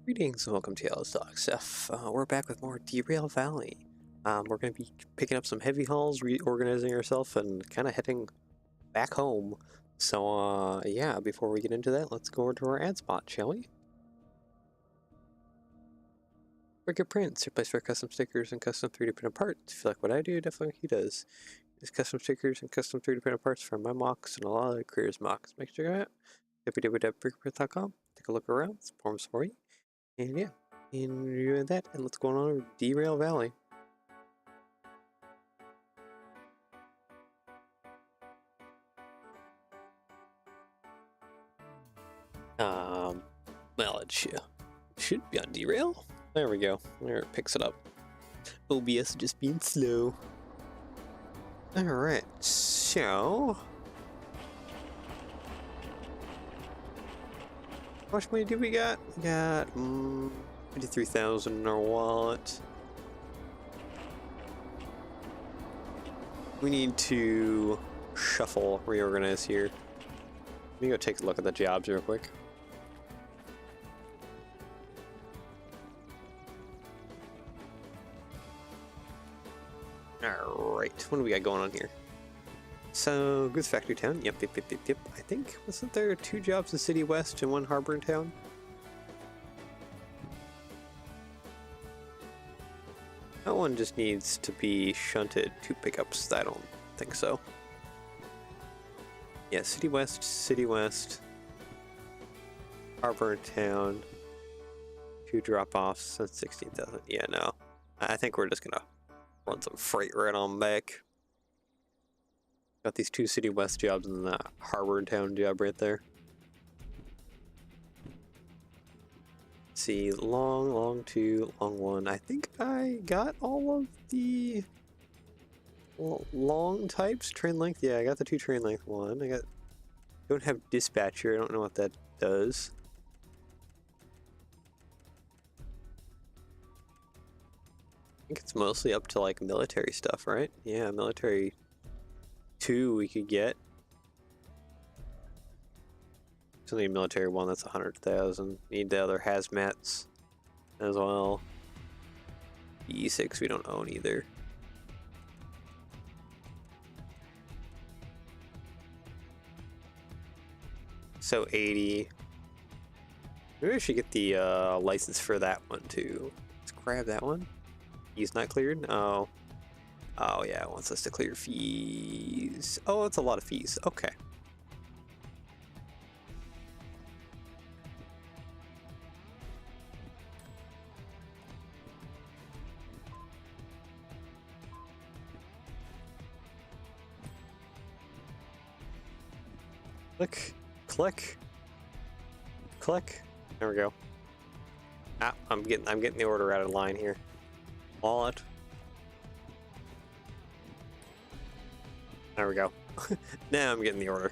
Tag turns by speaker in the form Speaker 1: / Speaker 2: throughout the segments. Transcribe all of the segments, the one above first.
Speaker 1: Greetings and welcome to Yellow's Dog Stuff. We're back with more Derail Valley. We're going to be picking up some heavy hauls, reorganizing ourselves, and kind of heading back home. So, yeah, before we get into that, let's go over to our ad spot, shall we? Wicked Prints, your place for custom stickers and custom 3D printed parts. If you like what I do, definitely like he does. There's custom stickers and custom 3D printed parts from my mocks and a lot of other careers mocks. Make sure you check out www.brickprint.com. Take a look around, support them for you. And yeah, enjoy that, and let's go on over Derail Valley. Well, it should be on Derail. There we go. There it picks it up. OBS just being slow. Alright, so how much money do we got? We got 53,000 in our wallet. We need to reorganize here. Let me go take a look at the jobs real quick. Alright, what do we got going on here? So, Goods Factory Town. Yep. I think, wasn't there 2 jobs in City West and 1 Harbor Town? That one just needs to be shunted to pickups. I don't think so. Yeah, City West, Harbor Town, 2 drop-offs, that's 16,000. Yeah, no. I think we're just gonna run some freight right on back. Got these 2 City West jobs and the Harbor Town job right there. Let's see, long 2, long 1. I think I got all of the long types. Train length, yeah, I got the 2 train length one. Don't have dispatcher, I don't know what that does. I think it's mostly up to like military stuff, right? Yeah, military 2 we could get. Still need military 1, that's 100,000. Need the other hazmats as well. E6 we don't own either. So 80. Maybe I should get the license for that one too. Let's grab that one. Fees not cleared? Oh. Oh yeah, it wants us to clear fees. Oh, it's a lot of fees. Okay. Click. There we go. Ah, I'm getting the order out of line here. Wallet. There we go. Now I'm getting the order.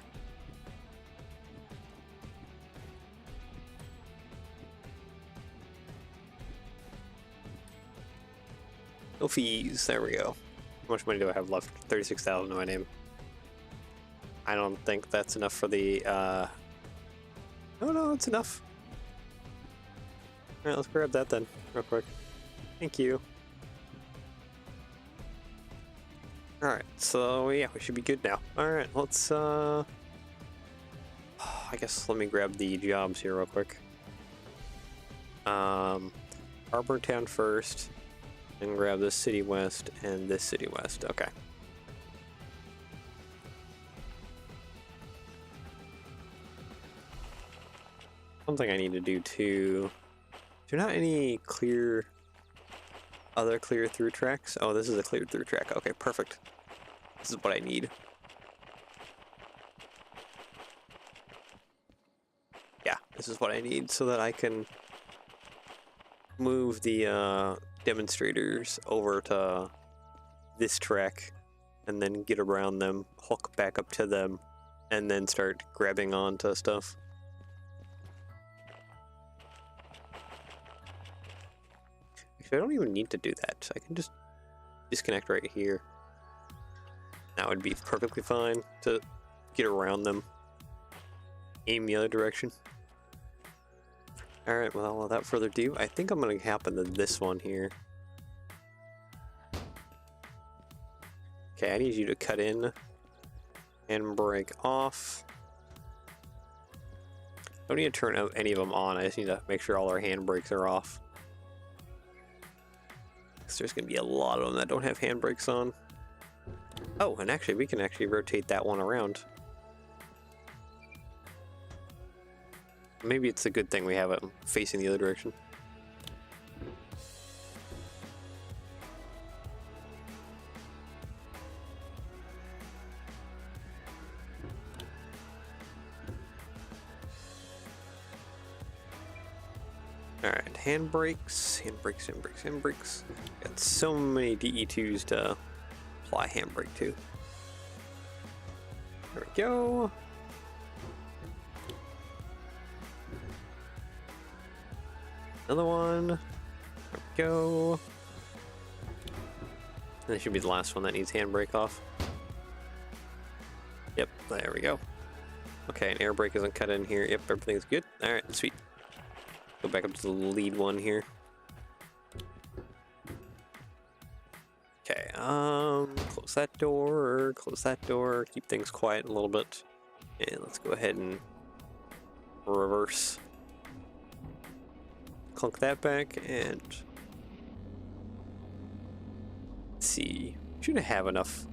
Speaker 1: No fees. There we go. How much money do I have left? 36,000 to my name. I don't think that's enough for the, no, it's enough. Alright, let's grab that then, real quick. Thank you. Alright, so yeah, we should be good now. Alright, let's, I guess let me grab the jobs here real quick. Harbor Town first, and grab this City West and this City West. Okay. Something I need to do too. Is there not any other clear through tracks? Oh, this is a cleared through track. Okay, perfect. This is what I need. Yeah, this is what I need so that I can move the demonstrators over to this track and then get around them, hook back up to them, and then start grabbing onto stuff. I don't even need to do that. I can just disconnect right here. That would be perfectly fine to get around them. Aim the other direction. Alright, well, without further ado, I think I'm going to hop into this one here. Okay, I need you to cut in and break off. Don't need to turn any of them on. I just need to make sure all our handbrakes are off. There's going to be a lot of them that don't have handbrakes on. Oh, and actually, we can actually rotate that one around. Maybe it's a good thing we have it facing the other direction. Alright, handbrakes. Got so many DE2s to apply handbrake to. There we go. Another one. There we go. And this should be the last one that needs handbrake off. Yep, there we go. Okay, an air brake isn't cut in here. Yep, everything's good. Alright, sweet. Go back up to the lead one here. Okay, close that door, close that door, keep things quiet a little bit. And let's go ahead and reverse. Clunk that back and let's see. Shouldn't have enough.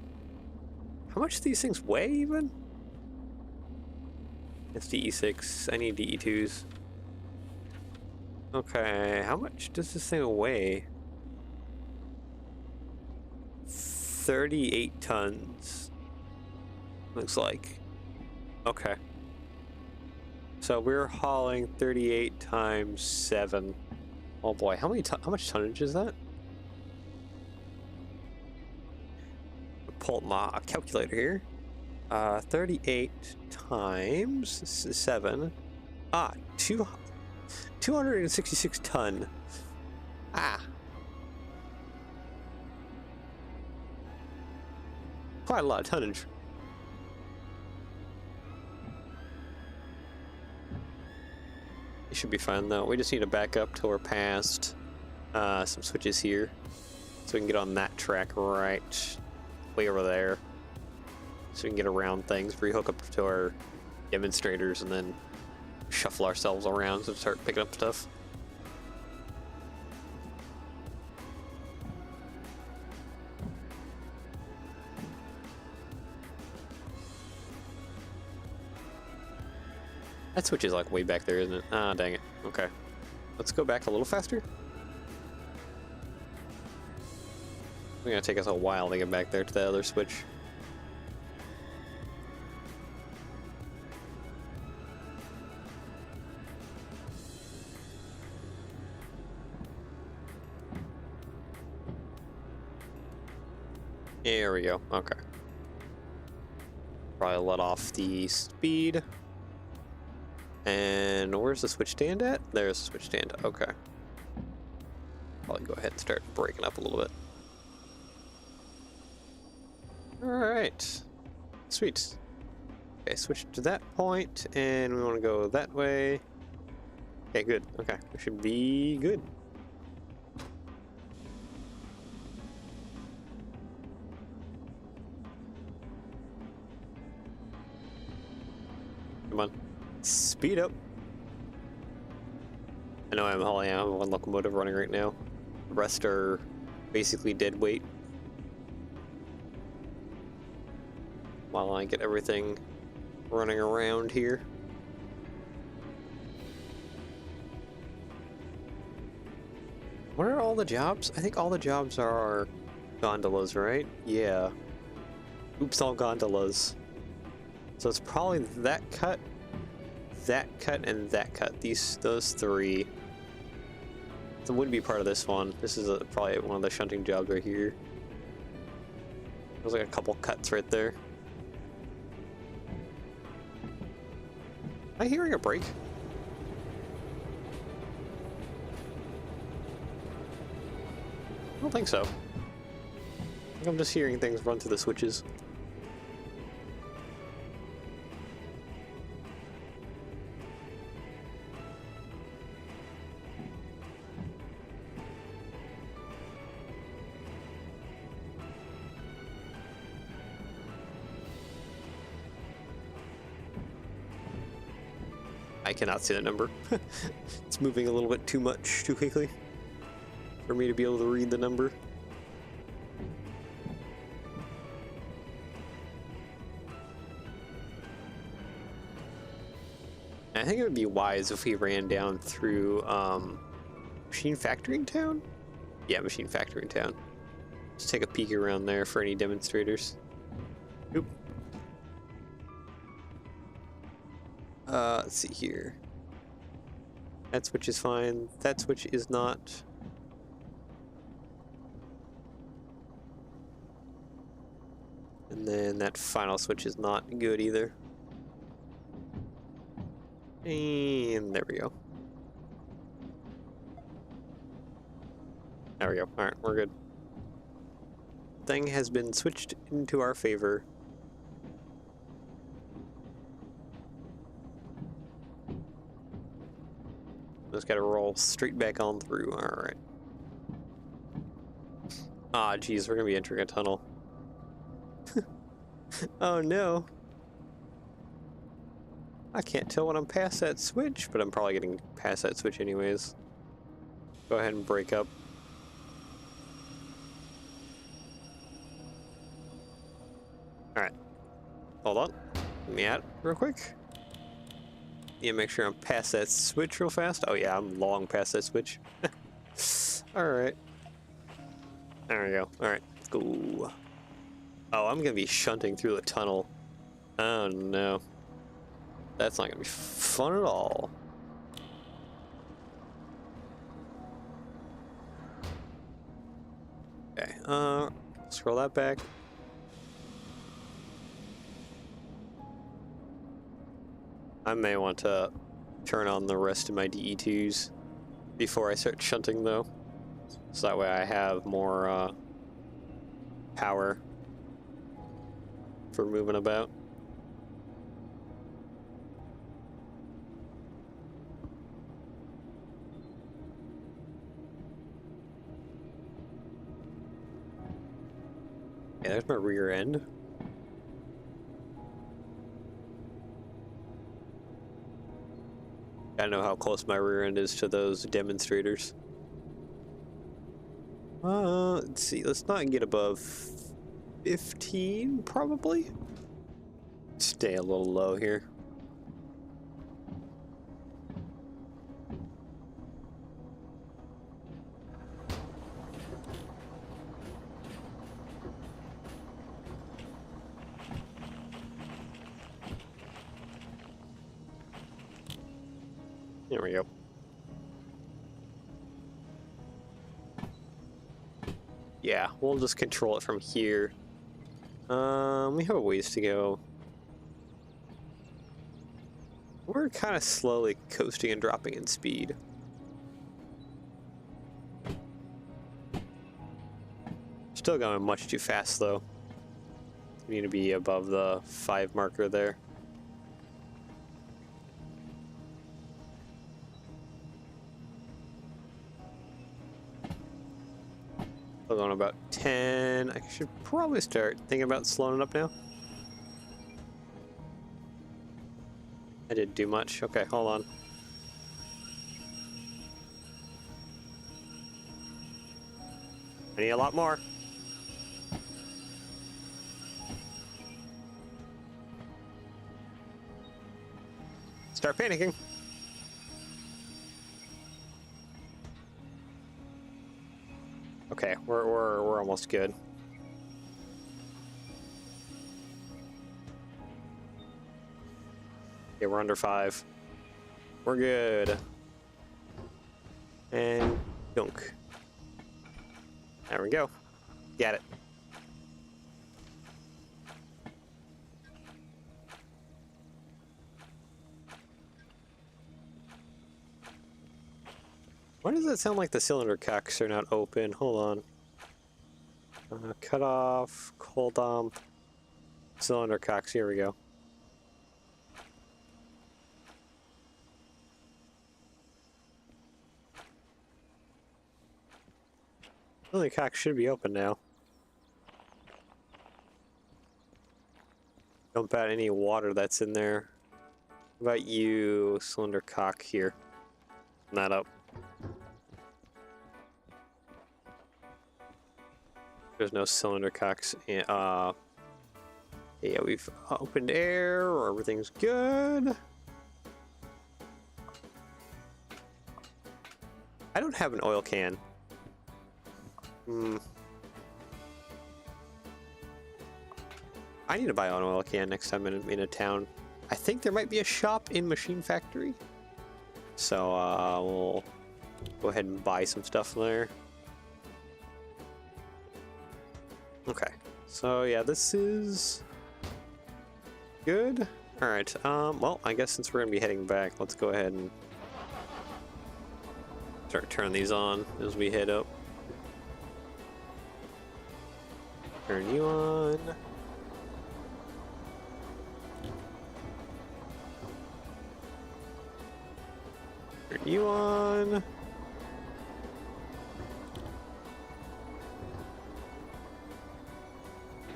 Speaker 1: How much do these things weigh even? It's DE6. I need DE2s. Okay, how much does this thing weigh? 38 tons. Looks like. Okay. So we're hauling 38 times 7. Oh boy, how much tonnage is that? Pull my calculator here. 38 times 7. 266 ton. Quite a lot of tonnage. It should be fine though. We just need to back up till we're past some switches here. So we can get on that track right way over there. So we can get around things, rehook up to our demonstrators, and then shuffle ourselves around and start picking up stuff. That switch is like way back there, isn't it? Ah, dang it. Okay. Let's go back a little faster. It's gonna take us a while to get back there to the other switch. There we go. Okay. Probably let off the speed. And where's the switch stand at? There's the switch stand. Okay. Probably go ahead and start breaking up a little bit. Alright. Sweet. Okay, switch to that point, and we want to go that way. Okay, good. Okay, we should be good. Come on. Speed up. I know I only have one locomotive running right now. The rest are basically dead weight. While I get everything running around here. What are all the jobs? I think all the jobs are gondolas, right? Yeah. Oops, all gondolas. So it's probably that cut, and that cut. Those three. So it wouldn't be part of this one. This is probably one of the shunting jobs right here. There's like a couple cuts right there. Am I hearing a brake? I don't think so. I think I'm just hearing things run through the switches. I cannot see the number. It's moving a little bit too quickly for me to be able to read the number. I think it would be wise if we ran down through Machine Factoring Town? Yeah, Machine Factoring Town. Just take a peek around there for any demonstrators. Oop. Let's see here. That switch is fine. That switch is not. And then that final switch is not good either. And there we go. There we go. Alright, we're good. Thing has been switched into our favor. Just gotta roll straight back on through. Alright. Ah, geez, we're gonna be entering a tunnel. Oh no. I can't tell when I'm past that switch, but I'm probably getting past that switch anyways. Go ahead and break up. Alright. Hold on. Let me out real quick. Yeah, make sure I'm past that switch real fast. Oh yeah, I'm long past that switch. Alright. There we go. Alright, let's go. Oh, I'm gonna be shunting through the tunnel. Oh no. That's not gonna be fun at all. Okay, scroll that back. I may want to turn on the rest of my DE2s before I start shunting though. So that way I have more power for moving about. Yeah, there's my rear end. I know how close my rear end is to those demonstrators. Let's see, let's not get above 15, probably. Stay a little low here. There we go. Yeah, we'll just control it from here. We have a ways to go. We're kind of slowly coasting and dropping in speed. Still going much too fast though. We need to be above the 5 marker there. Still going about 10. I should probably start thinking about slowing it up now. I didn't do much. Okay, hold on. I need a lot more. Start panicking. Okay, we're almost good. Yeah, we're under 5. We're good. And dunk. There we go. Got it. Why does it sound like the cylinder cocks are not open? Hold on. Cut off, cold dump, cylinder cocks. Here we go. Cylinder cock should be open now. Dump out any water that's in there. How about you, cylinder cock here? Not up. There's no cylinder cocks. Yeah, we've opened air. Everything's good. I don't have an oil can. I need to buy an oil can next time in a town. I think there might be a shop in Machine Factory. So we'll go ahead and buy some stuff there. Okay, so yeah, this is good. All right, well, I guess since we're gonna be heading back, let's go ahead and start turning these on as we head up. Turn you on. Turn you on.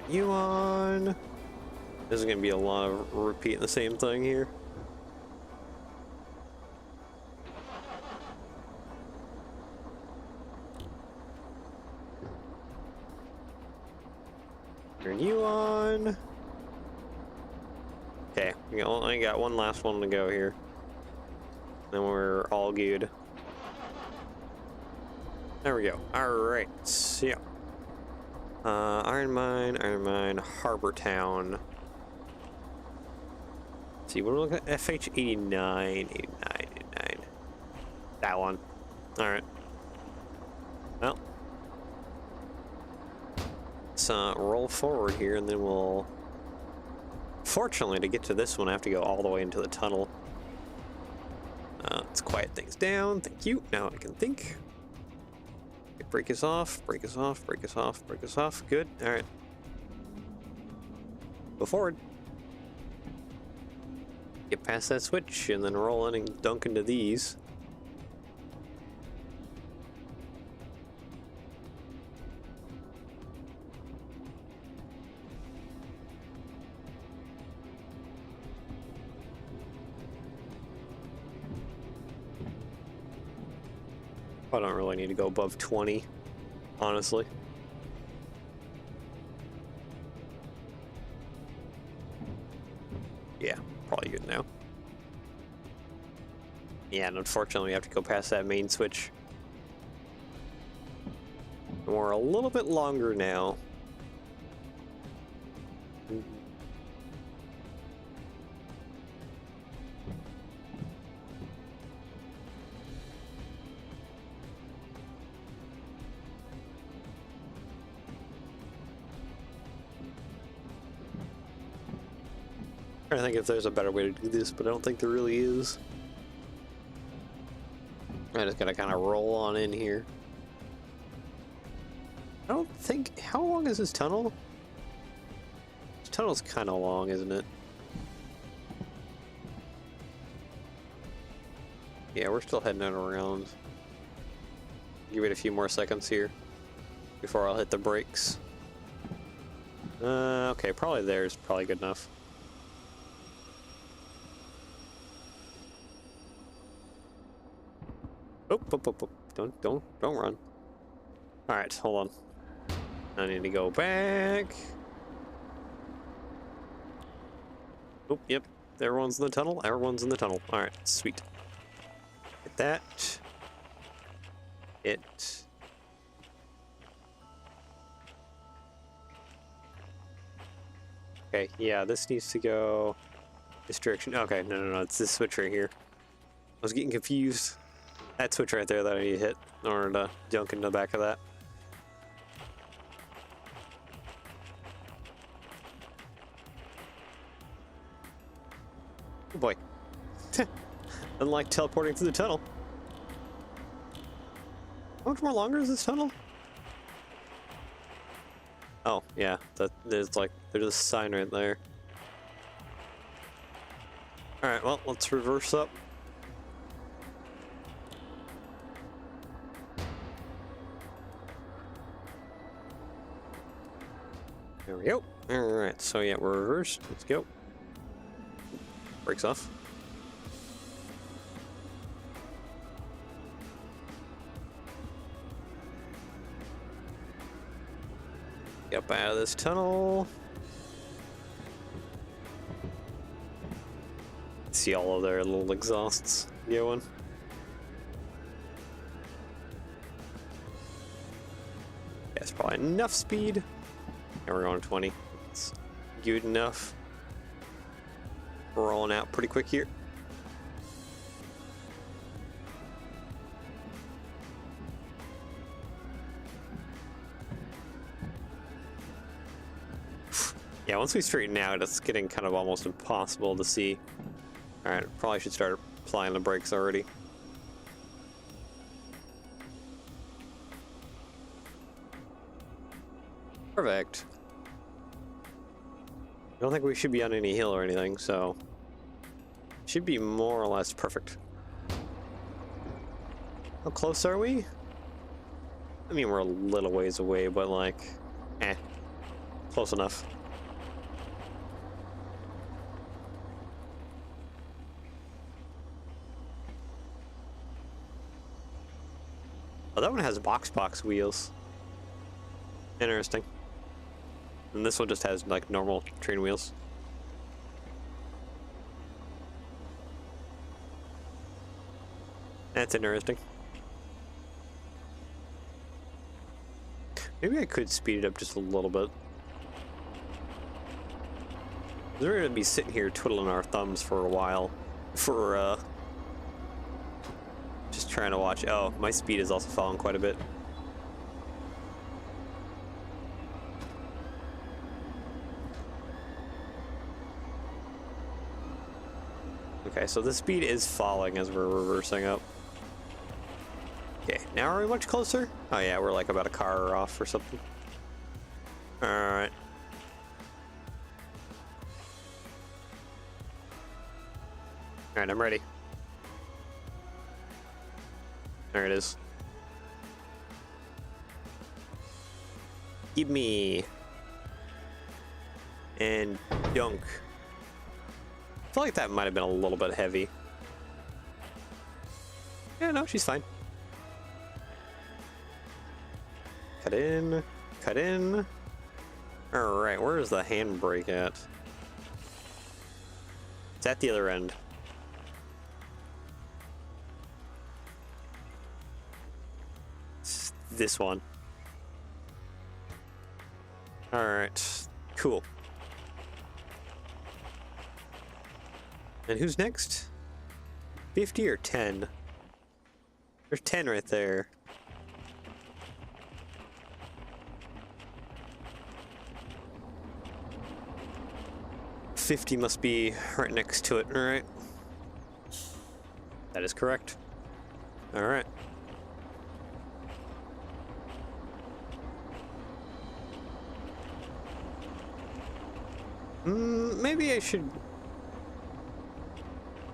Speaker 1: You on. This is going to be a lot of repeating the same thing here. Turn you on. Okay, we only got one last one to go here. Then we're all good. There we go. Alright, so yeah. Iron Mine, Harbor Town. Let's see, what do we look at? FH89, 89. That one. Alright. Well. Let's roll forward here and then we'll... Fortunately, to get to this one, I have to go all the way into the tunnel. Let's quiet things down. Thank you. Now I can think. Okay, break us off, break us off, break us off, break us off. Good. Alright. Go forward. Get past that switch and then roll in and dunk into these. I don't really need to go above 20, honestly. Yeah, probably good now. Yeah, and unfortunately we have to go past that main switch. And we're a little bit longer now. I think if there's a better way to do this, but I don't think there really is. I just gotta kind of roll on in here. I don't think... How long is this tunnel? This tunnel's kind of long, isn't it? Yeah, we're still heading out around. Give it a few more seconds here before I'll hit the brakes. Okay, probably there's probably good enough. Oh, don't run. All right, hold on. I need to go back. Oh, yep. Everyone's in the tunnel. Everyone's in the tunnel. All right, sweet. Get that. It. Okay, yeah, this needs to go this direction. Okay, no, it's this switch right here. I was getting confused. That switch right there that I need to hit in order to dunk into the back of that. Oh boy. Unlike teleporting through the tunnel. How much more longer is this tunnel? Oh, yeah. There's a sign right there. Alright, well, let's reverse up. There we go. Alright, so yeah, we're reversed. Let's go. Brakes off. Get up out of this tunnel. See all of their little exhausts going. That's probably enough speed. And we're going 20. It's good enough. We're rolling out pretty quick here. Yeah, once we straighten out, it's getting kind of almost impossible to see. Alright, probably should start applying the brakes already. Perfect. I don't think we should be on any hill or anything, so should be more or less perfect. How close are we? I mean, we're a little ways away, but like, close enough. Oh, that one has box wheels. Interesting. And this one just has like normal train wheels. That's interesting. Maybe I could speed it up just a little bit. We're gonna be sitting here twiddling our thumbs for a while for just trying to watch. Oh, my speed is also falling quite a bit. Okay, so the speed is falling as we're reversing up. Okay, now are we much closer? Oh yeah, we're like about a car off or something. Alright. Alright, I'm ready. There it is. Give me. And dunk. I feel like that might have been a little bit heavy. Yeah, no, she's fine. Cut in. Cut in. Alright, where's the handbrake at? It's at the other end. It's this one. Alright, cool. And who's next? 50 or 10? There's 10 right there. $50 must be right next to it, alright? That is correct. Alright. Maybe I should...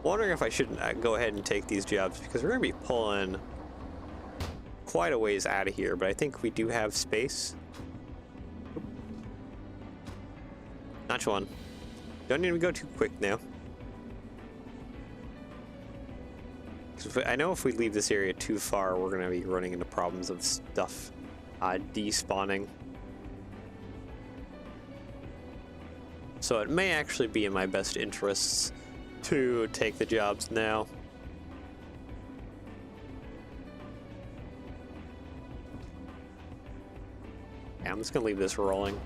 Speaker 1: Wondering if I shouldn't go ahead and take these jobs, because we're going to be pulling quite a ways out of here, but I think we do have space. Not one. Don't need to go too quick now. I know if we leave this area too far, we're going to be running into problems of stuff despawning. So it may actually be in my best interests to take the jobs now. Yeah, I'm just going to leave this rolling.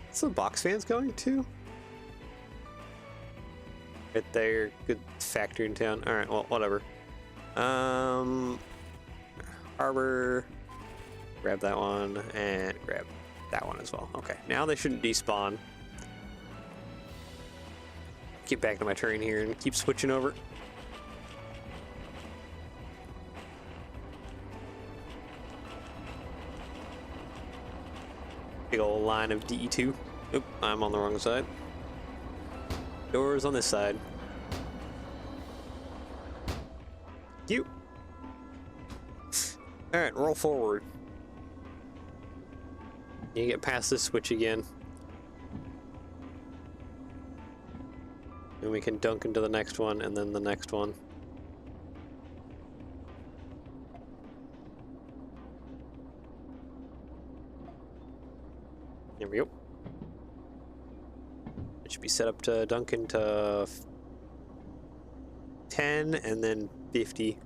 Speaker 1: What's the box fans going to? Right there, good factory in town. Alright, well, whatever. Harbor. Grab that one, and grab that one as well. Okay, now they shouldn't despawn. Get back to my turn here and keep switching over. Big old line of DE2. Oop, I'm on the wrong side. Doors on this side. You. Alright, roll forward. You get past this switch again. And we can dunk into the next one and then the next one. There we go. It should be set up to dunk into 10 and then 50.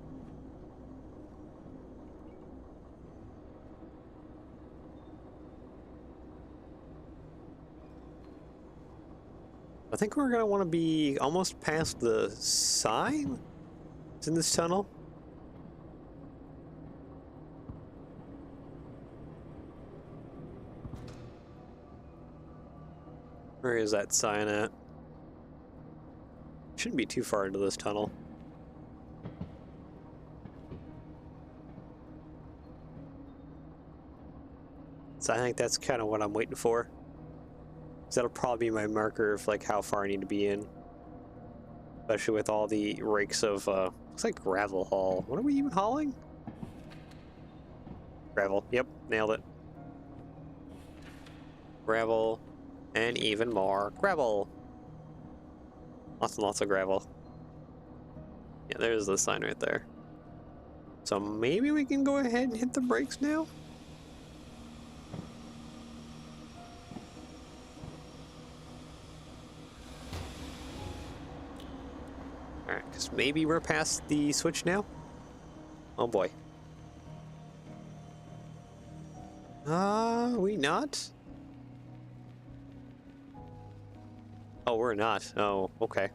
Speaker 1: I think we're gonna want to be almost past the sign. It's in this tunnel. Where is that sign at? Shouldn't be too far into this tunnel. So I think that's kind of what I'm waiting for. So that'll probably be my marker of like how far I need to be in. Especially with all the rakes of, looks like gravel haul. What are we even hauling? Gravel, yep, nailed it. Gravel, And even more gravel. Lots and lots of gravel. Yeah, there's the sign right there. So maybe we can go ahead and hit the brakes now? Alright, because maybe we're past the switch now? Oh boy. We not? Oh, we're not. Oh, okay.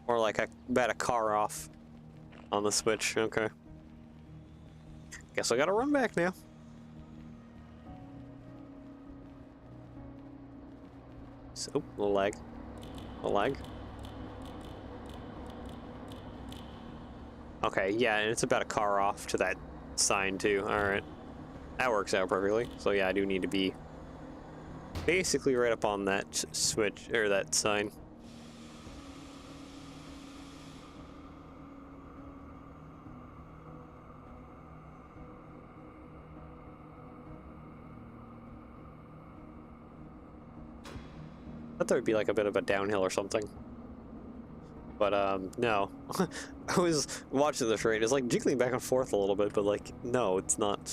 Speaker 1: Or like I bet a car off on the switch. Okay. Guess I gotta run back now. So, a little lag. A lag. Okay, yeah, and it's about a car off to that sign too. Alright. That works out perfectly. So yeah, I do need to be basically right up on that switch, or that sign. I thought there would be like a bit of a downhill or something. But no. I was watching the train. It's like jiggling back and forth a little bit, but like no, it's not.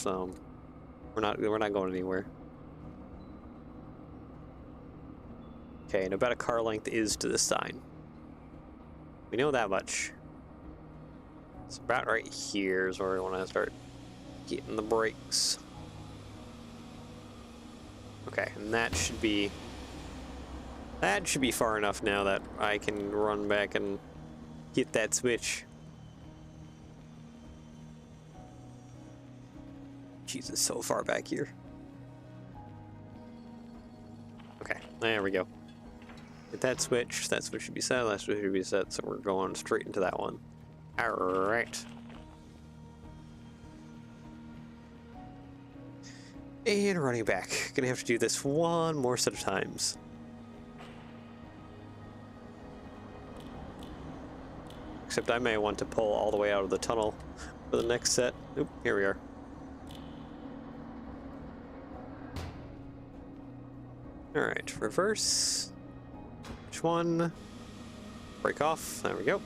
Speaker 1: We're not going anywhere. Okay, and about a car length is to the sign. We know that much. It's about right here is where we want to start getting the brakes. Okay, and that should be far enough now that I can run back and hit that switch. Jesus, so far back here. Okay, there we go. Hit that switch should be set, that switch should be set, so we're going straight into that one. Alright. And running back. Gonna have to do this one more set of times. Except I may want to pull all the way out of the tunnel for the next set. Oop, here we are. Alright, reverse. Which one? Break off. There we go.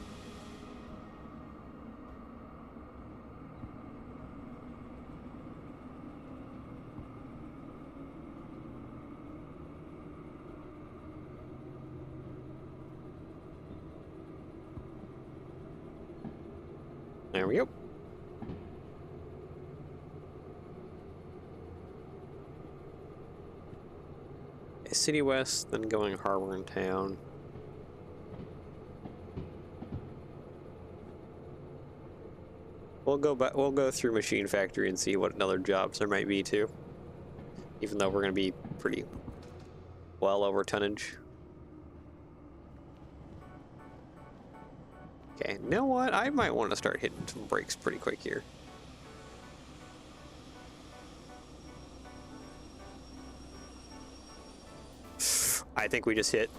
Speaker 1: There we go. City West, then going Harbor and Town. We'll go back. We'll go through Machine Factory and see what other jobs there might be too. Even though we're going to be pretty well over tonnage. Okay, you know what? I might want to start hitting some brakes pretty quick here. I think we just hit.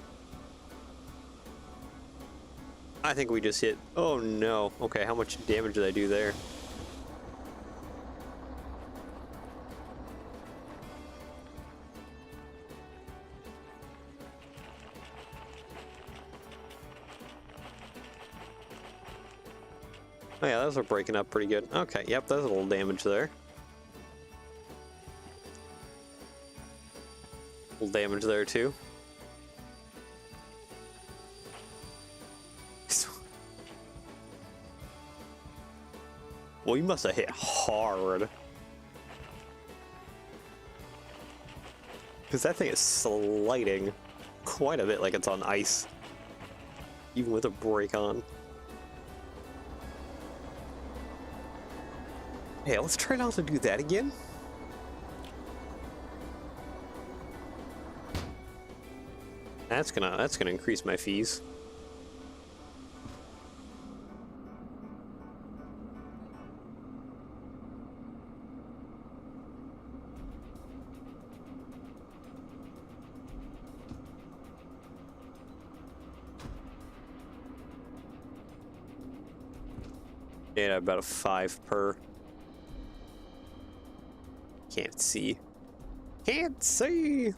Speaker 1: Oh no. Okay, how much damage did I do there? Oh yeah, those are breaking up pretty good. Okay, yep, there's a little damage there. A little damage there too. Well, you must have hit hard. Because that thing is sliding quite a bit like it's on ice. Even with a brake on. Hey, let's try not to do that again. That's gonna increase my fees. Yeah, about a 5 per. Can't see. Can't see!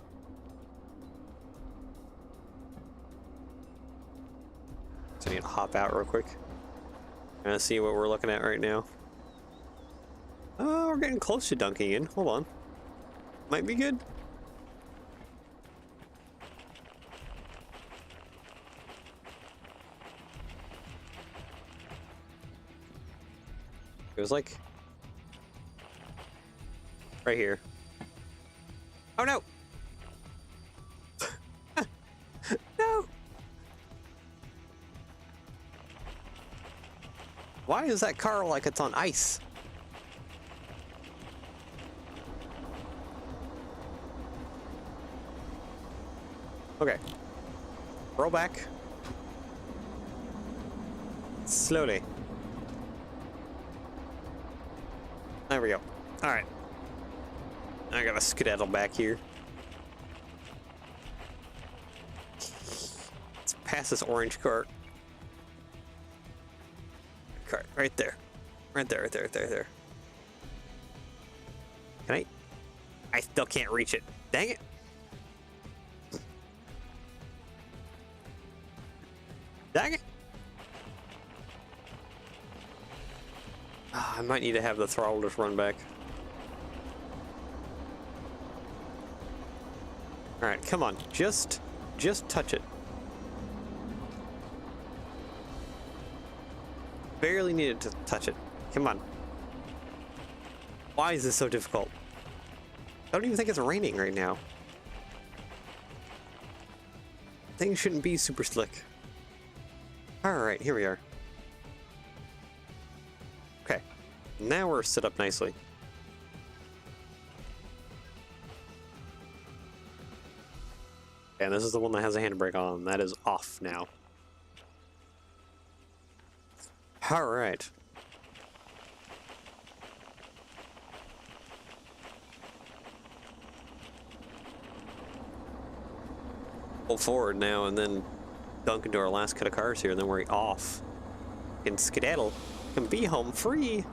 Speaker 1: So I need to hop out real quick. And see what we're looking at right now. Oh, we're getting close to dunking in. Hold on. Might be good. It was like right here. Oh no! No! Why is that car like it's on ice? Okay. Roll back. Slowly. There we go. Alright. I gotta skedaddle back here. Let's pass this orange cart. Cart, right there. Right there, right there, right there, right there. Can I? I still can't reach it. Dang it. Dang it. I might need to have the throttle just run back. Alright, come on. Just touch it. Barely needed to touch it. Come on. Why is this so difficult? I don't even think it's raining right now. Things shouldn't be super slick. Alright, here we are. Okay. Now we're set up nicely. And this is the one that has a handbrake on. That is off now. Alright. Pull forward now and then dunk into our last cut of cars here, and then we're off. Can skedaddle. Can be home free.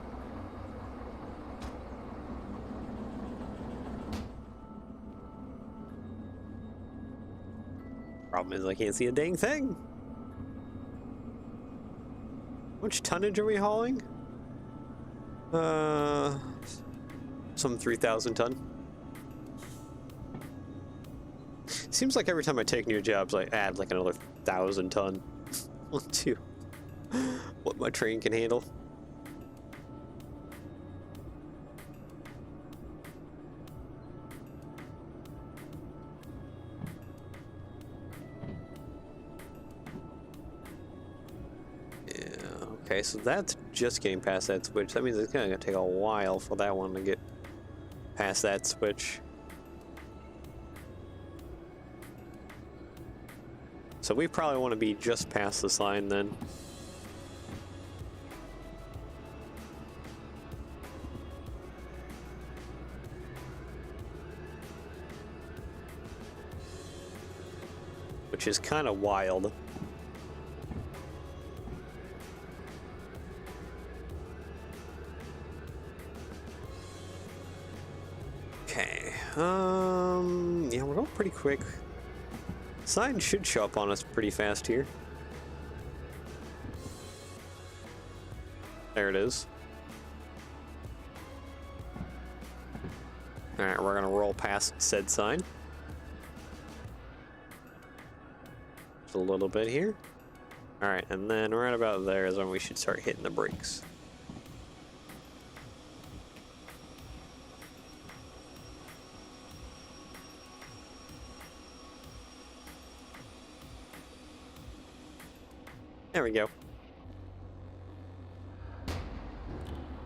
Speaker 1: Problem is I can't see a dang thing. How much tonnage are we hauling? Some 3,000 ton. Seems like every time I take new jobs, I add like another 1,000 ton onto what my train can handle. Okay, so that's just getting past that switch. That means it's gonna take a while for that one to get past that switch. So we probably want to be just past the sign then. Which is kind of wild. Okay, yeah, we're going pretty quick. Sign should show up on us pretty fast here. There it is. Alright, we're gonna roll past said sign. Just a little bit here. Alright, and then right about there is when we should start hitting the brakes. There we go.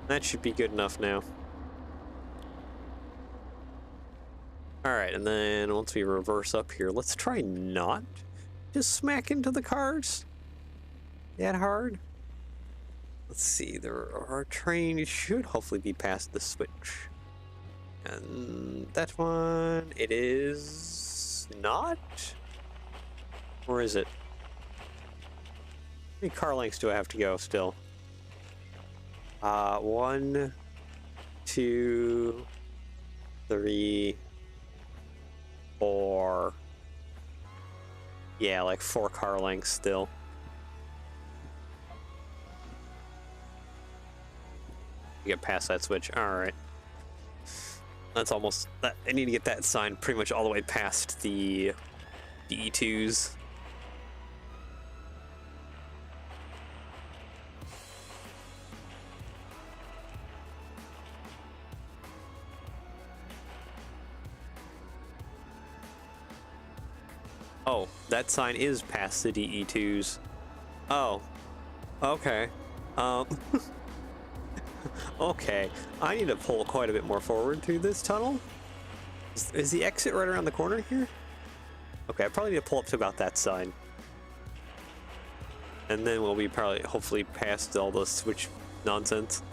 Speaker 1: That should be good enough now. Alright, and then once we reverse up here, let's try not to smack into the cars that hard. Let's see, our train should hopefully be past the switch. And that one, it is not? Or is it? How many car lengths do I have to go still? 1, 2, 3, 4. Yeah, like 4 car lengths still. get past that switch. All right. That's almost that. I need to get that sign pretty much all the way past the E2s. Oh, that sign is past the DE2s. Oh, okay. Um, okay. I need to pull quite a bit more forward through this tunnel. Is the exit right around the corner here? Okay, I probably need to pull up to about that sign. And then we'll be probably, hopefully, past all the switch nonsense.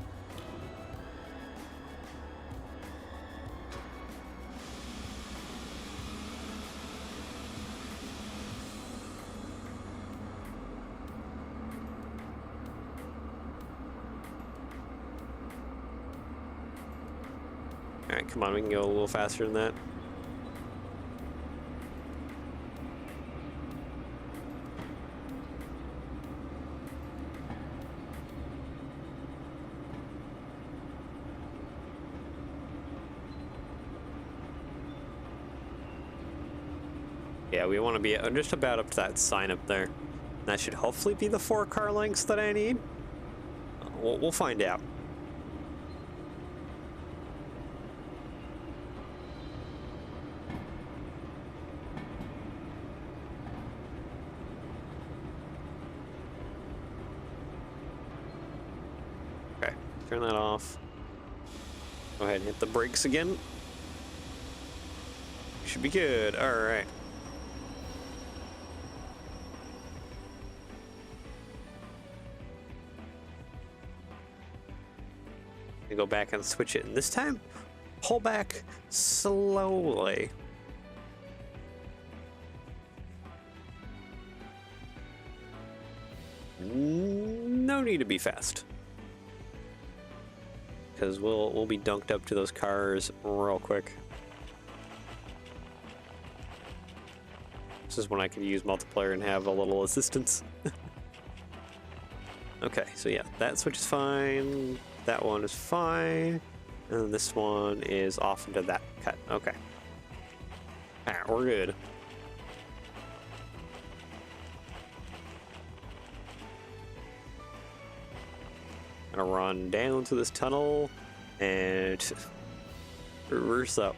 Speaker 1: Alright, come on, we can go a little faster than that. Yeah, we want to be just about up to that sign up there. That should hopefully be the 4 car lengths that I need. We'll find out. Okay, turn that off. Go ahead and hit the brakes again. Should be good. All right. Go back and switch it, and this time pull back slowly. No need to be fast, because we'll be dunked up to those cars real quick. This is when I can use multiplayer and have a little assistance. Okay, so yeah, that switch is fine. That one is fine. And this one is off into that cut. Okay. Alright, we're good. Gonna run down to this tunnel and reverse up.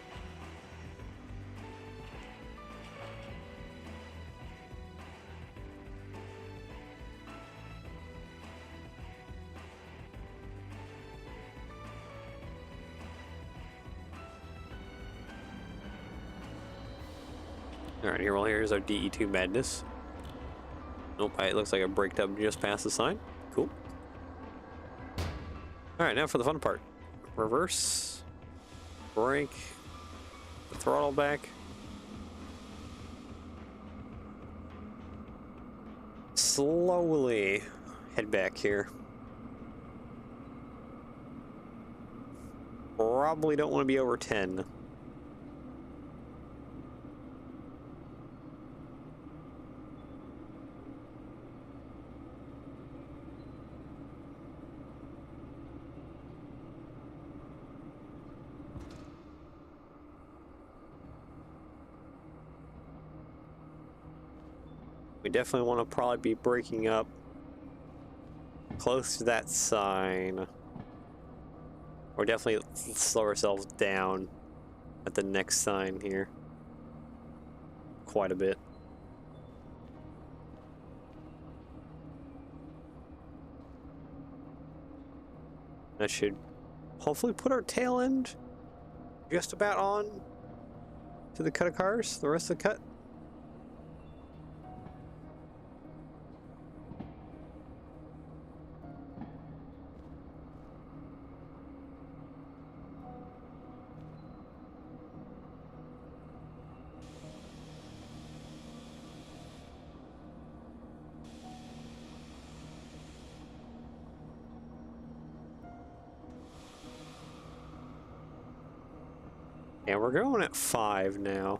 Speaker 1: Alright, here, well, here's our DE2 madness. Nope, it looks like I braked up just past the sign. Cool. Alright, now for the fun part. Reverse. Brake. The throttle back. Slowly head back here. Probably don't want to be over 10. We definitely want to probably be braking up close to that sign. Or definitely slow ourselves down at the next sign here. Quite a bit. That should hopefully put our tail end just about on to the cut of cars, the rest of the cut. And we're going at 5 now.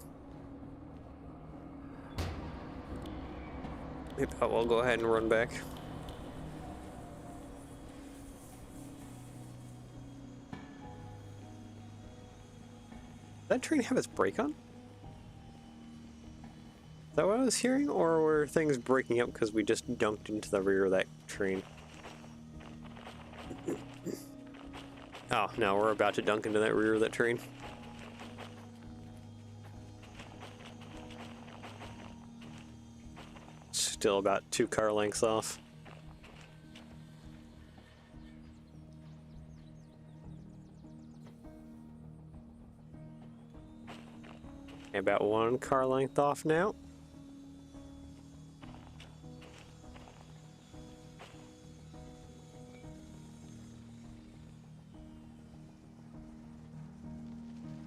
Speaker 1: Yep, we'll go ahead and run back. that train have its brake on? Is that what I was hearing? Or were things breaking up because we just dunked into the rear of that train? Oh, no, we're about to dunk into that rear of that train. Still about 2 car lengths off. About 1 car length off now.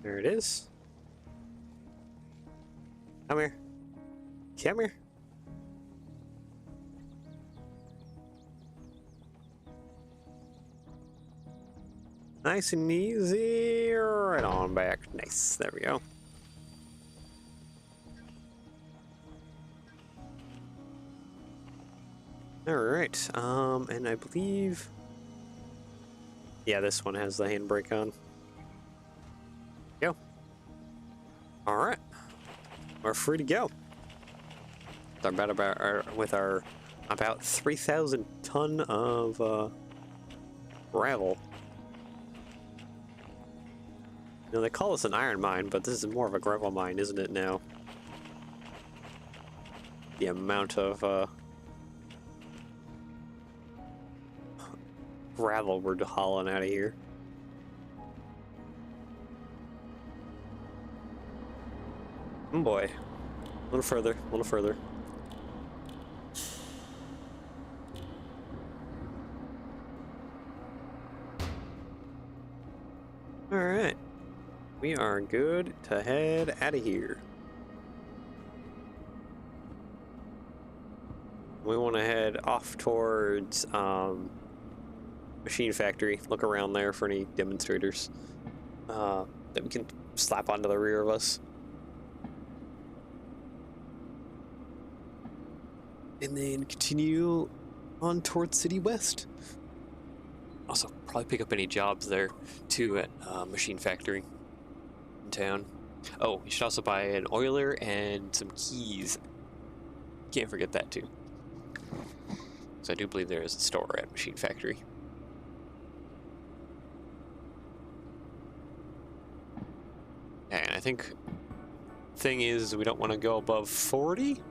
Speaker 1: There it is. Come here. Come here. Nice and easy. Right on back. Nice. There we go. All right. And I believe, yeah, this one has the handbrake on. Go. All right. We're free to go. With our about 3,000 ton of gravel. You know, they call this an iron mine, but this is more of a gravel mine, isn't it now? The amount of gravel we're hauling out of here. Oh boy. A little further, a little further. Alright. We are good to head out of here. We want to head off towards Machine Factory. Look around there for any demonstrators that we can slap onto the rear of us. And then continue on towards City West. Also, probably pick up any jobs there too at Machine Factory in town. Oh, you should also buy an oiler and some keys. Can't forget that too. So I do believe there is a store at Machine Factory. And I think thing is we don't want to go above 40.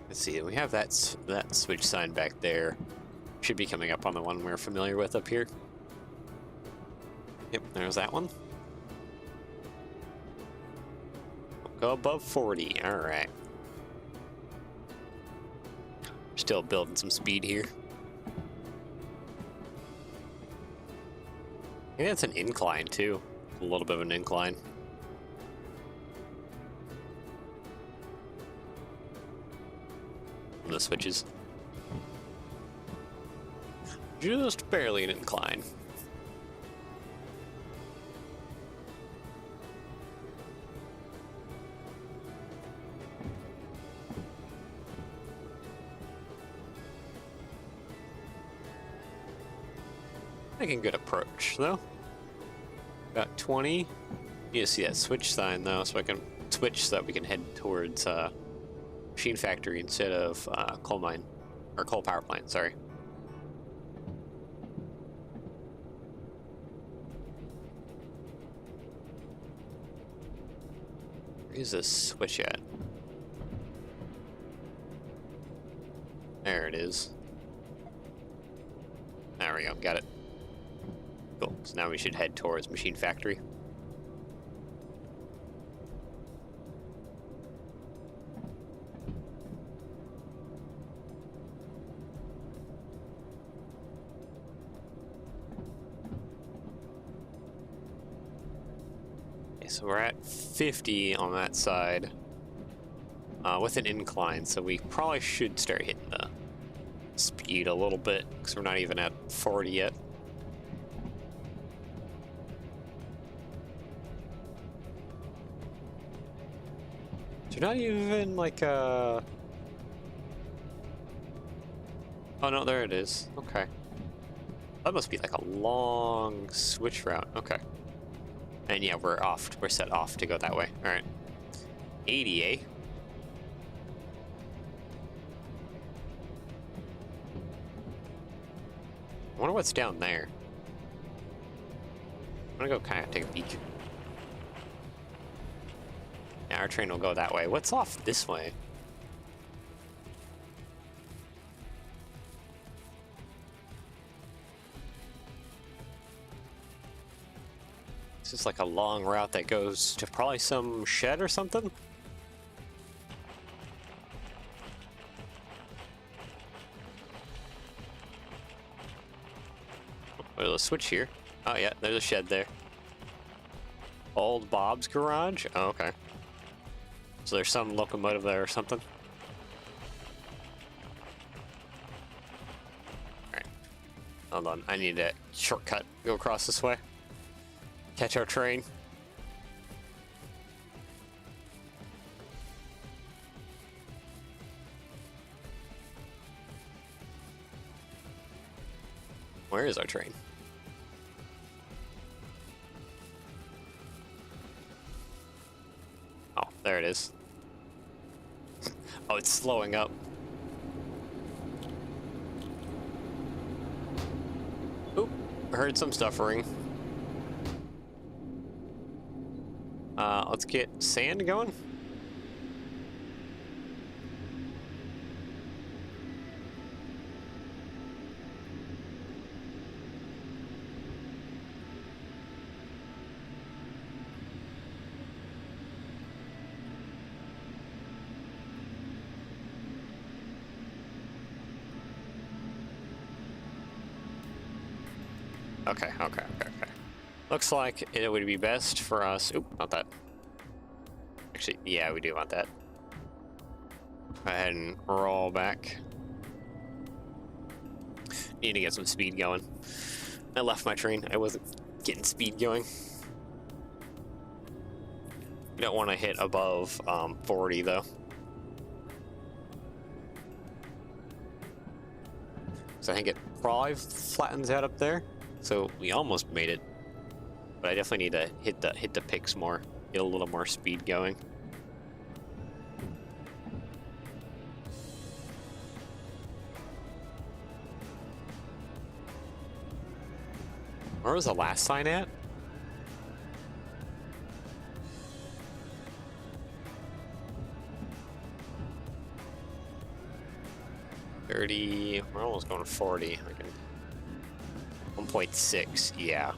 Speaker 1: Let's see, we have that switch sign back there. Should be coming up on the one we're familiar with up here. Yep, there's that one. Go above 40, alright. Still building some speed here. I think that's an incline too. A little bit of an incline. The switches. Just barely an incline. Making good approach though. About 20. You see that switch sign though, so I can switch so that we can head towards Machine Factory instead of coal mine or coal power plant. Sorry. Where's this switch at? There it is. There we go. Got it. Cool. So now we should head towards Machine Factory. So we're at 50 on that side with an incline, so we probably should start hitting the speed a little bit because we're not even at 40 yet. there not even like a... Oh no, there it is. Okay. That must be like a long switch route. Okay. And yeah, we're off. We're set off to go that way. All right. 80, eh? I wonder what's down there. I'm gonna go kind of take a peek. Yeah, our train will go that way. What's off this way? This is like a long route that goes to probably some shed or something. Oh, there's a switch here. Oh yeah, there's a shed there. Old Bob's garage? Oh, okay. So there's some locomotive there or something. Alright. Hold on, I need a shortcut. Go across this way. Catch our train. Where is our train? Oh, there it is. Oh, it's slowing up. Oop, I heard some stuffering. Let's get sand going. Okay. Looks like it would be best for us. Oop, not that. Actually, yeah, we do want that. Go ahead and roll back. Need to get some speed going. I left my train. I wasn't getting speed going. You don't want to hit above 40 though. So I think it probably flattens out up there. So we almost made it. But I definitely need to hit the picks more. Get a little more speed going. Where was the last sign at? We're almost going to 40. 1.6, yeah.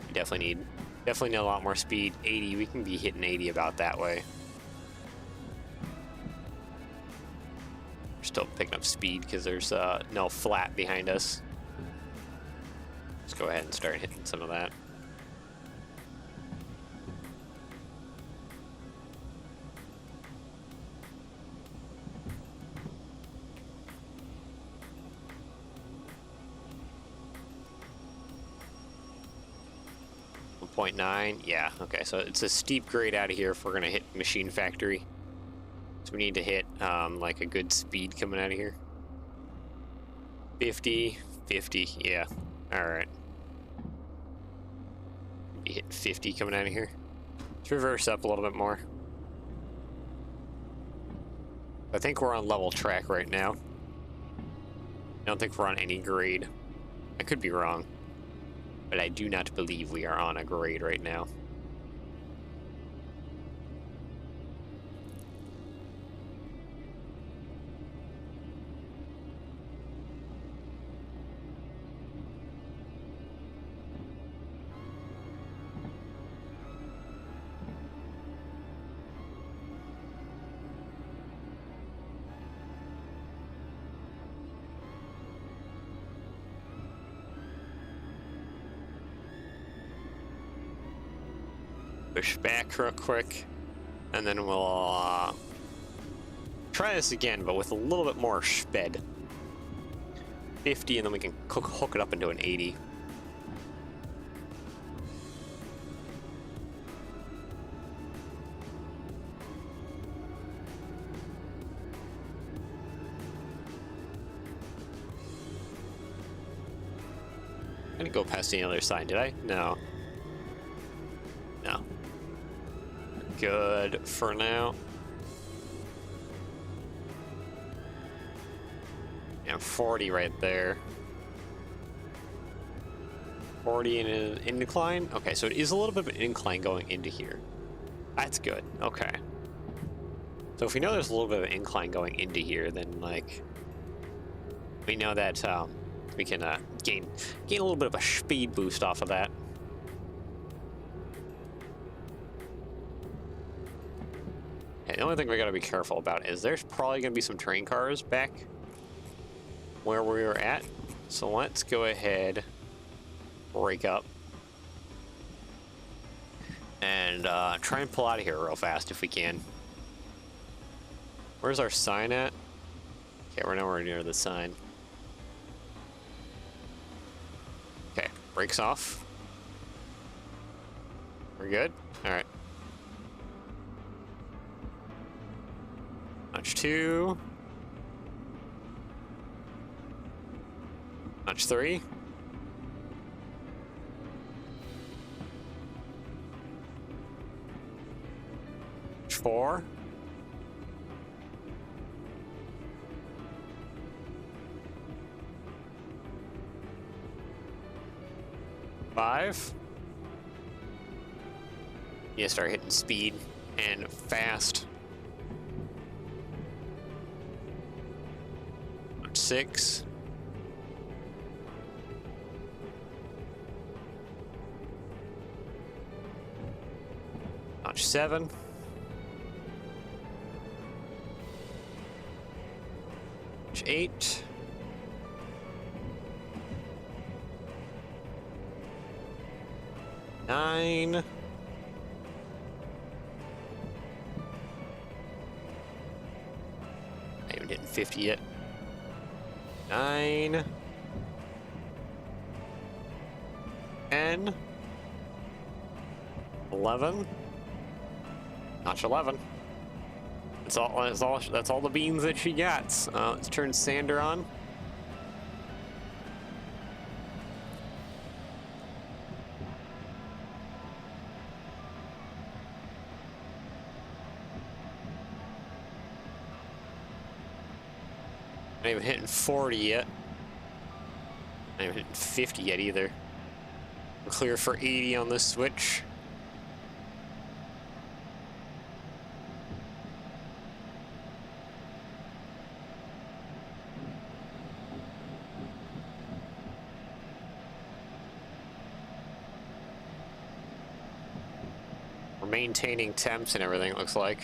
Speaker 1: We definitely need a lot more speed. 80, we can be hitting 80 about that way. We're still picking up speed because there's no flat behind us. Let's go ahead and start hitting some of that. .9, yeah, okay, so it's a steep grade out of here if we're gonna hit Machine Factory. So we need to hit like a good speed coming out of here. 50, yeah, alright. Be hitting 50 coming out of here. Let's reverse up a little bit more. I think we're on level track right now. I don't think we're on any grade. I could be wrong. But I do not believe we are on a grade right now. Push back real quick, and then we'll try this again, but with a little bit more sped. 50, and then we can hook it up into an 80. didn't go past the other side, did I? No. No. Good for now. And 40 right there. 40 in an incline? Okay, so it is a little bit of an incline going into here. That's good. Okay. So if we know there's a little bit of an incline going into here, then, like, we know that we can gain a little bit of a speed boost off of that. Okay, the only thing we gotta be careful about is there's probably gonna be some train cars back where we were at. So let's go ahead, break up, and try and pull out of here real fast if we can. Where's our sign at? Okay, we're nowhere near the sign. Okay, brakes off. We're good? Alright. Notch 2. Notch 3. Notch 4. Five. Yeah, start hitting speed and fast. 6. Notch 7. Notch 8. Nine. I haven't hit 50 yet. 9. 10. 11. Notch 11. That's all the beans that she gets. Let's turn Sander on. Not even hitting 40 yet. Not even hitting 50 yet either. We're clear for 80 on this switch. We're maintaining temps and everything, it looks like.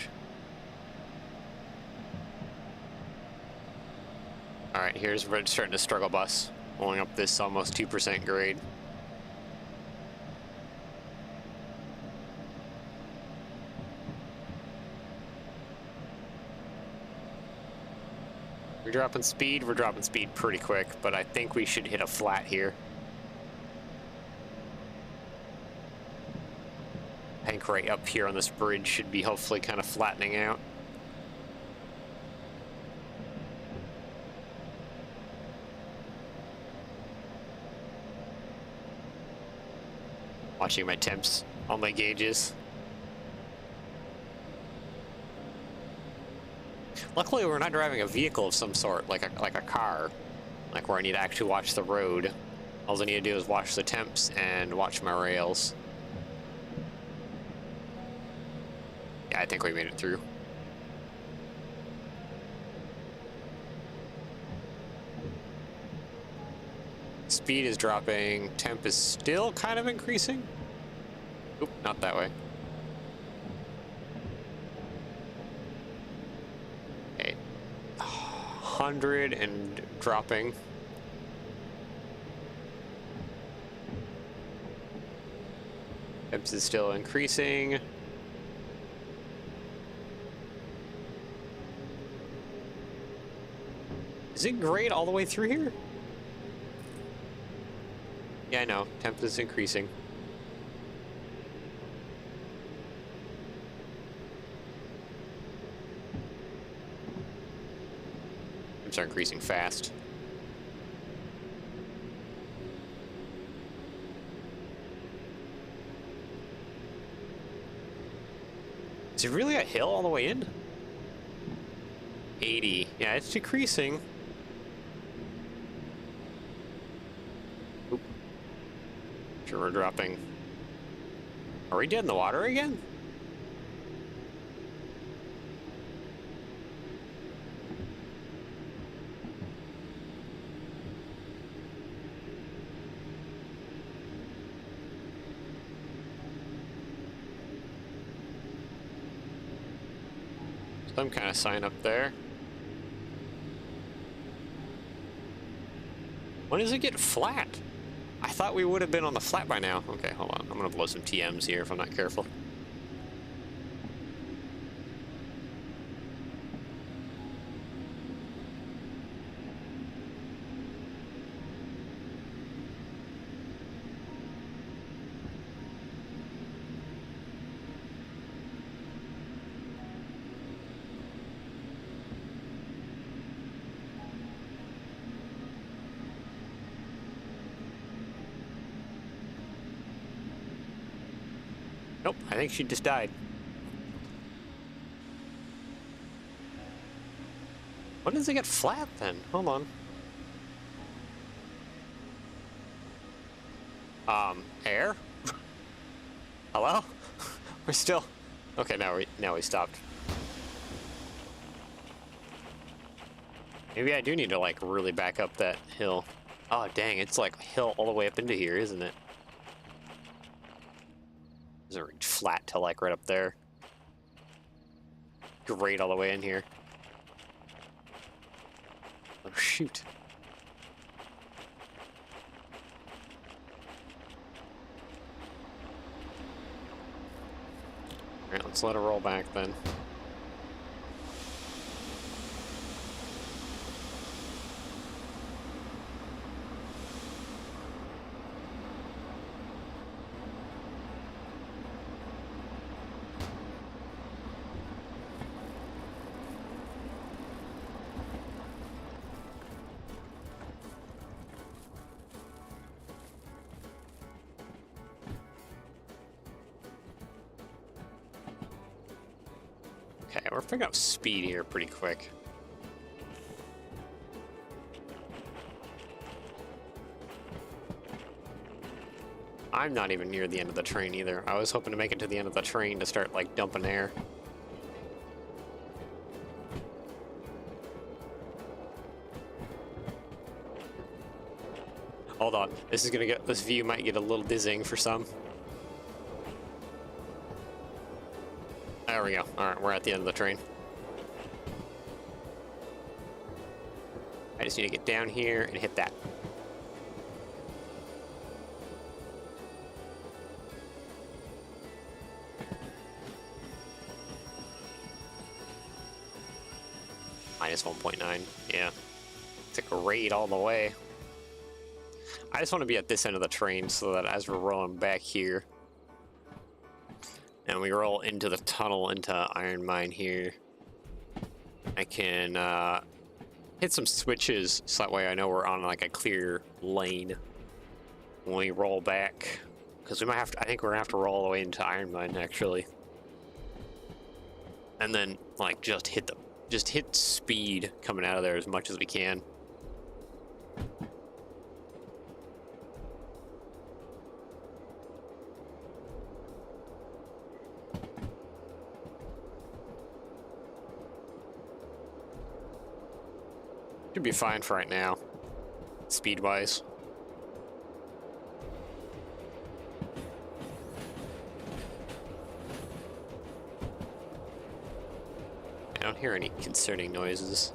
Speaker 1: Alright, here's where it's starting to struggle bus, pulling up this almost 2% grade. We're dropping speed pretty quick, but I think we should hit a flat here. I think right up here on this bridge should be hopefully kind of flattening out. Watching my temps on my gauges. Luckily, we're not driving a vehicle of some sort, like a car, like where I need to actually watch the road. All I need to do is watch the temps and watch my rails. Yeah, I think we made it through. Speed is dropping, temp is still kind of increasing. Oop, not that way. Okay. 100 and dropping. Temps is still increasing. Is it great all the way through here? Yeah, I know. Temp is increasing. Temps are increasing fast. Is it really a hill all the way in? 80. Yeah, it's decreasing. Oop. Sure, we're dropping. Are we dead in the water again? Some kind of sign up there. When does it get flat? I thought we would have been on the flat by now. Okay, hold on. I'm gonna blow some TMs here if I'm not careful. Nope, I think she just died. When does it get flat then? Hold on. Air? Hello? We're still... Okay, now we stopped. Maybe I do need to, like, really back up that hill. Oh, dang, it's like a hill all the way up into here, isn't it? Doesn't reach flat till, like, right up there. Great all the way in here. Oh, shoot. Alright, let's let it roll back then. Okay, we're picking up speed here pretty quick. I'm not even near the end of the train either. I was hoping to make it to the end of the train to start, like, dumping air. Hold on. This view might get a little dizzying for some. There we go. Alright, we're at the end of the train. I just need to get down here and hit that. Minus 1.9. Yeah. It's a great all the way. I just want to be at this end of the train so that as we're rolling back here, and we roll into the tunnel into Iron Mine here, I can hit some switches so that way I know we're on like a clear lane when we roll back. Because we might have to, I think we're gonna have to roll all the way into Iron Mine actually. And then like just hit speed coming out of there as much as we can. Should be fine for right now, speed-wise. I don't hear any concerning noises.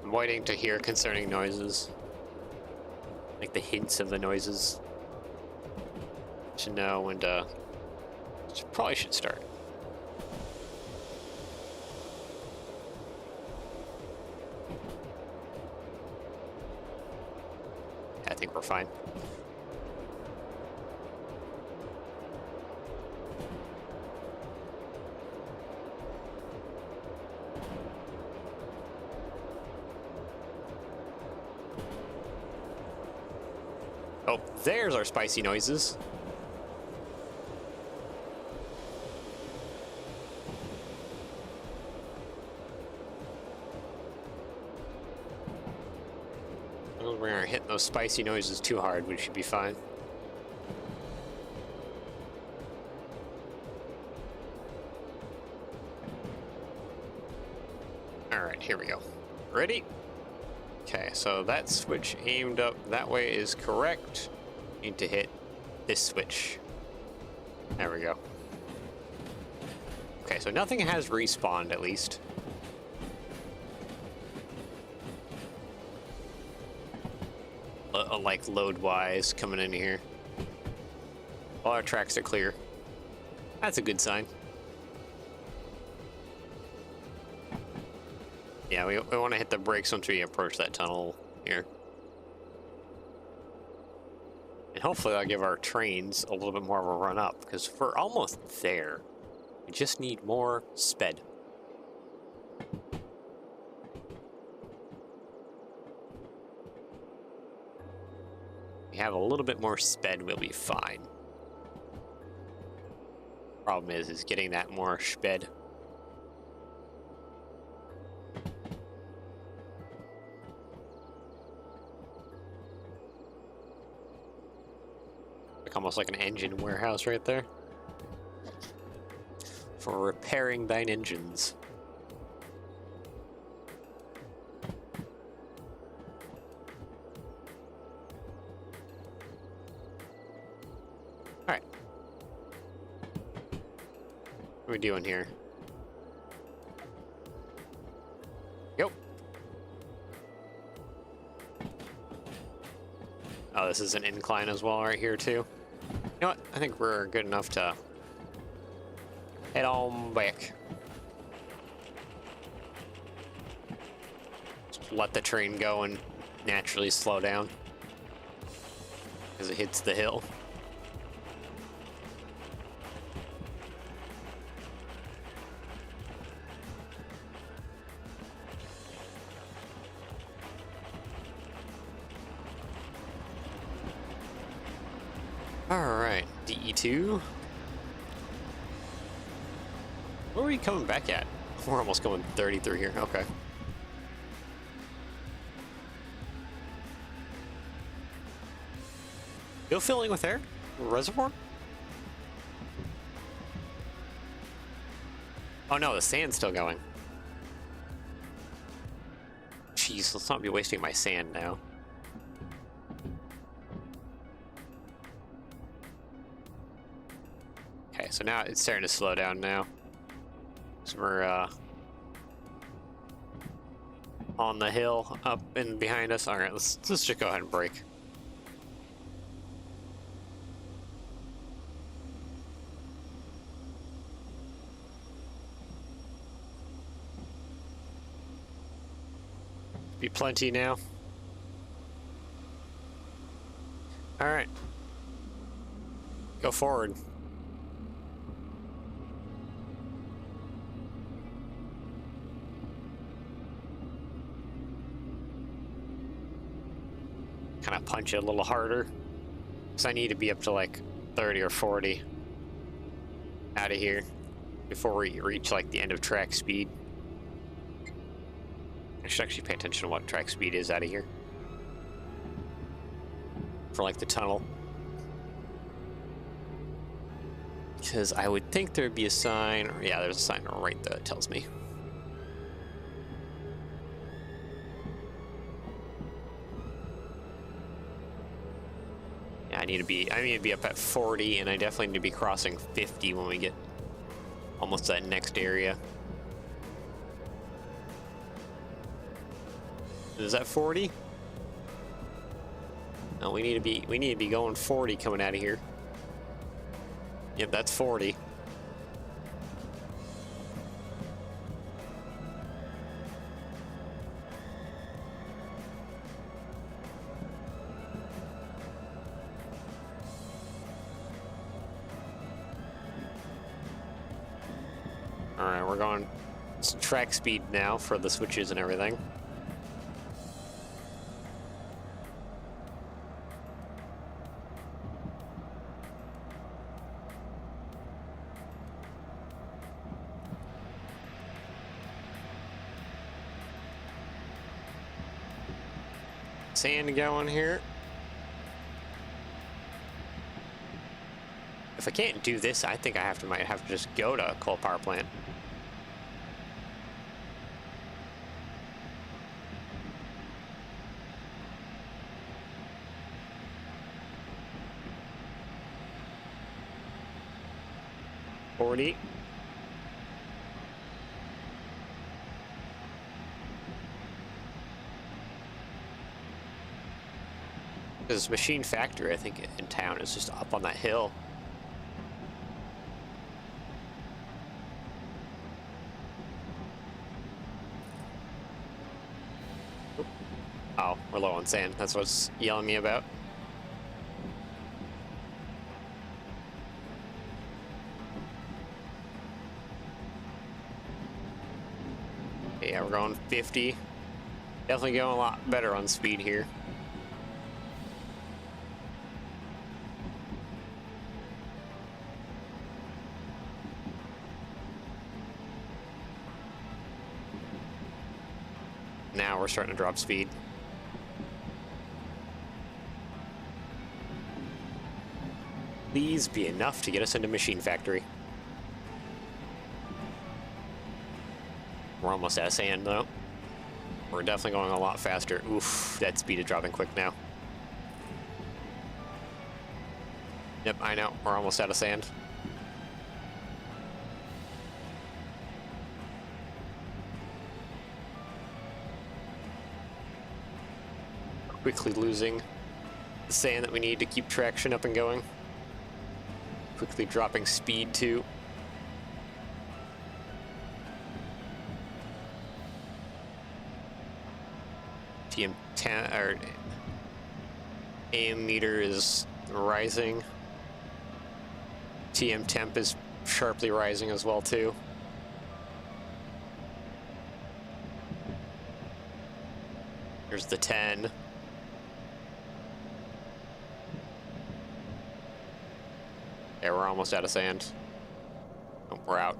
Speaker 1: I'm waiting to hear concerning noises. Like the hints of the noises. To know when to... Probably should start. I think we're fine. Oh, there's our spicy noises. we aren't hitting those spicy noises too hard, we should be fine. Alright, here we go. Ready? Okay, so that switch aimed up that way is correct. Need to hit this switch. There we go. Okay, so nothing has respawned at least. Like load-wise coming in here. All our tracks are clear. That's a good sign. Yeah, we want to hit the brakes once we approach that tunnel here. And hopefully that'll give our trains a little bit more of a run up, because we're almost there. We just need more sped. We have a little bit more sped, we'll be fine. Problem is getting that more sped. Almost like an engine warehouse right there. For repairing thine engines. Alright. What are we doing here? Yep. Oh, this is an incline as well right here too. You know what? I think we're good enough to head on back. Just let the train go and naturally slow down as it hits the hill. Alright, DE2. Where are we coming back at? We're almost going 30 through here, okay. Still filling with air? Reservoir? Oh no, the sand's still going. Jeez, let's not be wasting my sand now. Okay, so now it's starting to slow down now. So we're on the hill up and behind us. All right, let's just go ahead and brake. Be plenty now. All right, go forward. Kind of punch it a little harder, because I need to be up to like 30 or 40 out of here before we reach like the end of track speed. I should actually pay attention to what track speed is out of here for like the tunnel, because I would think there'd be a sign, or yeah, there's a sign right there that tells me. I need to be up at 40, and I definitely need to be crossing 50 when we get almost to that next area. Is that 40? No, we need to be going 40 coming out of here. Yep, that's 40. Alright, we're going track speed now for the switches and everything. sand going here. If I can't do this, I think might have to just go to a coal power plant. $40. This machine factory, I think, in town is just up on that hill. Oh, we're low on sand. That's what's yelling me about. Yeah, we're going 50. Definitely going a lot better on speed here. Now we're starting to drop speed. Please be enough to get us into machine factory. We're almost out of sand though. We're definitely going a lot faster. Oof, that speed is dropping quick now. Yep, I know, we're almost out of sand. Quickly losing the sand that we need to keep traction up and going. Quickly dropping speed too. TM10 or AM meter is rising. TM temp is sharply rising as well too. Here's the 10. Yeah, we're almost out of sand. Oh, we're out.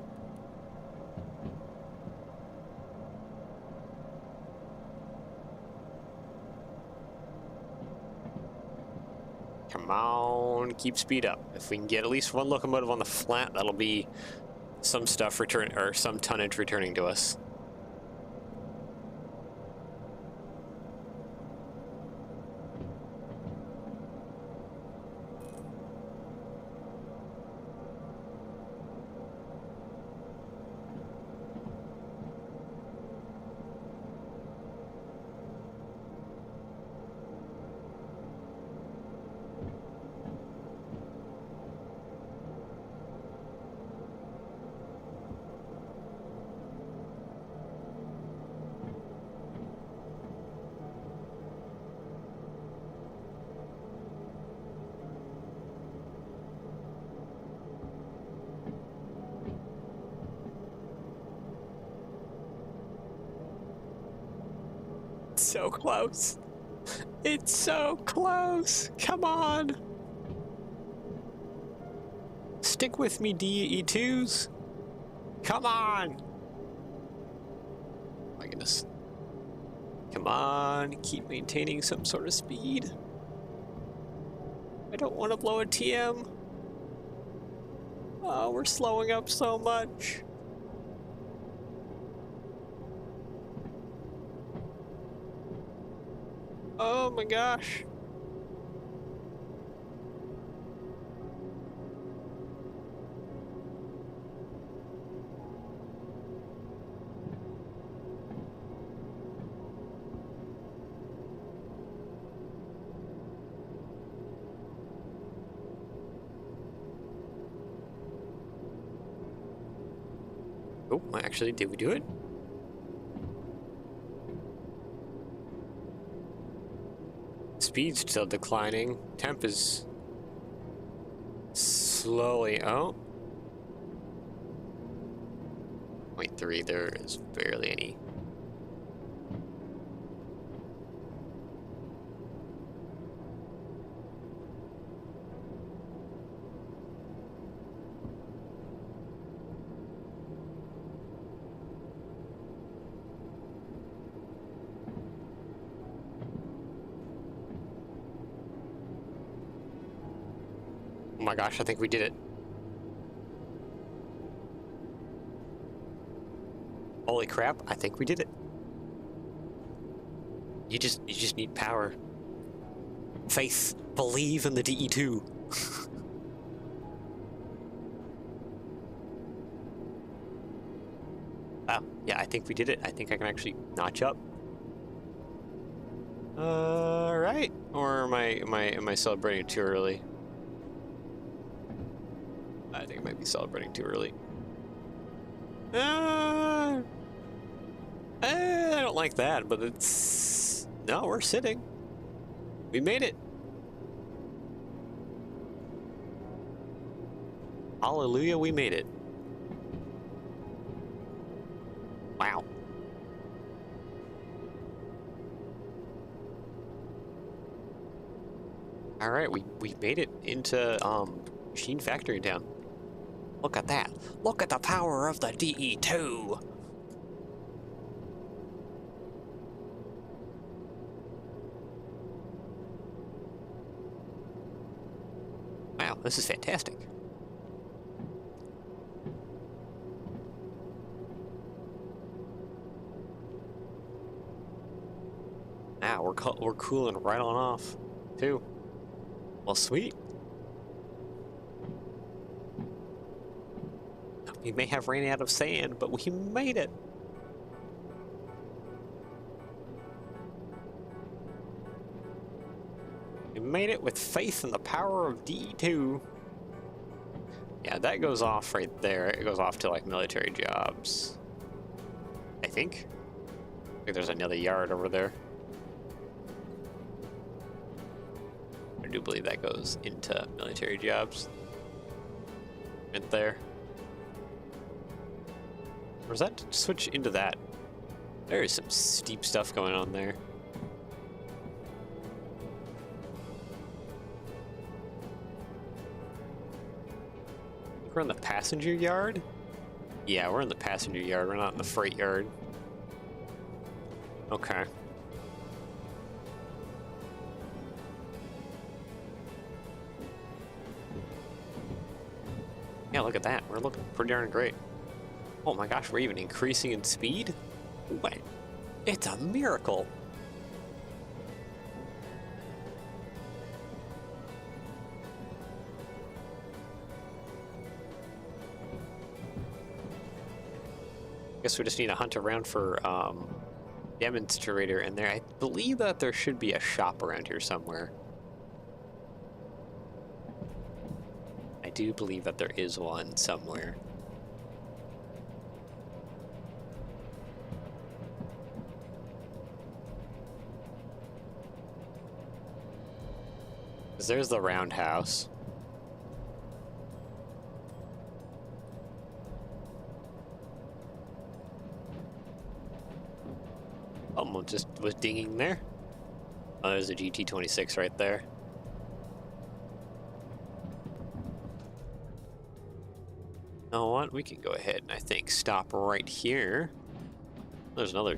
Speaker 1: Come on, keep speed up. If we can get at least one locomotive on the flat, that'll be some stuff return or some tonnage returning to us. So close. It's so close. Come on. Stick with me, DE2s. Come on. Oh my goodness. Come on. Keep maintaining some sort of speed. I don't want to blow a TM. Oh, we're slowing up so much. Oh my gosh. Oh, actually, did we do it? Speed's still declining. Temp is slowly. Oh. 0.3, there is barely any. Oh my gosh, I think we did it. Holy crap, I think we did it. You just need power. Faith. Believe in the DE2. Wow, yeah, I think we did it. I think I can actually notch up. Right? Or am I celebrating too early? I think I might be celebrating too early. I don't like that, but it's... No, we're sitting. We made it. Hallelujah, we made it. Wow. All right, we made it into Machine Factory Town. Look at that. Look at the power of the DE2. Wow, this is fantastic. Now we're cooling right on off, too. Well, sweet. We may have ran out of sand, but we made it. We made it with faith in the power of D2. Yeah, that goes off right there. It goes off to like military jobs. I think. I think there's another yard over there. I do believe that goes into military jobs. Right there. Or does that switch into that? There is some steep stuff going on there. We're in the passenger yard? Yeah, we're in the passenger yard. We're not in the freight yard. Okay. Yeah, look at that. We're looking pretty darn great. Oh my gosh, we're even increasing in speed? What? It's a miracle. Guess we just need to hunt around for demonstrator in there. I believe that there should be a shop around here somewhere. I do believe that there is one somewhere. There's the roundhouse. Almost just was dinging there. Oh, there's a GT26 right there. You know what? We can go ahead and I think stop right here. There's another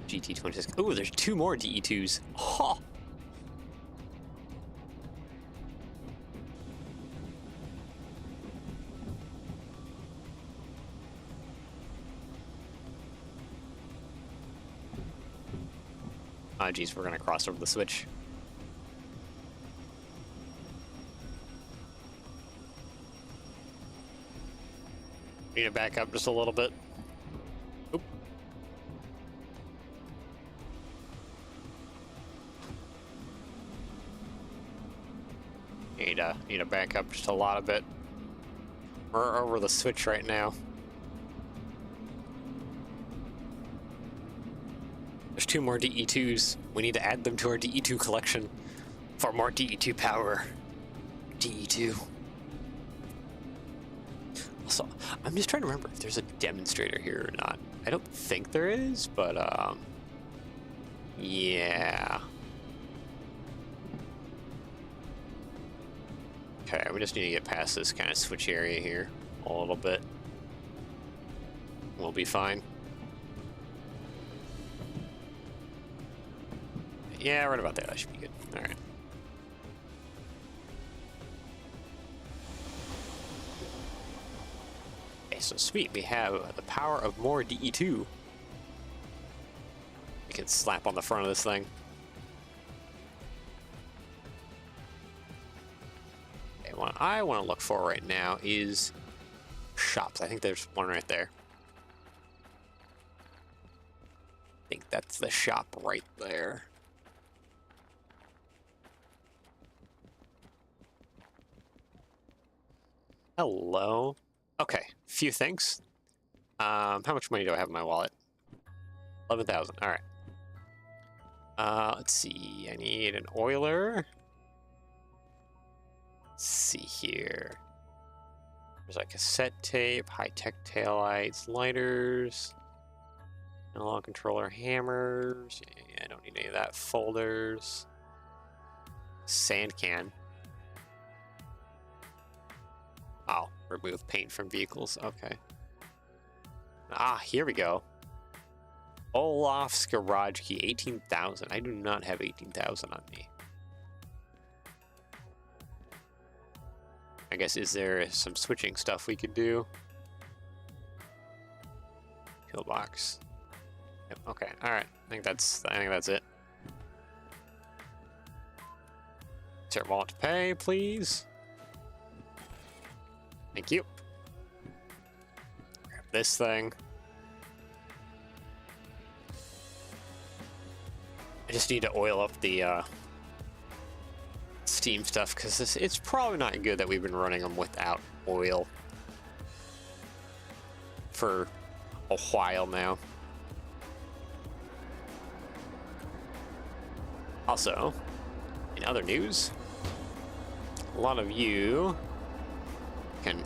Speaker 1: GT26. Oh, there's two more DE2s. Oh! Ah, geez, we're gonna cross over the switch. Need to back up just a little bit. Oop. Need to back up just a lot of bit. We're over the switch right now. There's two more DE2s. We need to add them to our DE2 collection for more DE2 power. DE2. Also, I'm just trying to remember if there's a demonstrator here or not. I don't think there is, but yeah. Okay, we just need to get past this kind of switch area here a little bit. We'll be fine. Yeah, right about there. That should be good. All right. Okay, so sweet. We have the power of more DE2. We can slap on the front of this thing. Okay, what I want to look for right now is shops. I think there's one right there. I think that's the shop right there. Hello. Okay, few things. How much money do I have in my wallet? 11,000. All right. Let's see. I need an oiler. Let's see here. There's like cassette tape, high-tech taillights, lighters, analog controller, hammers. Yeah, I don't need any of that. Folders. Sand can. Oh, remove paint from vehicles. Okay. Ah, here we go. Olaf's garage key, 18,000. I do not have 18,000 on me. I guess, is there some switching stuff we could do? Pillbox. Yep, okay, alright. I think that's it. Insert wallet to pay, please. Thank you. Grab this thing. I just need to oil up the Steam stuff because it's probably not good that we've been running them without oil for a while now. Also, in other news, a lot of you can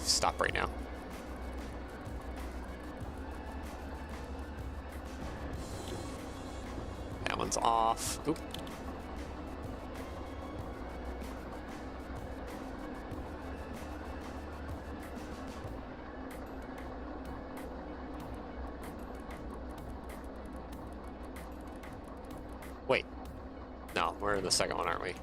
Speaker 1: stop right now. That one's off. Oop. Wait. No, we're in the second one, aren't we?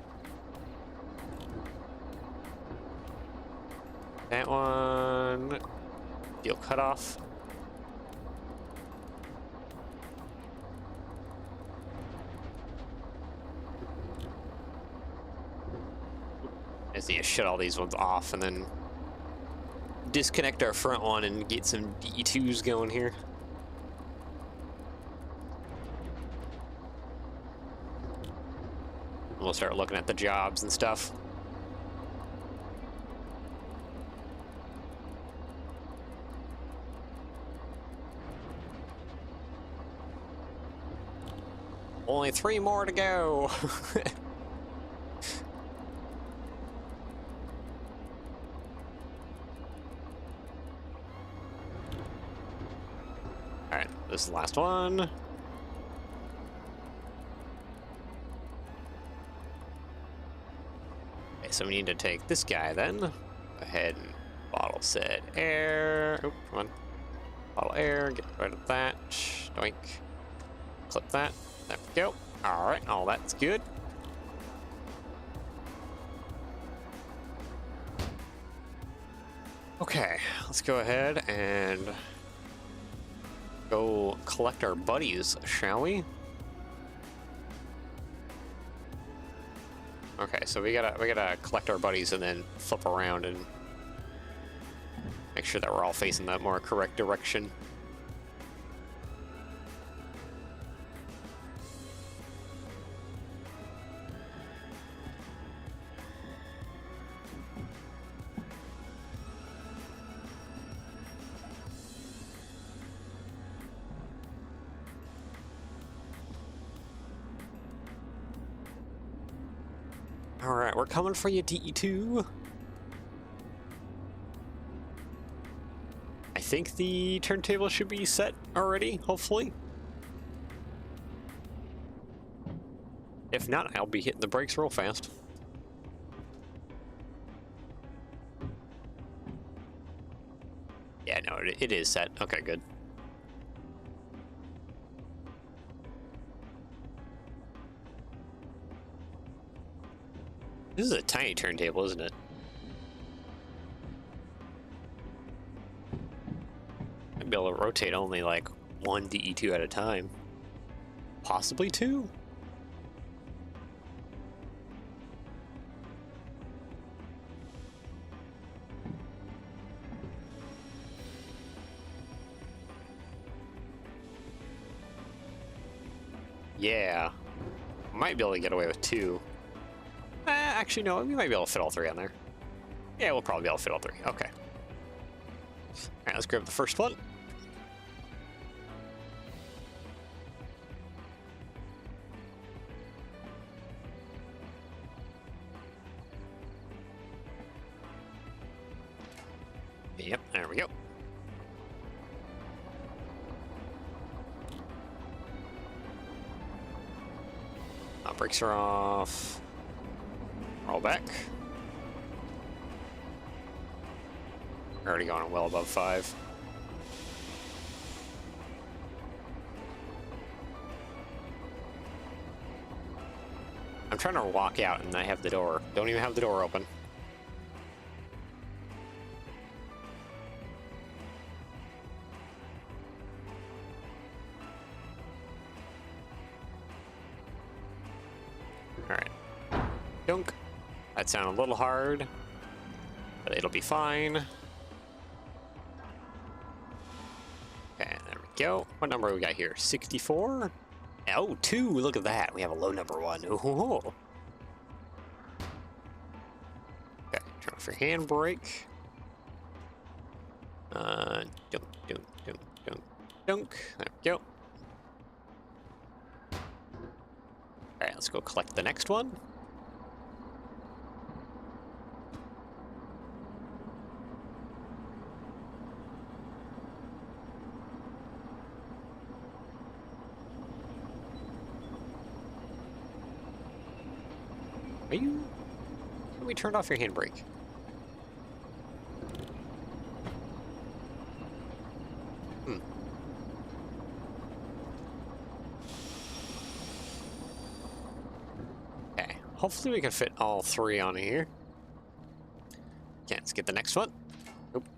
Speaker 1: That one. Deal cutoff. I just need to shut all these ones off and then disconnect our front one and get some D2s going here. We'll start looking at the jobs and stuff. Only 3 more to go. Alright, this is the last one. Okay, so we need to take this guy then. Go ahead and bottle set air. Oh, come on. Bottle air, get rid of that. Doink. Clip that. There we go. Alright, all that's good. Okay, let's go ahead and go collect our buddies, shall we? Okay, so we gotta collect our buddies and then flip around and make sure that we're all facing that more correct direction. Alright, we're coming for you, DE2. I think the turntable should be set already, hopefully. If not, I'll be hitting the brakes real fast. Yeah, no, it is set. Okay, good. This is a tiny turntable, isn't it? be able to rotate only like one DE2 at a time. Possibly two? Yeah. Might be able to get away with two. Actually, no, we might be able to fit all three on there. Yeah, we'll probably be able to fit all three. Okay. Alright, let's grab the first one. Yep, there we go. Brakes are off. Roll back. We're already going well above 5. I'm trying to walk out and I have the door. Don't even have the door open. Alright. Dunk. That sounded a little hard, but it'll be fine. Okay, there we go. What number we got here? 64? Oh, 2. Look at that. We have a low number 1. Ooh. Okay, turn off your handbrake. Dunk, dunk, dunk, dunk, dunk. There we go. Alright, let's go collect the next one. Are you... We turned off your handbrake. Okay, hopefully we can fit all 3 on here. Okay, let's get the next one. Nope.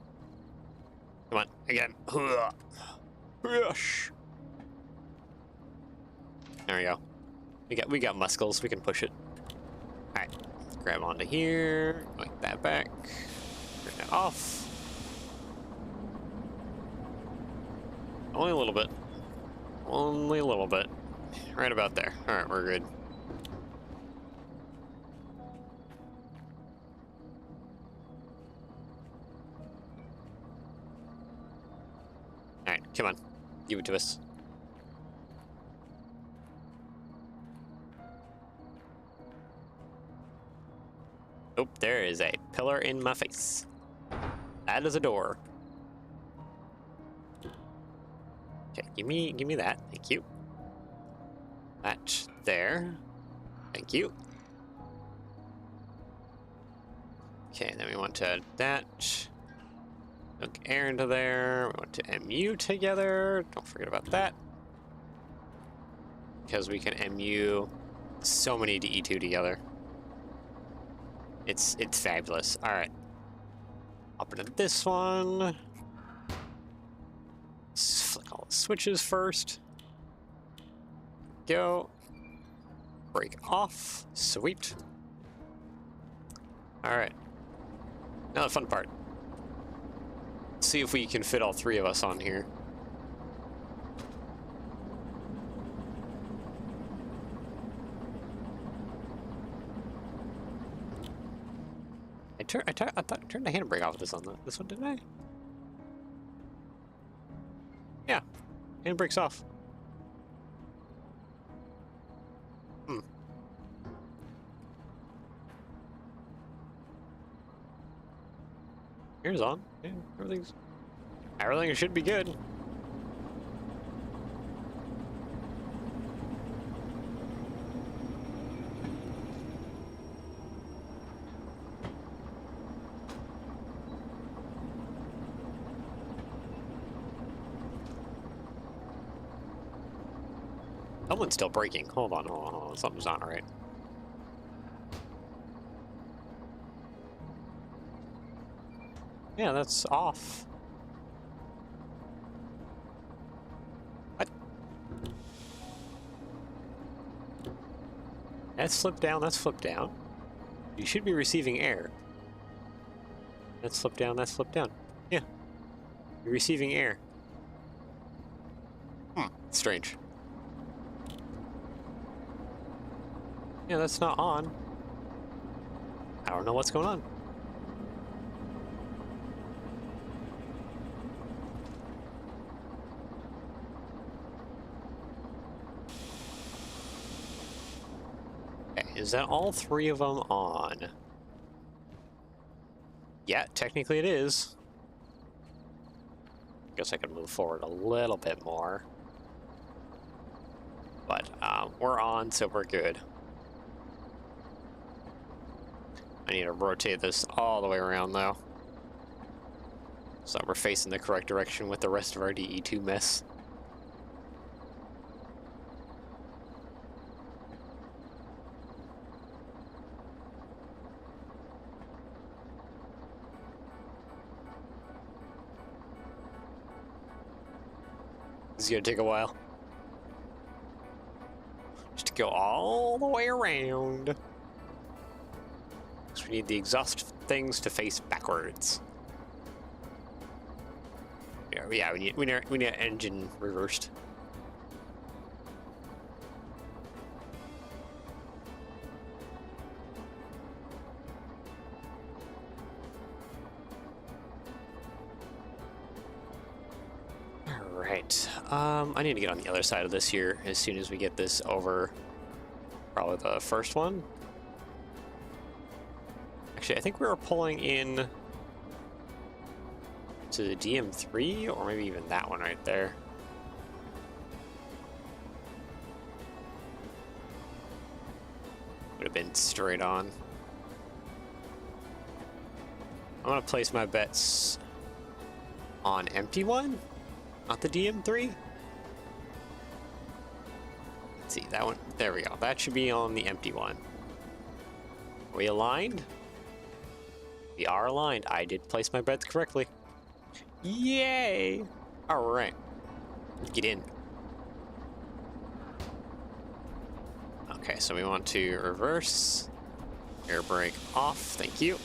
Speaker 1: Come on, again. Rush. There we go. We got muscles, we can push it. Alright, grab onto here, like that back, turn that off. Only a little bit. Only a little bit. Right about there. Alright, we're good. Alright, come on. Give it to us. Oh, there is a pillar in my face. That is a door. Okay, give me that. Thank you. That there. Thank you. Okay, then we want to add that. Hook air into there. We want to MU together. Don't forget about that. Because we can MU so many DE2 together. It's fabulous. All right. Up into this one. Let's flick all the switches first. Go. Break off. Sweet. All right. Now the fun part. Let's see if we can fit all 3 of us on here. I thought I turned the handbrake off this one, didn't I? Yeah, handbrake's off. Air's on. Yeah, everything should be good. Someone's still braking. Hold on. Something's not right. Yeah, that's off. That's flip down, that's flip down. You should be receiving air. That's flip down, that's flip down. Yeah. You're receiving air. Strange. Yeah, that's not on. I don't know what's going on. Okay, is that all three of them on? Yeah, technically it is. Guess I could move forward a little bit more. But we're on, so we're good. I need to rotate this all the way around, though. So we're facing the correct direction with the rest of our DE2 mess. This is gonna take a while. Just to go all the way around. We need the exhaust things to face backwards. Yeah, we need engine reversed. All right. I need to get on the other side of this here as soon as we get this over. Probably the first one. Actually, I think we were pulling in to the DM3, or maybe even that one right there. Would have been straight on. I'm gonna place my bets on empty one, not the DM3. Let's see, that one, there we go. That should be on the empty one. Are we aligned? We are aligned. I did place my bets correctly. Yay! Alright. Get in. Okay, so we want to reverse. Air brake off. Thank you.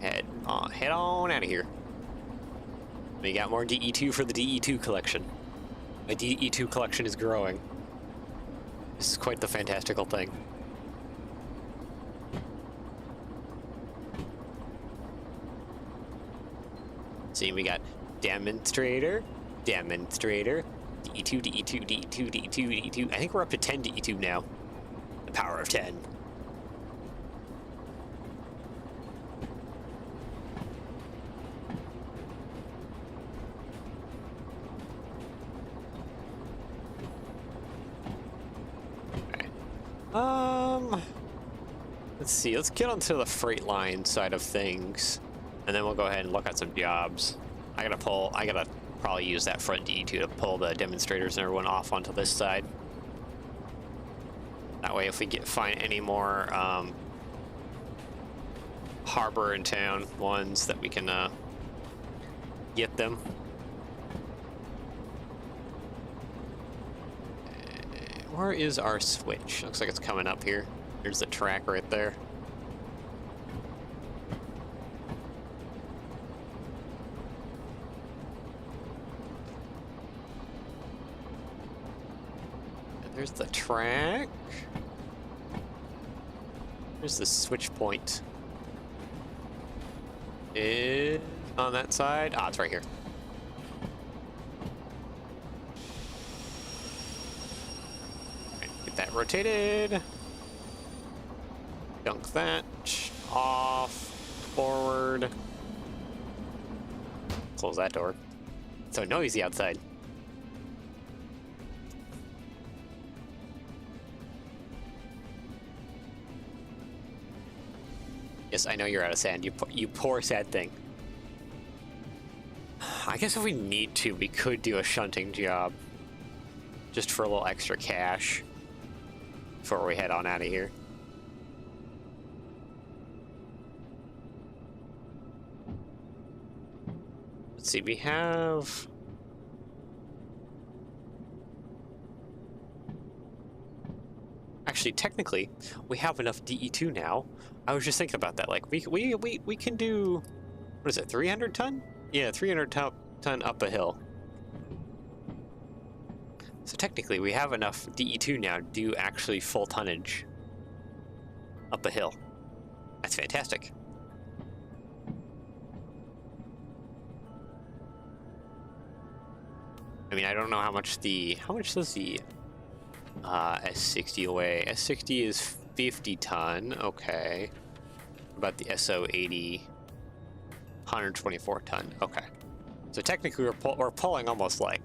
Speaker 1: Head on out of here. We got more DE2 for the DE2 collection. My DE2 collection is growing. This is quite the fantastical thing. See, we got demonstrator, demonstrator, DE2, DE2, DE2, DE2, DE2. I think we're up to 10 DE2 now. The power of 10. Okay. Let's see. Let's get onto the freight line side of things. And then we'll go ahead and look at some jobs. I gotta probably use that front DE2 to pull the demonstrators and everyone off onto this side. That way if we find any more harbor in town ones that we can get them. Where is our switch? Looks like it's coming up here. There's the track right there. There's the track. There's the switch point. Is on that side. Ah, it's right here. Right, get that rotated. Dunk that. Off. Forward. Close that door. It's so noisy outside. Yes, I know you're out of sand. You poor sad thing. I guess if we need to, we could do a shunting job. Just for a little extra cash. Before we head on out of here. Let's see, we have... actually, technically, we have enough DE2 now. I was just thinking about that. Like, we can do, what is it, 300 ton? Yeah, 300 ton up a hill. So technically, we have enough DE2 now to do actually full tonnage up a hill. That's fantastic. I mean, I don't know how much does the S60 weigh? S60 is 50 ton. Okay. About the SO80, 124 ton. Okay. So technically, we're pulling almost like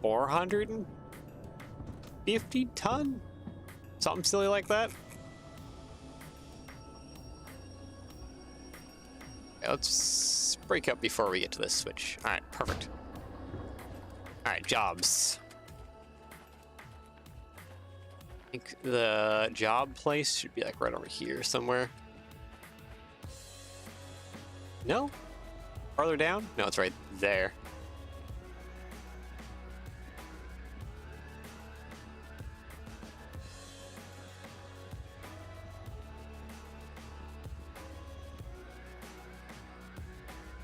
Speaker 1: 450 ton, something silly like that. Okay, let's break up before we get to this switch. All right, perfect. All right, jobs. I think the job place should be like right over here somewhere. No? Farther down? No, it's right there.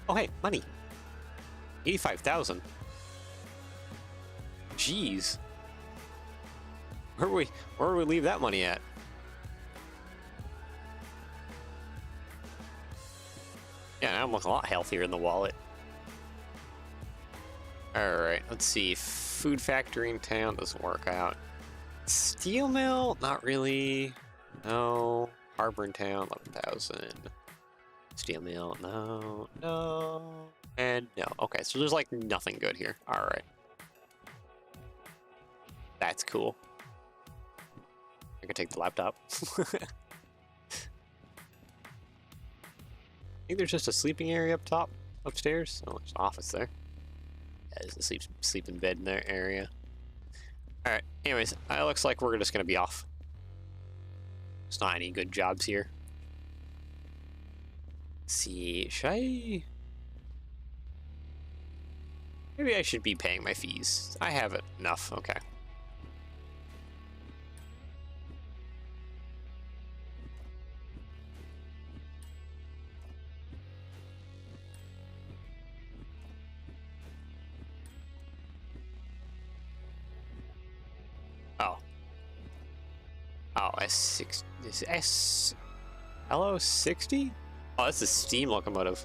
Speaker 1: Oh, hey, money. 85,000. Jeez. Where would we leave that money at? Yeah, I'm looking a lot healthier in the wallet. Alright, let's see. Food factory in town doesn't work out. Steel mill? Not really. No. Harbor in town, 11,000. Steel mill, no, no, and no. Okay, so there's like nothing good here. All right. That's cool. I can take the laptop. I think there's just a sleeping area up top, upstairs. Oh, there's an office there. Yeah, there's a sleeping bed in their area. All right, anyways, it looks like we're just gonna be off. There's not any good jobs here. See, should I? Maybe I should be paying my fees. I have enough, okay. Oh. Oh, S6, is LO60? Oh, that's a steam locomotive.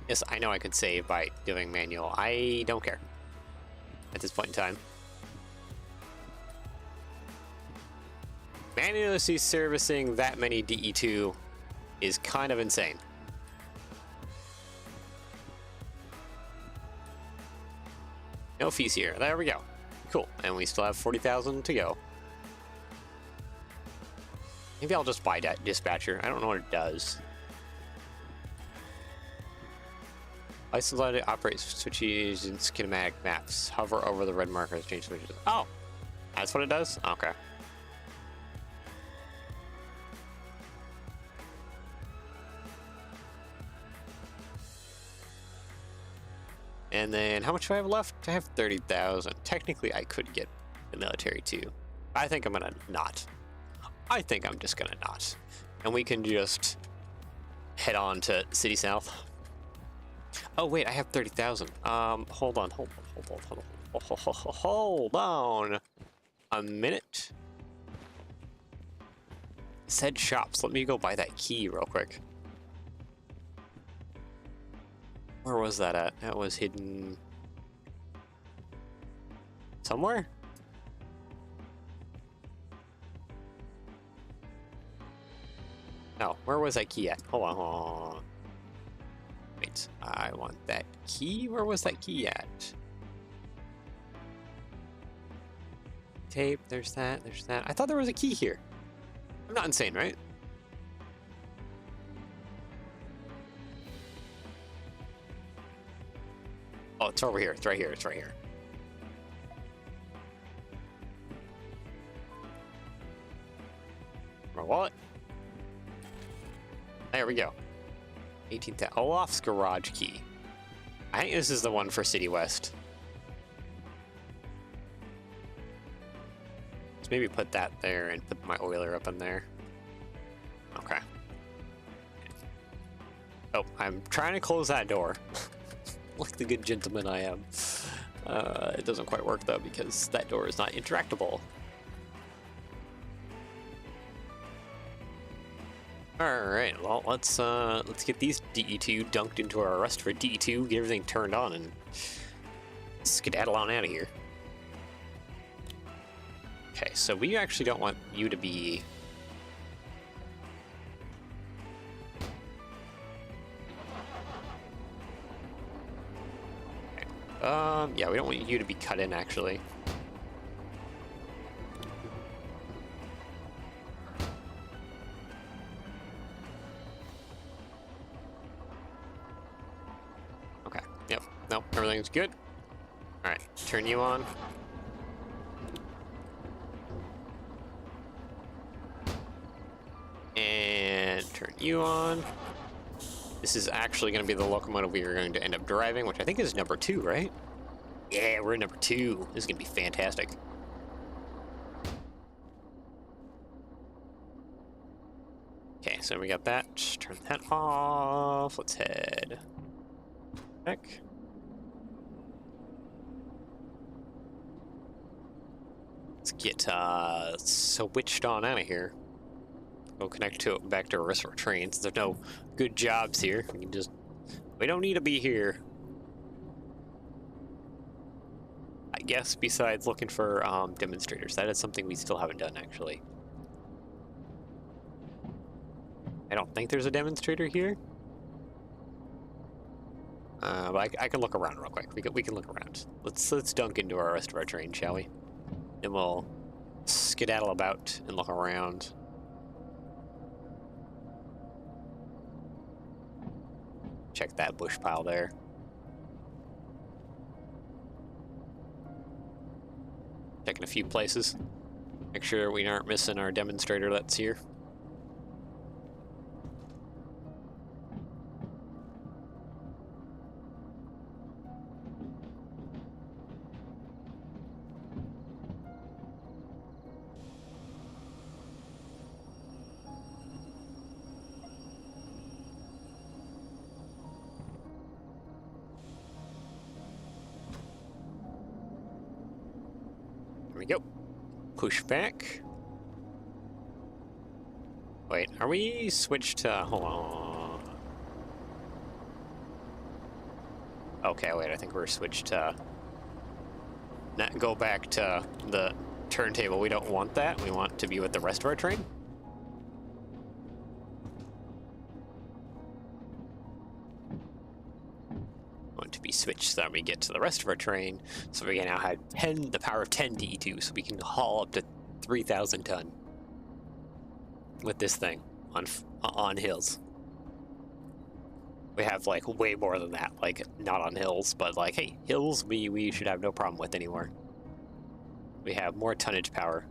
Speaker 1: Yes, I know I could save by doing manual. I don't care at this point in time. Manually servicing that many DE2 is kind of insane. No fees here. There we go. Cool. And we still have 40,000 to go. Maybe I'll just buy that dispatcher. I don't know what it does. License allowed to operate switches and kinematic maps. Hover over the red markers, change switches. Oh, that's what it does? Okay. And then how much do I have left? I have 30,000. Technically, I could get the military too. I think I'm gonna not. I think I'm just gonna not. And we can just head on to City South. Oh wait, I have 30,000. Hold on a minute. Said shops. Let me go buy that key real quick. Where was that at? That was hidden somewhere? No, where was that key at? Hold on. Wait, I want that key. Where was that key at? Tape, there's that. I thought there was a key here. I'm not insane, right? Oh, it's over here. It's right here. My wallet. There we go. 18th Olaf's garage key. I think this is the one for City West. Let's maybe put that there and put my oiler up in there. Okay. Oh, I'm trying to close that door. Like the good gentleman I am. It doesn't quite work though because that door is not interactable. Alright, well let's get these DE2 dunked into our rust for DE2, get everything turned on and skedaddle on out of here. Okay, so we actually don't want you to be yeah, we don't want you to be cut in, actually. Okay, yep, nope, everything's good. Alright, turn you on. And turn you on. This is actually going to be the locomotive we are going to end up driving, which I think is number 2, right? Yeah, we're in number 2. This is going to be fantastic. Okay, so we got that. Just turn that off. Let's head back. Let's get switched on out of here. Go connect to it back to the rest of our trains. There's no good jobs here. We don't need to be here. I guess besides looking for demonstrators. That is something we still haven't done, actually. I don't think there's a demonstrator here. But I can look around real quick. We can look around. Let's dunk into our rest of our train, shall we? Then we'll skedaddle about and look around. Check that bush pile there. Checking a few places. Make sure we aren't missing our demonstrator that's here. There we go. Push back. Wait, are we switched to... Hold on. Okay, wait, I think we're switched to... Not go back to the turntable. We don't want that. We want to be with the rest of our train. To be switched so that we get to the rest of our train, so we can now have the power of 10 DE2, so we can haul up to 3,000 ton with this thing on hills. We have like way more than that, like not on hills, but like, hey, hills we should have no problem with anymore. We have more tonnage power.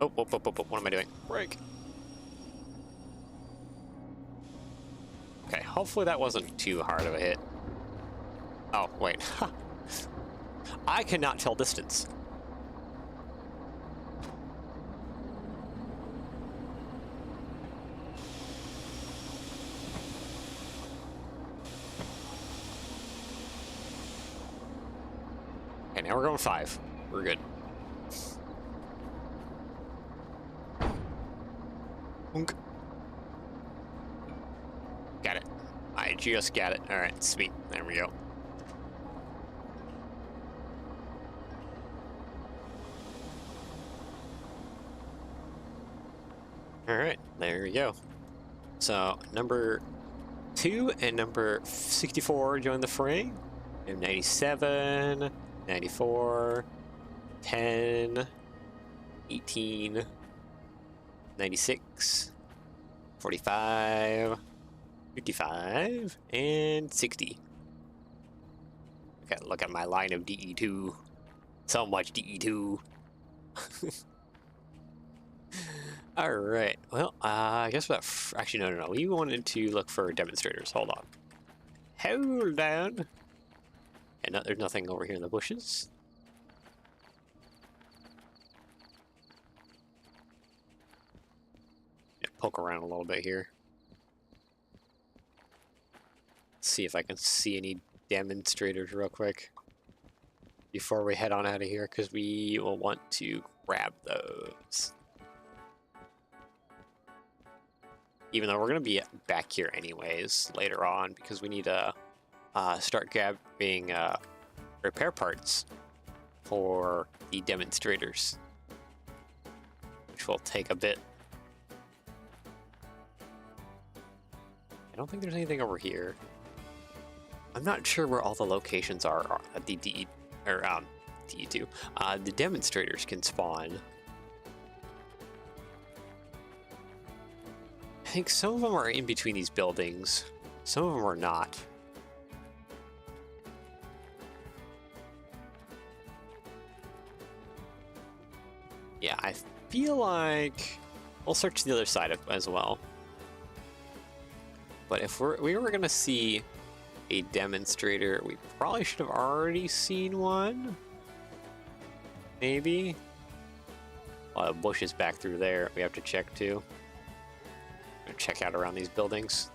Speaker 1: Oh, what am I doing? Break. Okay, hopefully that wasn't too hard of a hit. Oh, wait. I cannot tell distance. Okay, now we're going 5. We're good. Got it. I just got it. Alright, sweet. There we go. Alright, there we go. So, number 2 and number 64 join the fray. And 97, 94, 10, 18, 96, 45, 55, and 60. Okay, look at my line of DE2. So much DE2. Alright, well, I guess that. Actually, no. We wanted to look for demonstrators. Hold on. Hold on. And no, there's nothing over here in the bushes. Yeah, poke around a little bit here. See if I can see any demonstrators real quick before we head on out of here, because we will want to grab those. Even though we're going to be back here anyways later on, because we need to start grabbing repair parts for the demonstrators, which will take a bit. I don't think there's anything over here. I'm not sure where all the locations are at the DE2. The demonstrators can spawn. I think some of them are in between these buildings. Some of them are not. Yeah, I feel like we'll search the other side as well. But if we were gonna see a demonstrator, we probably should have already seen one. Maybe. A lot of bushes back through there. We have to check too. Check out around these buildings.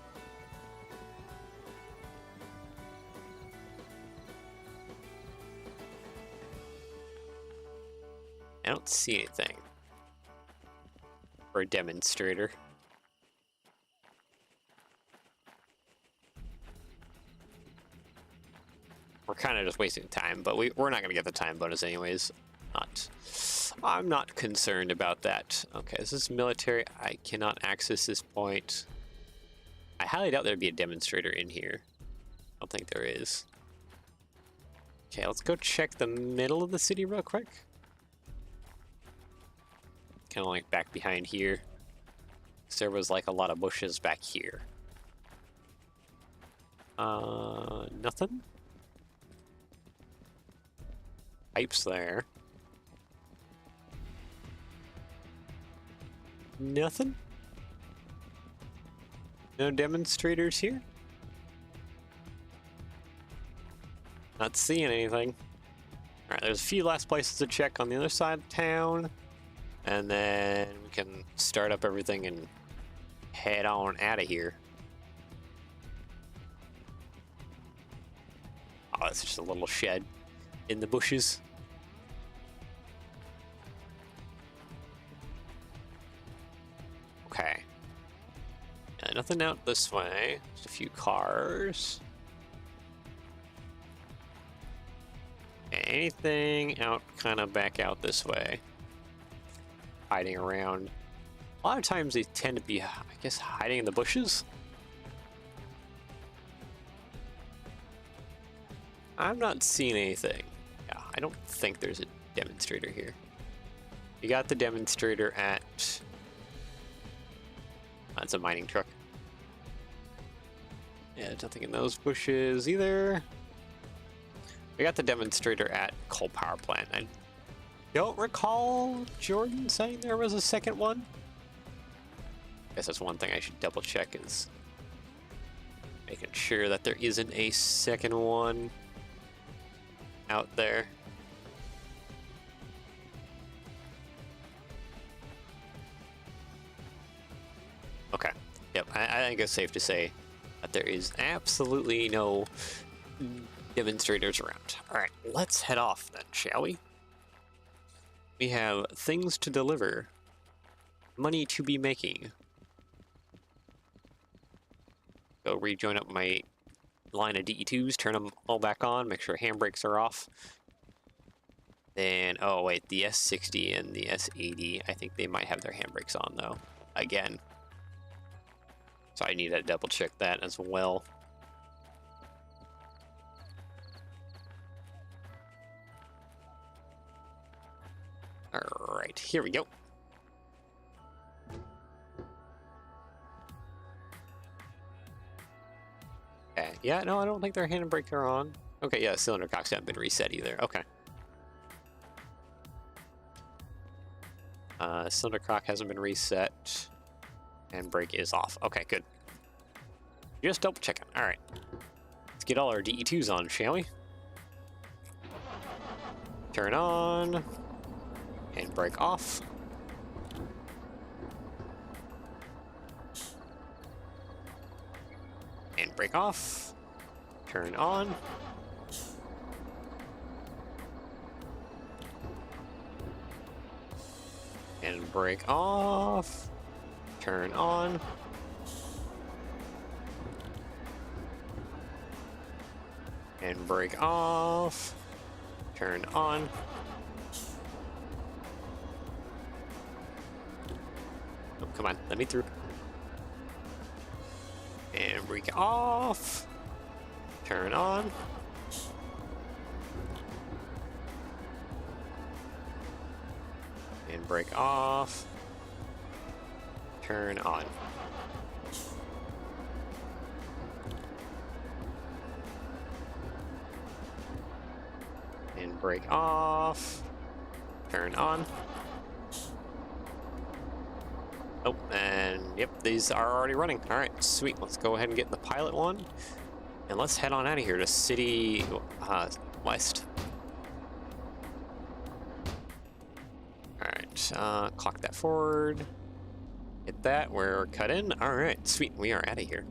Speaker 1: I don't see anything for a demonstrator. We're kind of just wasting time, but we're not going to get the time bonus anyways. I'm not concerned about that. Okay, this is military. I cannot access this point. I highly doubt there'd be a demonstrator in here. I don't think there is. Okay, let's go check the middle of the city real quick. Kind of like back behind here. So there was like a lot of bushes back here. Nothing? Pipes there. Nothing? No demonstrators here? Not seeing anything. Alright, there's a few last places to check on the other side of town. And then we can start up everything and head on out of here. Oh, it's just a little shed in the bushes. Okay. Nothing out this way. Just a few cars. Anything out, kind of back out this way. Hiding around. A lot of times they tend to be, I guess, hiding in the bushes. I'm not seeing anything. Yeah, I don't think there's a demonstrator here. You got the demonstrator at... That's a mining truck. Yeah, there's nothing in those bushes either. We got the demonstrator at coal power plant. I don't recall Jordan saying there was a second one. I guess that's one thing I should double check, is making sure that there isn't a second one out there. Okay. Yep, I think it's safe to say that there is absolutely no demonstrators around. Alright, let's head off then, shall we? We have things to deliver. Money to be making. Go rejoin up my line of DE2s, turn them all back on, make sure handbrakes are off. Then, oh wait, the S60 and the S80, I think they might have their handbrakes on though, again. So I need to double check that as well. Alright. right, here we go. Okay, yeah, no, I don't think their handbrake are on. Okay, yeah, cylinder cocks haven't been reset either. Okay. Cylinder cock hasn't been reset. And brake is off. Okay, good. Just double checking. All right. Let's get all our DE2s on, shall we? Turn on. And brake off. And brake off. Turn on. And brake off. Turn on. And brake off. Turn on. Oh, come on, let me through. And brake off. Turn on. And brake off. Turn on. And brake off. Turn on. Oh, and yep, these are already running. All right, sweet. Let's go ahead and get the pilot one. And let's head on out of here to City West. All right, clock that forward. Hit that, we're cut in. All right, sweet, we are out of here.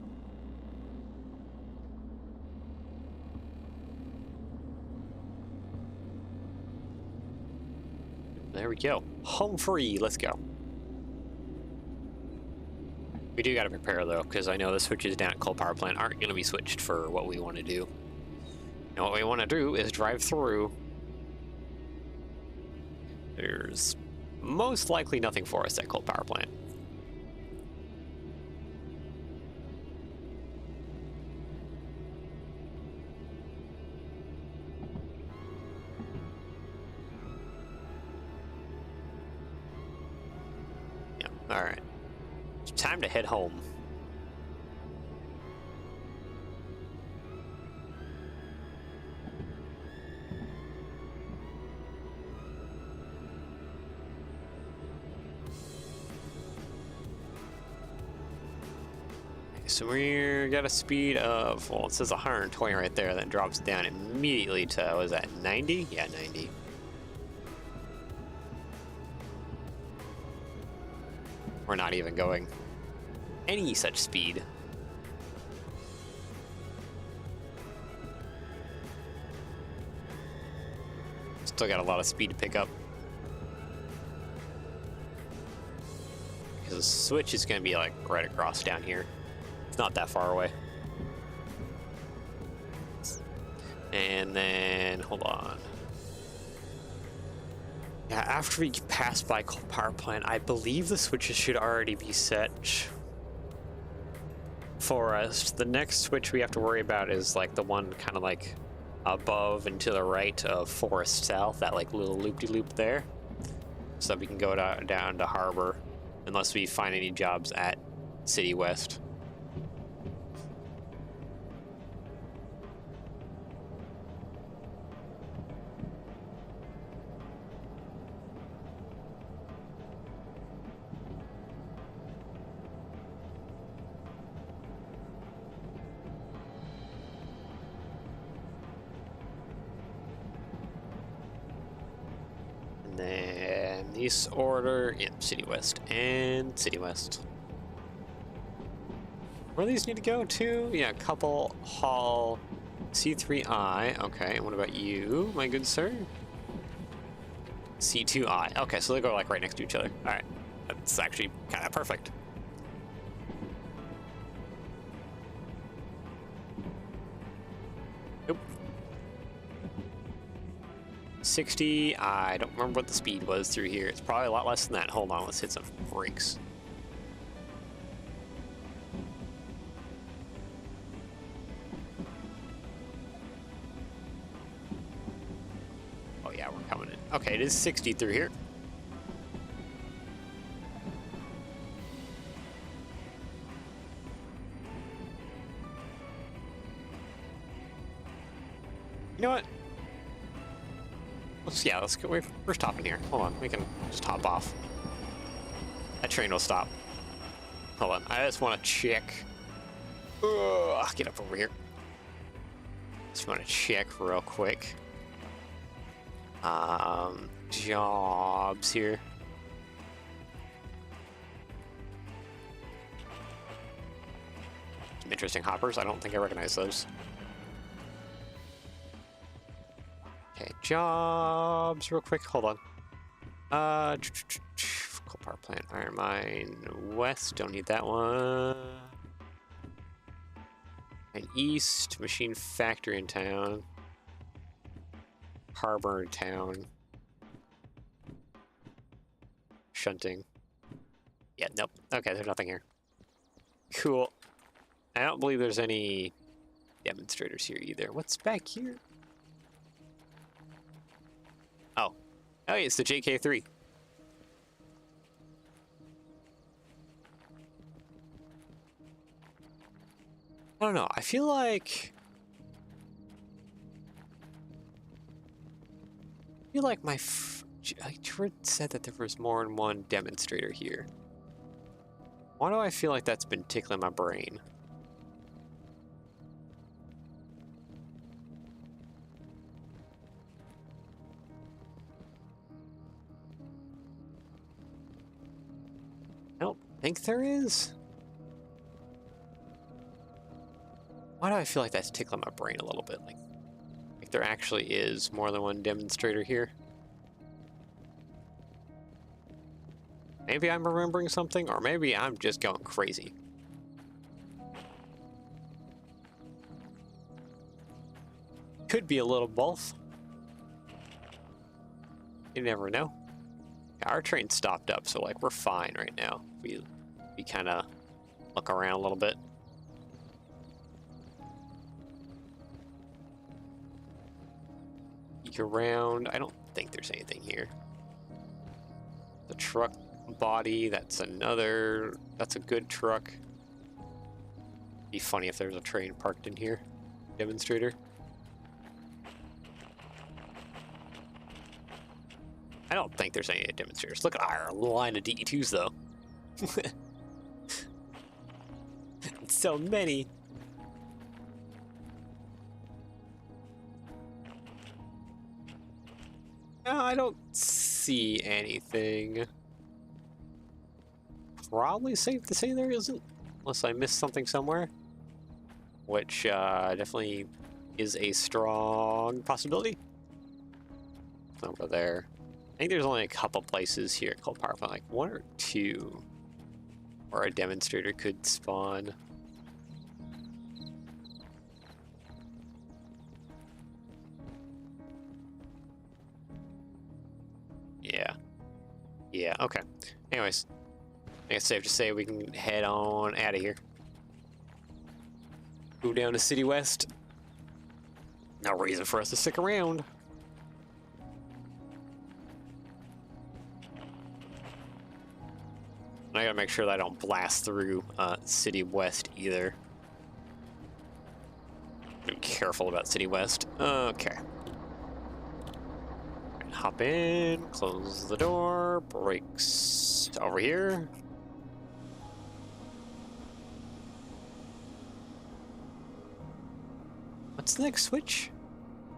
Speaker 1: There we go. Home free, let's go. We do gotta prepare though, because I know the switches down at coal power plant aren't gonna be switched for what we want to do. And what we want to do is drive through. There's most likely nothing for us at coal power plant. Yeah, all right. It's time to head home. So we're got a speed of, well, it says 120 right there, then drops down immediately to, what is that, 90? Yeah, 90. We're not even going any such speed. Still got a lot of speed to pick up. Because the switch is going to be like right across down here. It's not that far away. And then, hold on. Yeah, after we pass by coal power plant, I believe the switches should already be set for us. The next switch we have to worry about is like the one kind of like above and to the right of Forest South, that like little loop-de-loop there. So that we can go down to Harbor, unless we find any jobs at City West. And then this order, yep, City West and City West. Where do these need to go to? Yeah, couple haul C3I. Okay, and what about you, my good sir? C2I. Okay, so they go like right next to each other. All right, that's actually kind of perfect. Nope. 60. I don't remember what the speed was through here. It's probably a lot less than that. Hold on, let's hit some brakes. Oh yeah, we're coming in. Okay, it is 60 through here. know what? Let's go. We're stopping here. Hold on, we can just hop off. That train will stop. Hold on, I just want to check. Get up over here. Just want to check real quick. Jobs here. Some interesting hoppers. I don't think I recognize those. Okay, jobs real quick. Hold on. Coal power plant, iron mine west. Don't need that one. And east, machine factory in town. Harbor in town. Shunting. Yeah, nope. Okay, there's nothing here. Cool. I don't believe there's any demonstrators here either. What's back here? Oh. Oh, it's the JK3. I don't know. I feel like my Jared said that there was more than one demonstrator here. Why do I feel like that's been tickling my brain? I don't think there is. Why do I feel like that's tickling my brain a little bit? Like there actually is more than one demonstrator here. Maybe I'm remembering something, or maybe I'm just going crazy. Could be a little both. You never know. Our train stopped up, so like we're fine right now. We kind of look around a little bit. Peek around. I don't think there's anything here. The truck body, that's a good truck. Be funny if there's a train parked in here. Demonstrator. I don't think there's any demonstrators. Look at our line of DE2s though. So many. No, I don't see anything. Probably safe to say there isn't, unless I missed something somewhere, which definitely is a strong possibility. Over there. I think there's only a couple places here at Coal Power Plant, like one or two, where a demonstrator could spawn. Yeah, okay. Anyways, I think it's safe to say we can head on out of here. Go down to City West. No reason for us to stick around. And I gotta make sure that I don't blast through City West either. Be careful about City West. Okay. Hop in, close the door, brakes over here. What's the next switch?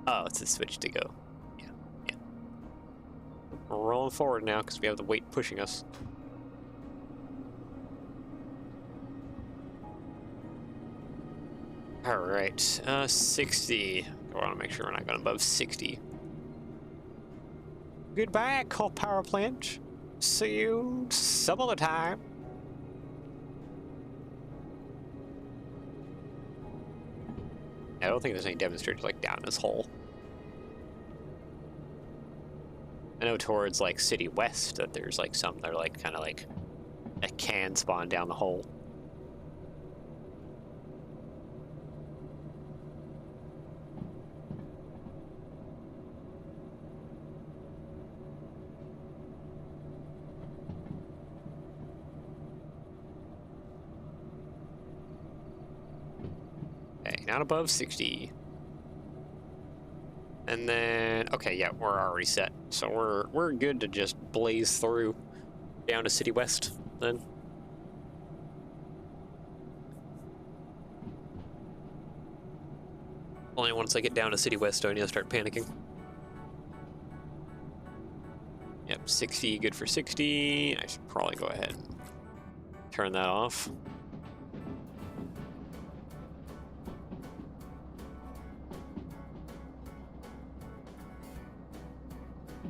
Speaker 1: Oh, it's the switch to go. Yeah. We're rolling forward now because we have the weight pushing us. All right, 60. I want to make sure we're not going above 60. Goodbye, Coal Power Plant. See you some other time. I don't think there's any demonstrators like down this hole. I know towards like City West that there's like some that are like kind of like a can spawn down the hole. Okay, not above 60. And then, okay, yeah, we're already set. So we're good to just blaze through down to City West then. Only once I get down to City West do I need to start panicking. Yep, 60, good for 60. I should probably go ahead and turn that off.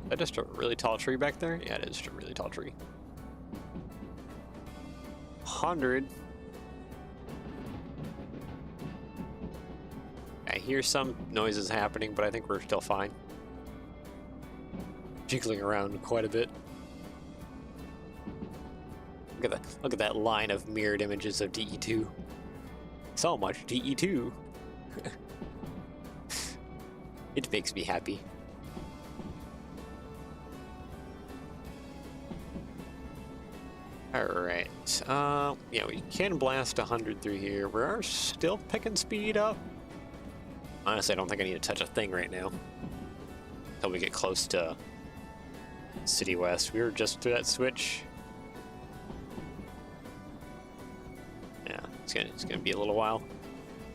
Speaker 1: Is that just a really tall tree back there? Yeah, it is just a really tall tree. 100. I hear some noises happening, but I think we're still fine. Jiggling around quite a bit. Look at that line of mirrored images of DE2. So much DE2. It makes me happy. Alright, yeah, we can blast 100 through here. We are still picking speed up. Honestly, I don't think I need to touch a thing right now. Until we get close to City West. We were just through that switch. Yeah, it's gonna be a little while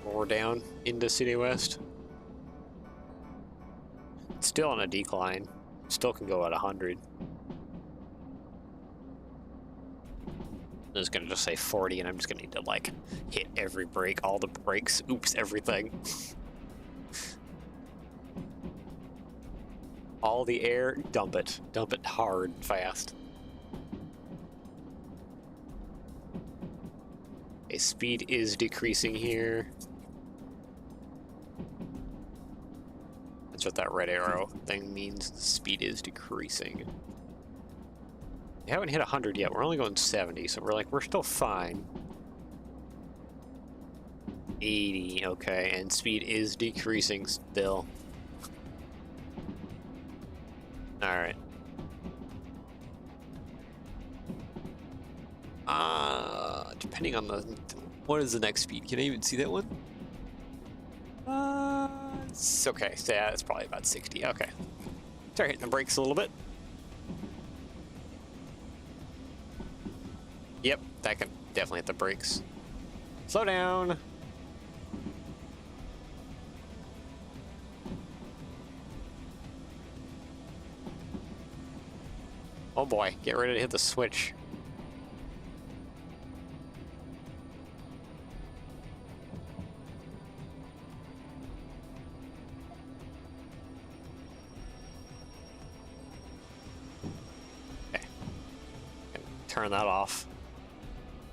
Speaker 1: when we're down into City West. It's still on a decline. Still can go at 100. I'm just gonna just say 40, and I'm just gonna need to like hit every brake, all the brakes, oops, everything. All the air, dump it hard, fast. Okay, speed is decreasing here. That's what that red arrow thing means. The speed is decreasing. We haven't hit 100 yet. We're only going 70, so we're still fine. 80, okay, and speed is decreasing still. Alright. Depending on what is the next speed? Can I even see that one? It's okay, so yeah, it's probably about 60, okay. Start hitting the brakes a little bit. Yep, that can definitely hit the brakes. Slow down. Oh boy, get ready to hit the switch. Okay. Turn that off.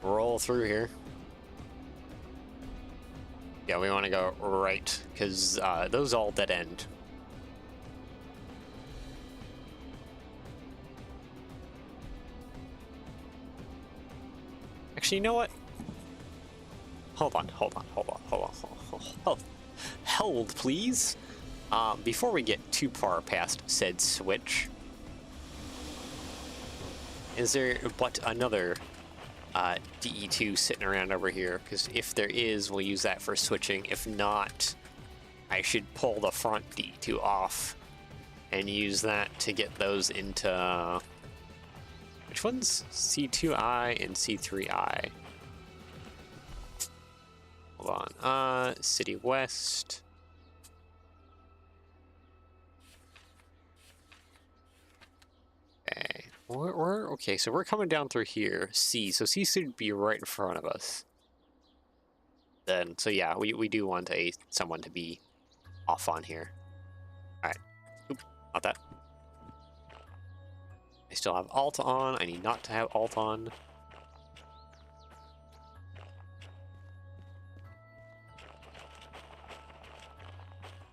Speaker 1: Roll through here. Yeah, we want to go right, because those all dead end. Actually, you know what? Hold on, please. Before we get too far past said switch, is there but another DE2 sitting around over here? Because if there is, we'll use that for switching. If not, I should pull the front DE2 off and use that to get those into... Which one's C2I and C3I? Hold on. City West. Okay. Okay, so we're coming down through here. C. So C should be right in front of us. Then, so yeah, we do want someone to be off on here. Alright. Oop, not that. I still have alt on. I need not to have alt on.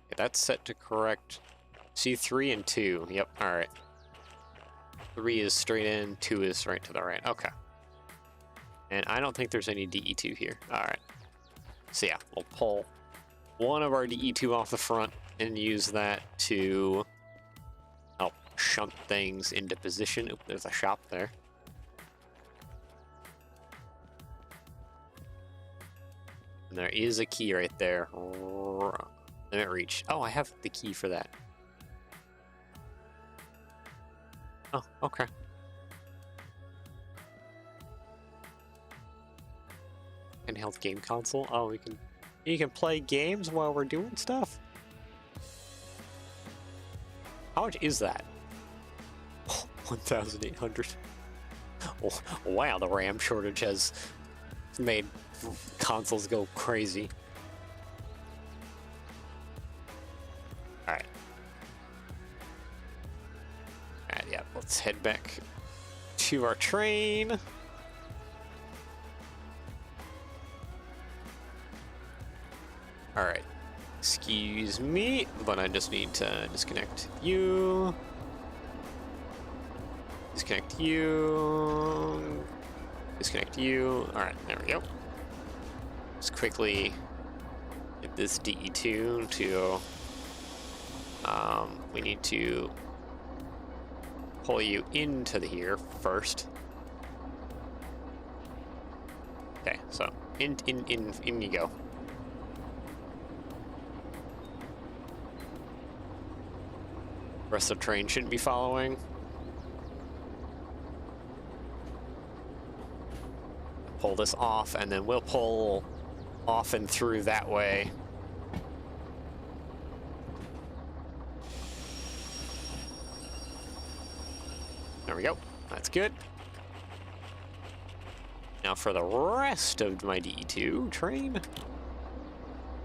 Speaker 1: Okay, that's set to correct. C3 and 2. Yep, alright. 3 is straight in, 2 is right to the right. Okay. And I don't think there's any DE2 here. Alright. So yeah, we'll pull one of our DE2 off the front and use that to help shunt things into position. Oop, there's a shop there. And there is a key right there. Limit reach. Oh, I have the key for that. Oh, okay. Handheld game console. Oh, you can play games while we're doing stuff. How much is that? 1,800. Oh, wow, the RAM shortage has made consoles go crazy. Alright. Alright, yeah, let's head back to our train. Alright. Excuse me, but I just need to disconnect you. Disconnect you. Disconnect you. Alright, there we go. Just quickly get this DE2 to... we need to pull you into here first. Okay, so in you go. Rest of the train shouldn't be following. Pull this off, and then we'll pull off and through that way. There we go. That's good. Now for the rest of my DE2 train. And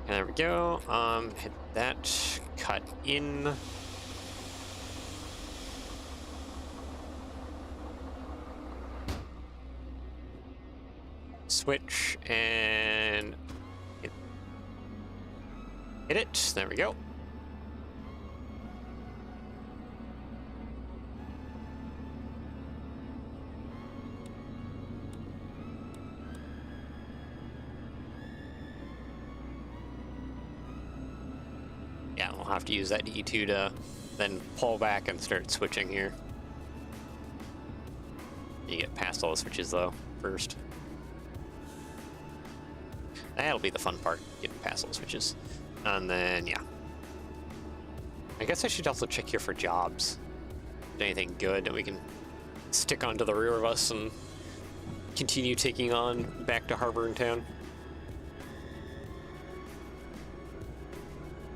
Speaker 1: there we go. Hit that. Cut in. Switch and hit it. There we go. Yeah, we'll have to use that E2 to then pull back and start switching here. You get past all the switches though first. That'll be the fun part, getting past all the switches. And then, yeah. I guess I should also check here for jobs. Anything good that we can stick onto the rear of us and continue taking on back to Harbor in Town.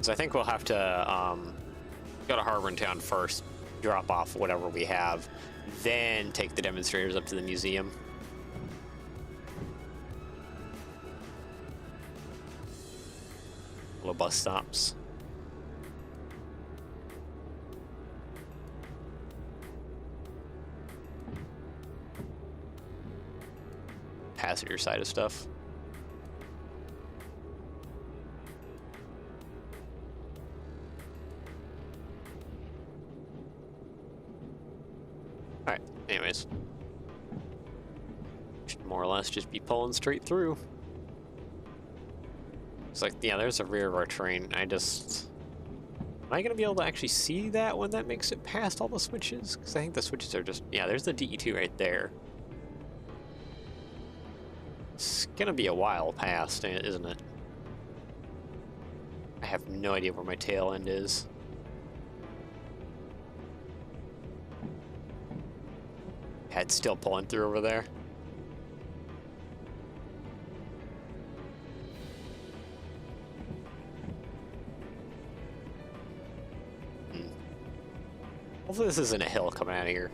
Speaker 1: So I think we'll have to go to Harbor in Town first, drop off whatever we have, then take the demonstrators up to the museum. Bus stops. Passenger side of stuff. Alright, anyways. Should more or less just be pulling straight through. It's like, yeah, there's a rear of our train. Am I gonna be able to actually see that when that makes it past all the switches? Because I think the switches are just, yeah, there's the DE2 right there. It's gonna be a while past, isn't it? I have no idea where my tail end is. Head still pulling through over there. Hopefully this isn't a hill coming out of here.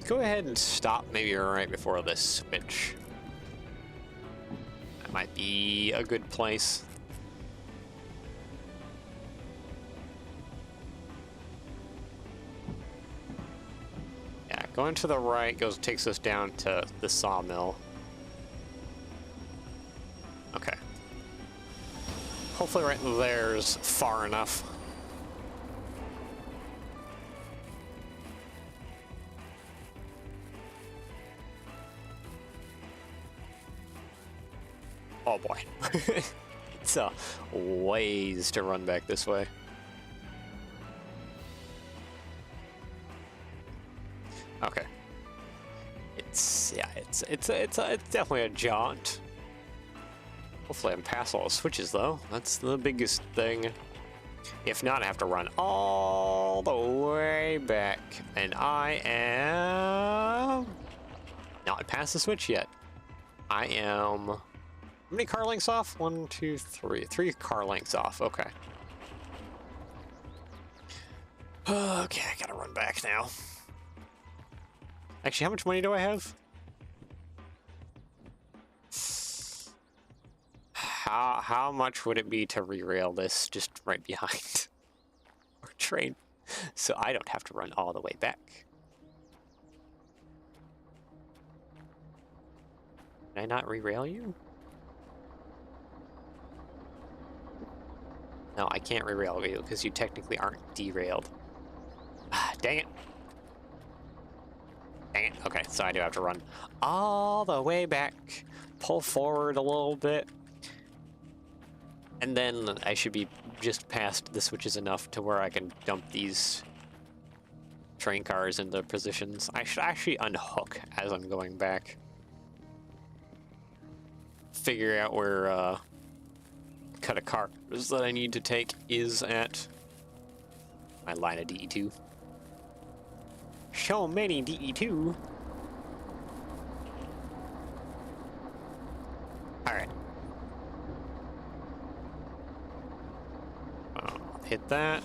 Speaker 1: Go ahead and stop maybe right before this switch. That might be a good place. Yeah, going to the right takes us down to the sawmill. Okay. Hopefully right there's far enough. Oh boy. It's a ways to run back this way. Okay. It's definitely a jaunt. Hopefully I'm past all the switches though. That's the biggest thing. If not, I have to run all the way back. And I am not past the switch yet. I am... How many car lengths off? 1, 2, 3. 3 car lengths off. Okay. Okay, I gotta run back now. Actually, how much money do I have? How much would it be to re-rail this just right behind our train, so I don't have to run all the way back? Can I not re-rail you? No, I can't re-rail you because you technically aren't derailed. Ah, dang it. Dang it. Okay, so I do have to run all the way back, pull forward a little bit, and then I should be just past the switches enough to where I can dump these train cars into positions. I should actually unhook as I'm going back. Figure out where cut of cars that I need to take is at my line of DE2. So many DE2. Alright. Hit that.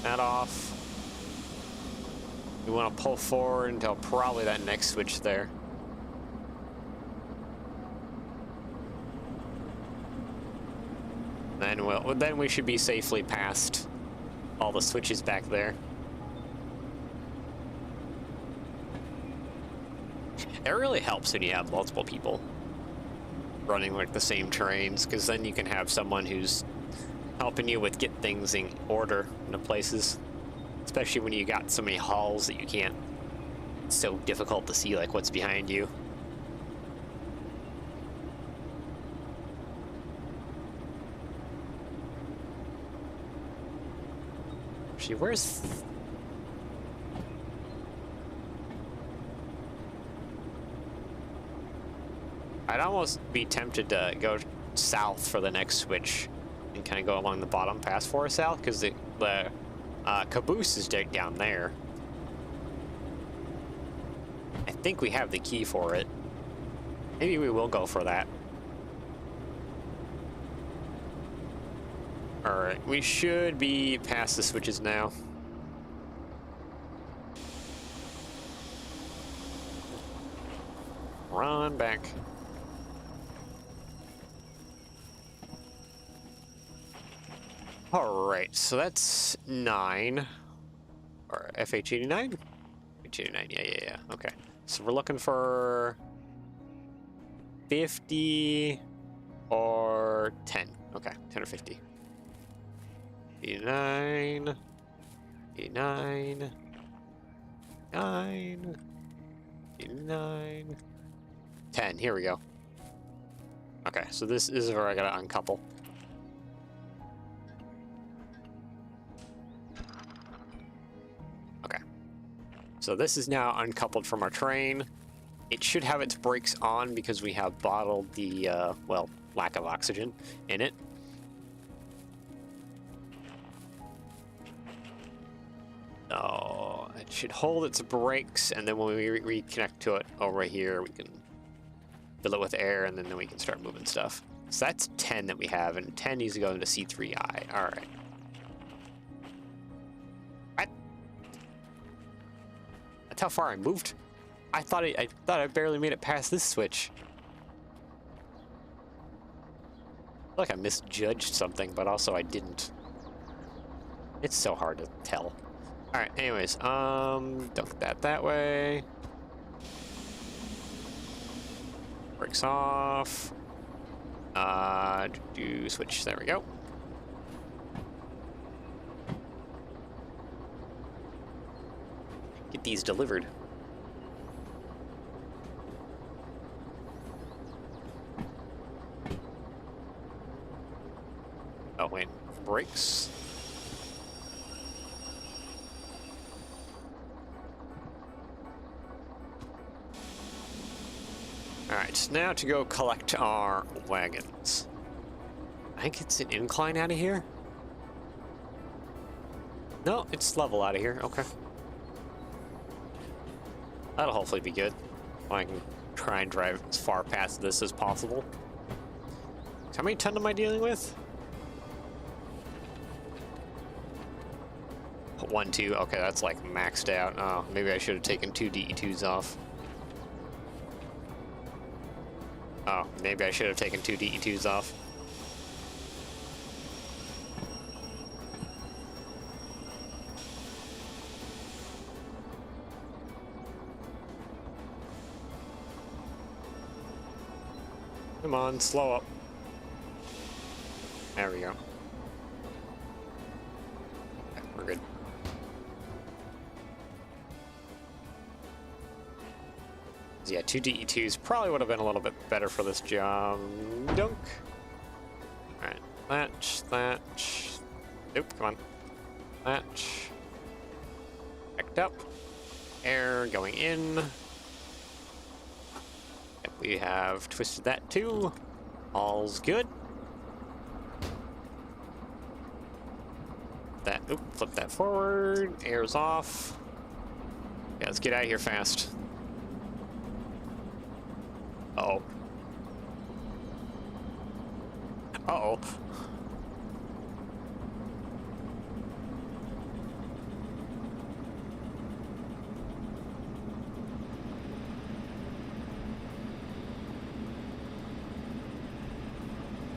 Speaker 1: That off. We want to pull forward until probably that next switch there. Then we should be safely past all the switches back there. It really helps when you have multiple people running like the same trains, because then you can have someone who's helping you with get things in order into places, especially when you got so many halls that you can't. It's so difficult to see like what's behind you. Actually, where's... I'd almost be tempted to go south for the next switch and kind of go along the bottom past Forest South, because the caboose is down there. I think we have the key for it. Maybe we will go for that. Alright, we should be past the switches now. Run back. Alright, so that's 9. Or FH89? FH89, yeah, okay. So we're looking for 50 or 10. Okay, 10 or 50. 89, 89, 9, 89, 10. Here we go. Okay, so this is where I gotta uncouple. Okay. So this is now uncoupled from our train. It should have its brakes on because we have bottled the, well, lack of oxygen in it. Oh, it should hold its brakes, and then when we reconnect to it over here, we can fill it with air, and then we can start moving stuff. So that's 10 that we have, and 10 needs to go into C3I. All right. What? That's how far I moved? I thought I barely made it past this switch. I feel like I misjudged something, but also I didn't. It's so hard to tell. All right, anyways, dunk that way. Brakes off. Do switch, there we go. Get these delivered. Oh wait, brakes. Alright, now to go collect our wagons. I think it's an incline out of here. No, it's level out of here. Okay. That'll hopefully be good. I can try and drive as far past this as possible. How many ton am I dealing with? 1, 2. Okay, that's like maxed out. Oh, maybe I should have taken 2 DE2s off. Oh, maybe I should have taken 2 DE2s off. Come on, slow up. There we go. Okay, we're good. Yeah, 2 DE2s probably would have been a little bit better for this job. Dunk. Alright, latch. Nope, come on. Latch. Backed up. Air going in. Yep, we have twisted that too. All's good. Flip that forward. Air's off. Yeah, let's get out of here fast. Uh-oh. Uh-oh.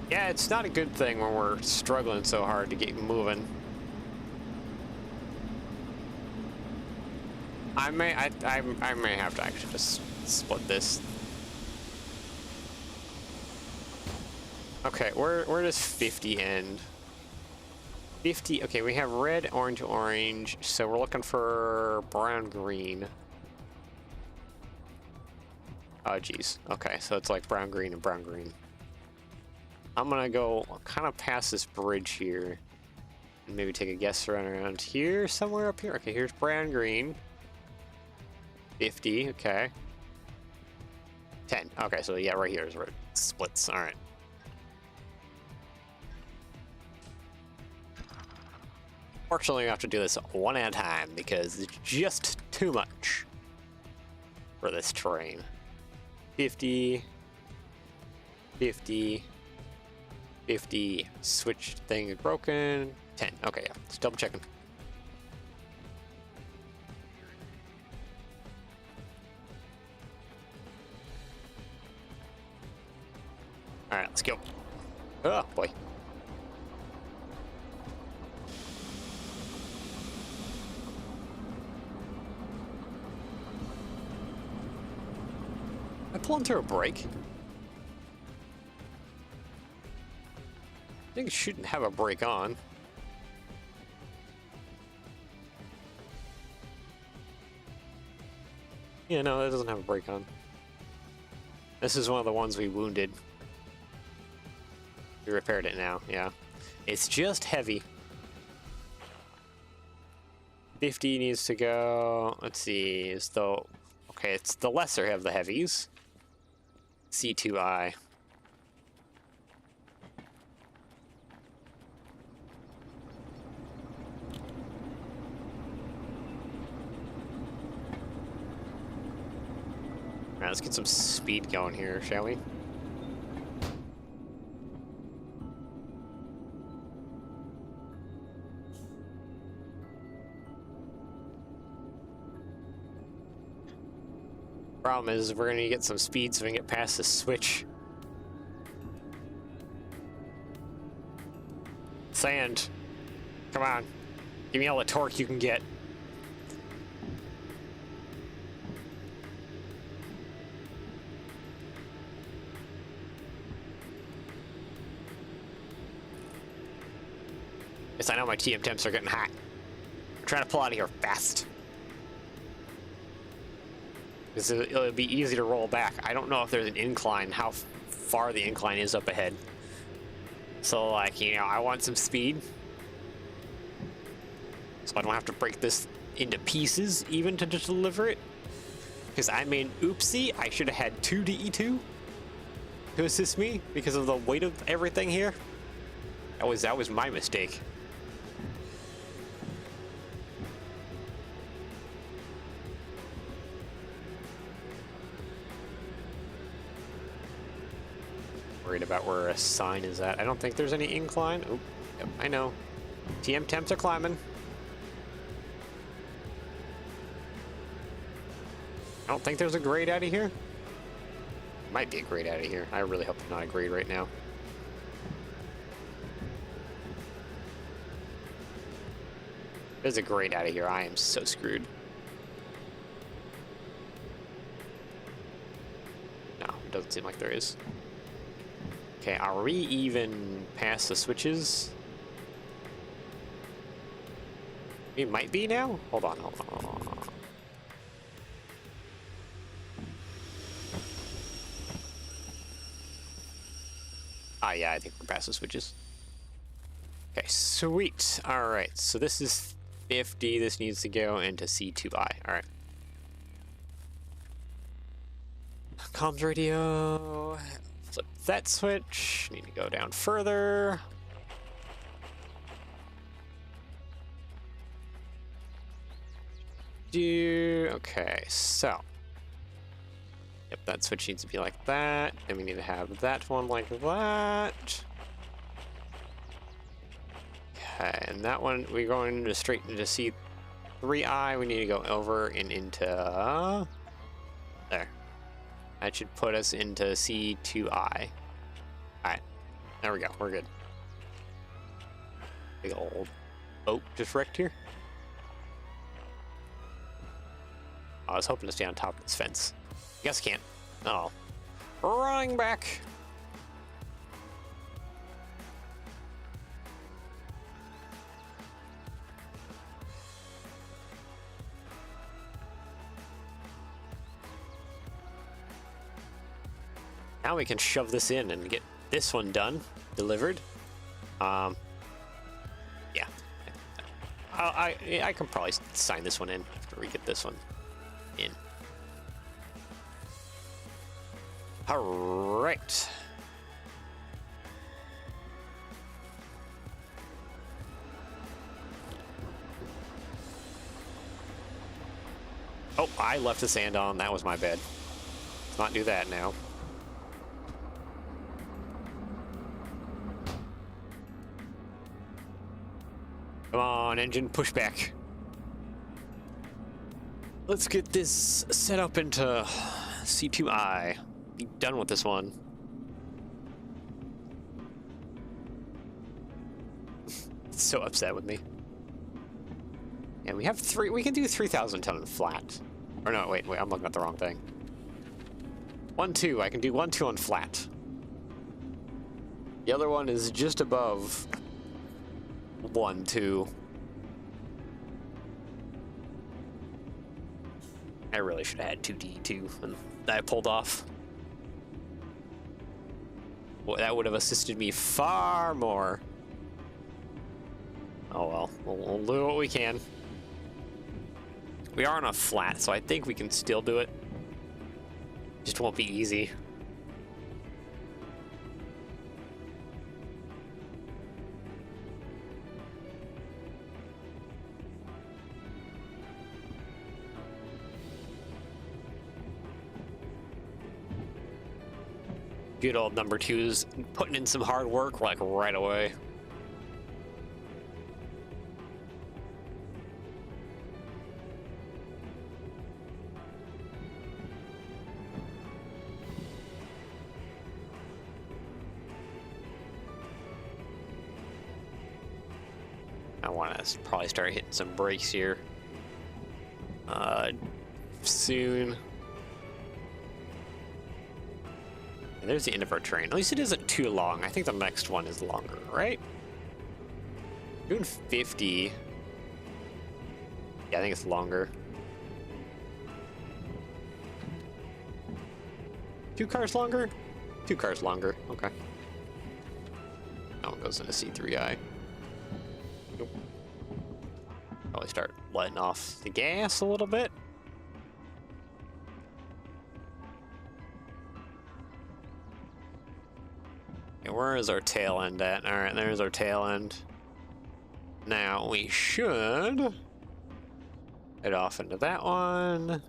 Speaker 1: Yeah, it's not a good thing when we're struggling so hard to get moving. I may have to actually just split this. Okay, where does 50 end? 50, okay, we have red, orange, orange, so we're looking for brown, green. Oh, geez. Okay, so it's like brown, green, and brown, green. I'm gonna go kind of past this bridge here. And maybe take a guess around here, somewhere up here. Okay, here's brown, green. 50, okay. 10, okay, so yeah, right here is where it splits, all right. Fortunately, we have to do this one at a time because it's just too much for this terrain. 50, 50, 50, switch thing is broken, 10, okay, yeah, just double checking. All right, let's go. Oh, boy. I pull into a brake. I think it shouldn't have a brake on. Yeah, no, it doesn't have a brake on. This is one of the ones we wounded. We repaired it now, yeah. It's just heavy. 50 needs to go, let's see, is the, okay, it's the lesser of the heavies. C2I. Alright, let's get some speed going here, shall we? Problem is, we're gonna get some speed so we can get past this switch. Sand. Come on. Give me all the torque you can get. Yes, I know my TM temps are getting hot. I'm trying to pull out of here fast. Because it'll be easy to roll back. I don't know if there's an incline, how far the incline is up ahead. So, like, you know, I want some speed. So I don't have to break this into pieces even to just deliver it. Because I made oopsie, I should have had 2 DE2 to assist me because of the weight of everything here. That was my mistake. worried about where a sign is at. I don't think there's any incline. Oh, yep, I know. TM temps are climbing. I don't think there's a grade out of here. Might be a grade out of here. I really hope there's not a grade right now. There's a grade out of here. I am so screwed. No, it doesn't seem like there is. Okay, are we even past the switches? We might be now? Hold on, hold on, hold on. Ah, yeah, I think we're past the switches. Okay, sweet. All right, so this is 50. This needs to go into C2I. All right. Comms radio. Flip that switch. Need to go down further. Okay, so. Yep, that switch needs to be like that. And we need to have that one like that. Okay, and that one, we're going to straight into C3I. We need to go over and into there. That should put us into C2I. Alright, there we go, we're good. Big old boat just wrecked here. I was hoping to stay on top of this fence. Guess I can't. Oh. Running back. Now we can shove this in and get this one done, delivered. Yeah. I can probably sign this one in after we get this one in. All right. Oh, I left the sand on. That was my bad. Let's not do that now. Come on, engine, push back. Let's get this set up into C2I. Be done with this one. It's so upset with me. Yeah, we have three. We can do 3,000 ton flat. Or no, wait, I'm looking at the wrong thing. 1-2. I can do 1-2 on flat. The other one is just above 1-2. I really should have had 2D2, and I pulled off. Well, that would have assisted me far more. Oh well, we'll do what we can. We are on a flat, so I think we can still do it. Just won't be easy. Good old number twos putting in some hard work like right away. I want to probably start hitting some brakes here soon. And there's the end of our train. At least it isn't too long. I think the next one is longer, right? Doing 50. Yeah, I think it's longer. 2 cars longer? 2 cars longer. Okay. That one goes into C3I. Nope. Probably start letting off the gas a little bit. Okay, where is our tail end at? Alright, there's our tail end. Now we should head off into that one.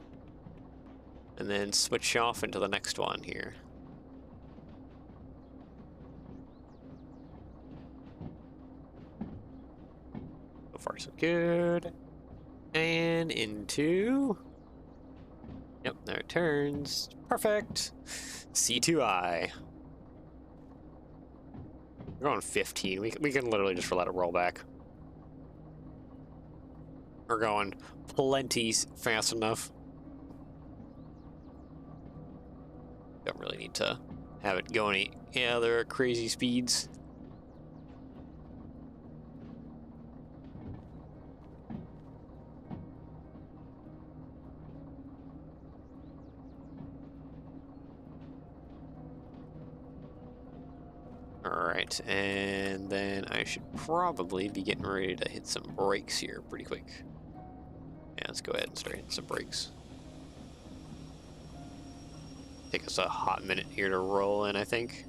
Speaker 1: And then switch off into the next one here. far so good. And into... Yep, there it turns. Perfect! C2I. We're going 15. We can literally just let it roll back. We're going plenty fast enough. Don't really need to have it go any other crazy speeds. Alright, and then I should probably be getting ready to hit some brakes here pretty quick. Yeah, let's go ahead and start hitting some brakes. Take us a hot minute here to roll in, I think.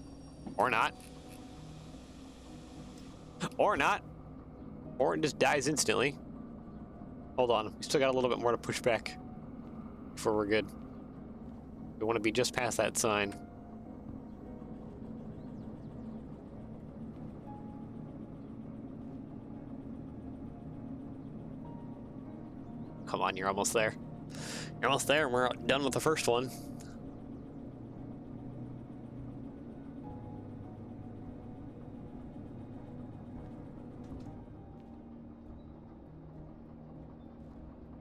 Speaker 1: Or not. Or not. Or it just dies instantly. Hold on, we still got a little bit more to push back before we're good. We want to be just past that sign. Come on, you're almost there. You're almost there, and we're done with the first one.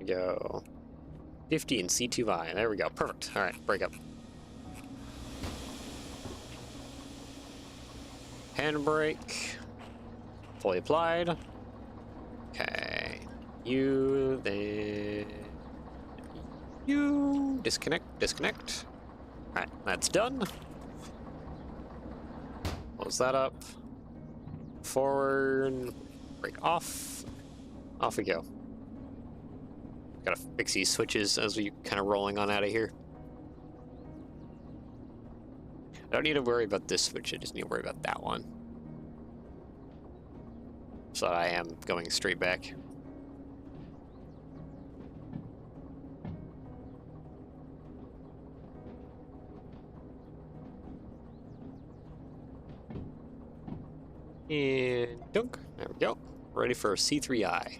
Speaker 1: Go 50 and C2I. There we go. Perfect. All right, break up. Handbrake. Fully applied. Okay. You, then you. Disconnect, disconnect. All right, that's done. Close that up. Forward. Brake off. Off we go. Gotta fix these switches as we kind of rolling on out of here. I don't need to worry about this switch, I just need to worry about that one. So I am going straight back. And dunk. There we go. Ready for C3I.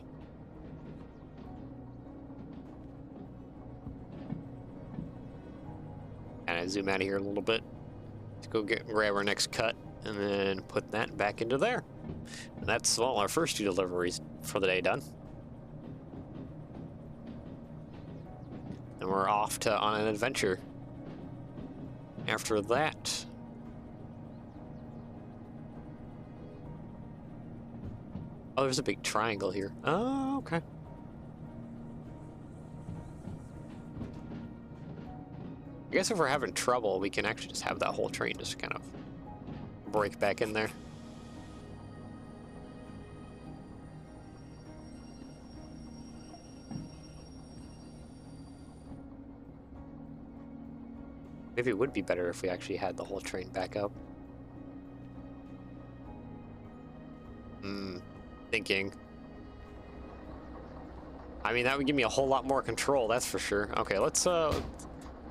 Speaker 1: Kind of zoom out of here a little bit. Let's go grab our next cut and then put that back into there. And that's all our first 2 deliveries for the day done. And we're off to on an adventure. After that. Oh, there's a big triangle here. Oh, okay. I guess if we're having trouble, we can actually just have that whole train just kind of break back in there. Maybe it would be better if we actually had the whole train back up. Thinking. I mean, that would give me a whole lot more control, that's for sure. Okay, let's go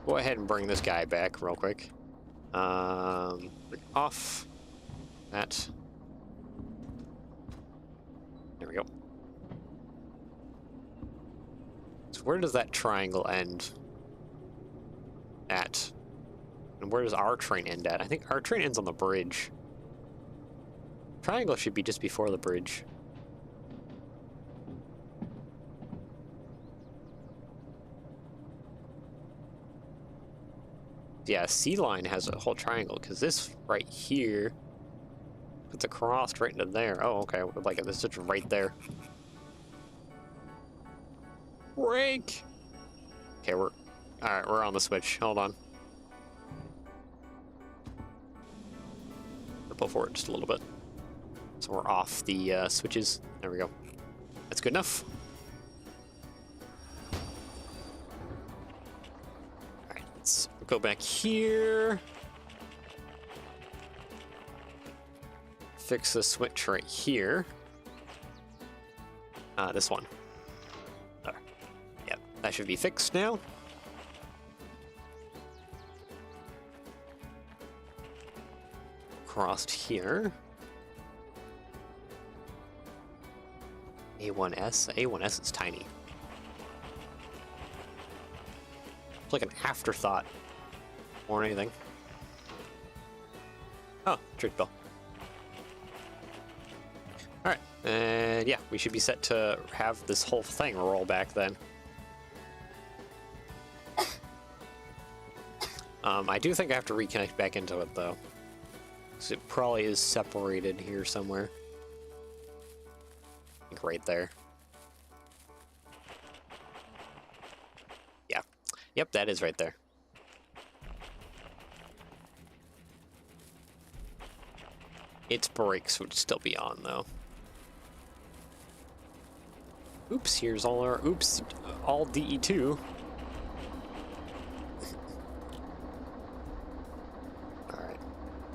Speaker 1: ahead and bring this guy back real quick. Off that. There we go. So where does that triangle end at? And where does our train end at? I think our train ends on the bridge. Triangle should be just before the bridge. Yeah, C-line has a whole triangle, because this right here puts a cross right into there. Oh, okay, like this is right there. Break! Okay, alright, we're on the switch. Hold on. Pull forward just a little bit. So we're off the switches. There we go. That's good enough. Alright, let's go back here. Fix the switch right here. This one. There. Yep, that should be fixed now. Crossed here. A1S? A1S is tiny. It's like an afterthought more than anything. Oh, church bell. Alright, and yeah, we should be set to have this whole thing roll back then. I do think I have to reconnect back into it though. Because it probably is separated here somewhere. I think right there. Yeah. Yep, that is right there. Its brakes would still be on though. Oops, here's all our all DE2. Alright.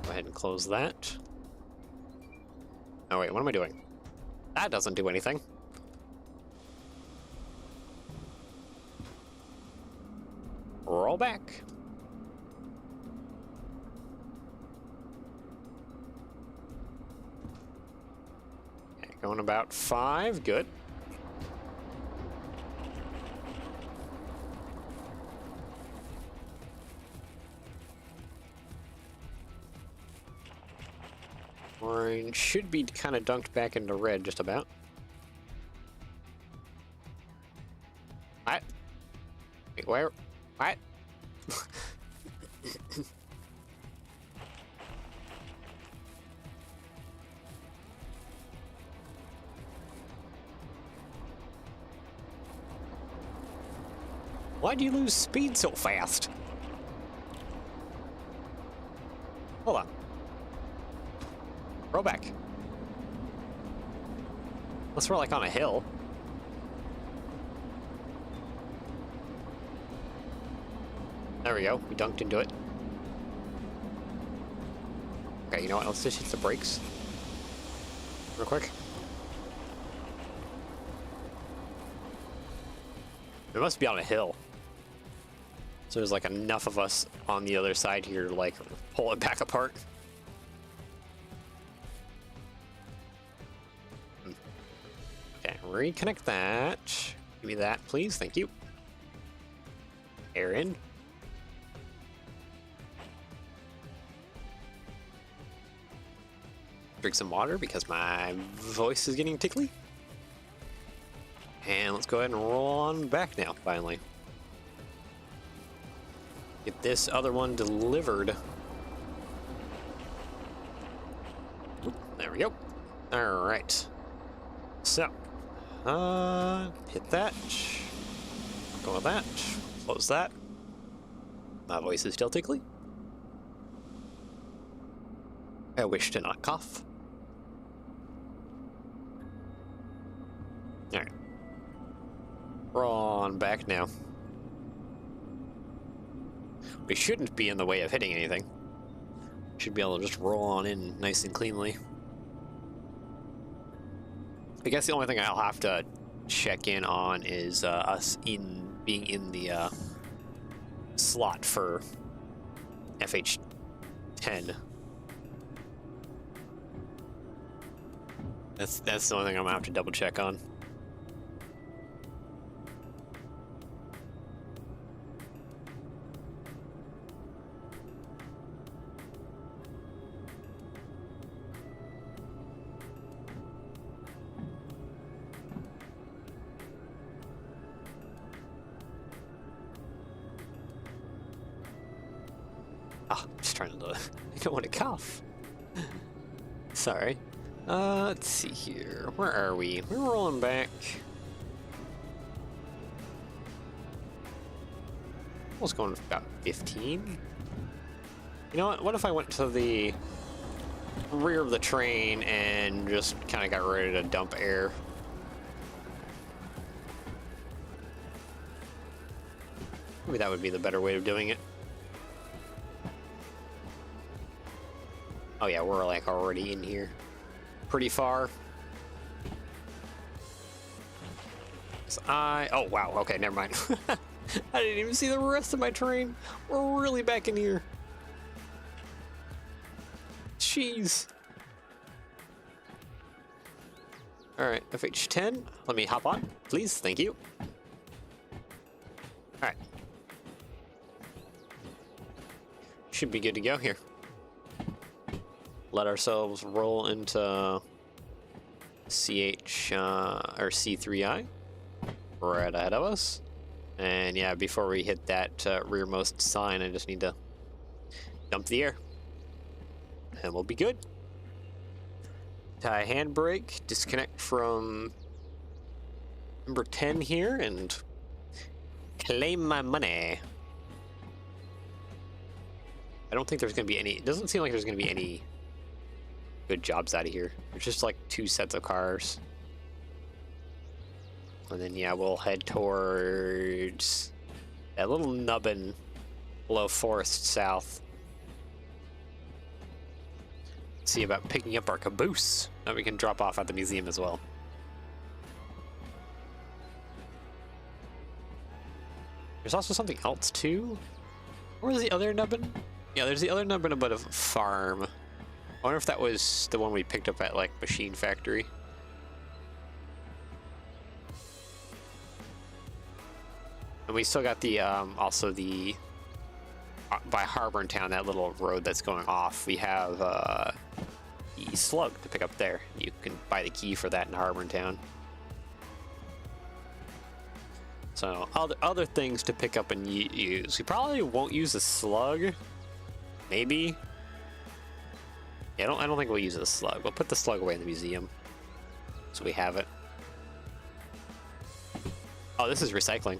Speaker 1: Go ahead and close that. Oh wait, what am I doing? That doesn't do anything. Roll back. Okay, going about 5, good. Orange should be kind of dunked back into red just about. What? Wait, where? What? Why'd you lose speed so fast? Hold on. Roll back. Unless we're like on a hill. There we go. We dunked into it. Okay, you know what? Let's just hit the brakes. Real quick. We must be on a hill. So there's like enough of us on the other side here to like pull it back apart. Okay, reconnect that. Give me that, please. Thank you. Air in. Drink some water because my voice is getting tickly. And let's go ahead and roll on back now, finally. Get this other one delivered. Oop, there we go. All right. So, hit that. Go with that. Close that. My voice is still tickly. I wish to not cough. All right. We're on back now. We shouldn't be in the way of hitting anything. Should be able to just roll on in nice and cleanly. I guess the only thing I'll have to check in on is us being in the slot for FH10. That's the only thing I'm gonna have to double check on. Just trying to. I don't want to cough. Sorry. Let's see here. Where are we? We're rolling back. Almost going about 15. You know what? What if I went to the rear of the train and just kind of got ready to dump air? Maybe that would be the better way of doing it. Oh yeah, we're like already in here. Pretty far. So oh wow, okay, never mind. I didn't even see the rest of my train. We're really back in here. Jeez. Alright, FH10, let me hop on, please, thank you. Alright. Should be good to go here. Let ourselves roll into CH, or C3I, right ahead of us. And yeah, before we hit that rearmost sign, I just need to dump the air. And we'll be good. Tie handbrake, disconnect from number 10 here, and claim my money. I don't think there's going to be any, it doesn't seem like there's going to be any good jobs out of here. There's just like 2 sets of cars. And then yeah, we'll head towards that little nubbin below Forest South. See about picking up our caboose that we can drop off at the museum as well. There's also something else too. Where's the other nubbin? Yeah, there's the other nubbin above a farm. I wonder if that was the one we picked up at like Machine Factory. And we still got the also the by Harbor Town, that little road that's going off. We have the slug to pick up there. You can buy the key for that in Harbor Town. So other things to pick up and use. We probably won't use the slug. Maybe. Yeah, I don't think we'll use the slug. We'll put the slug away in the museum, so we have it. Oh, this is recycling.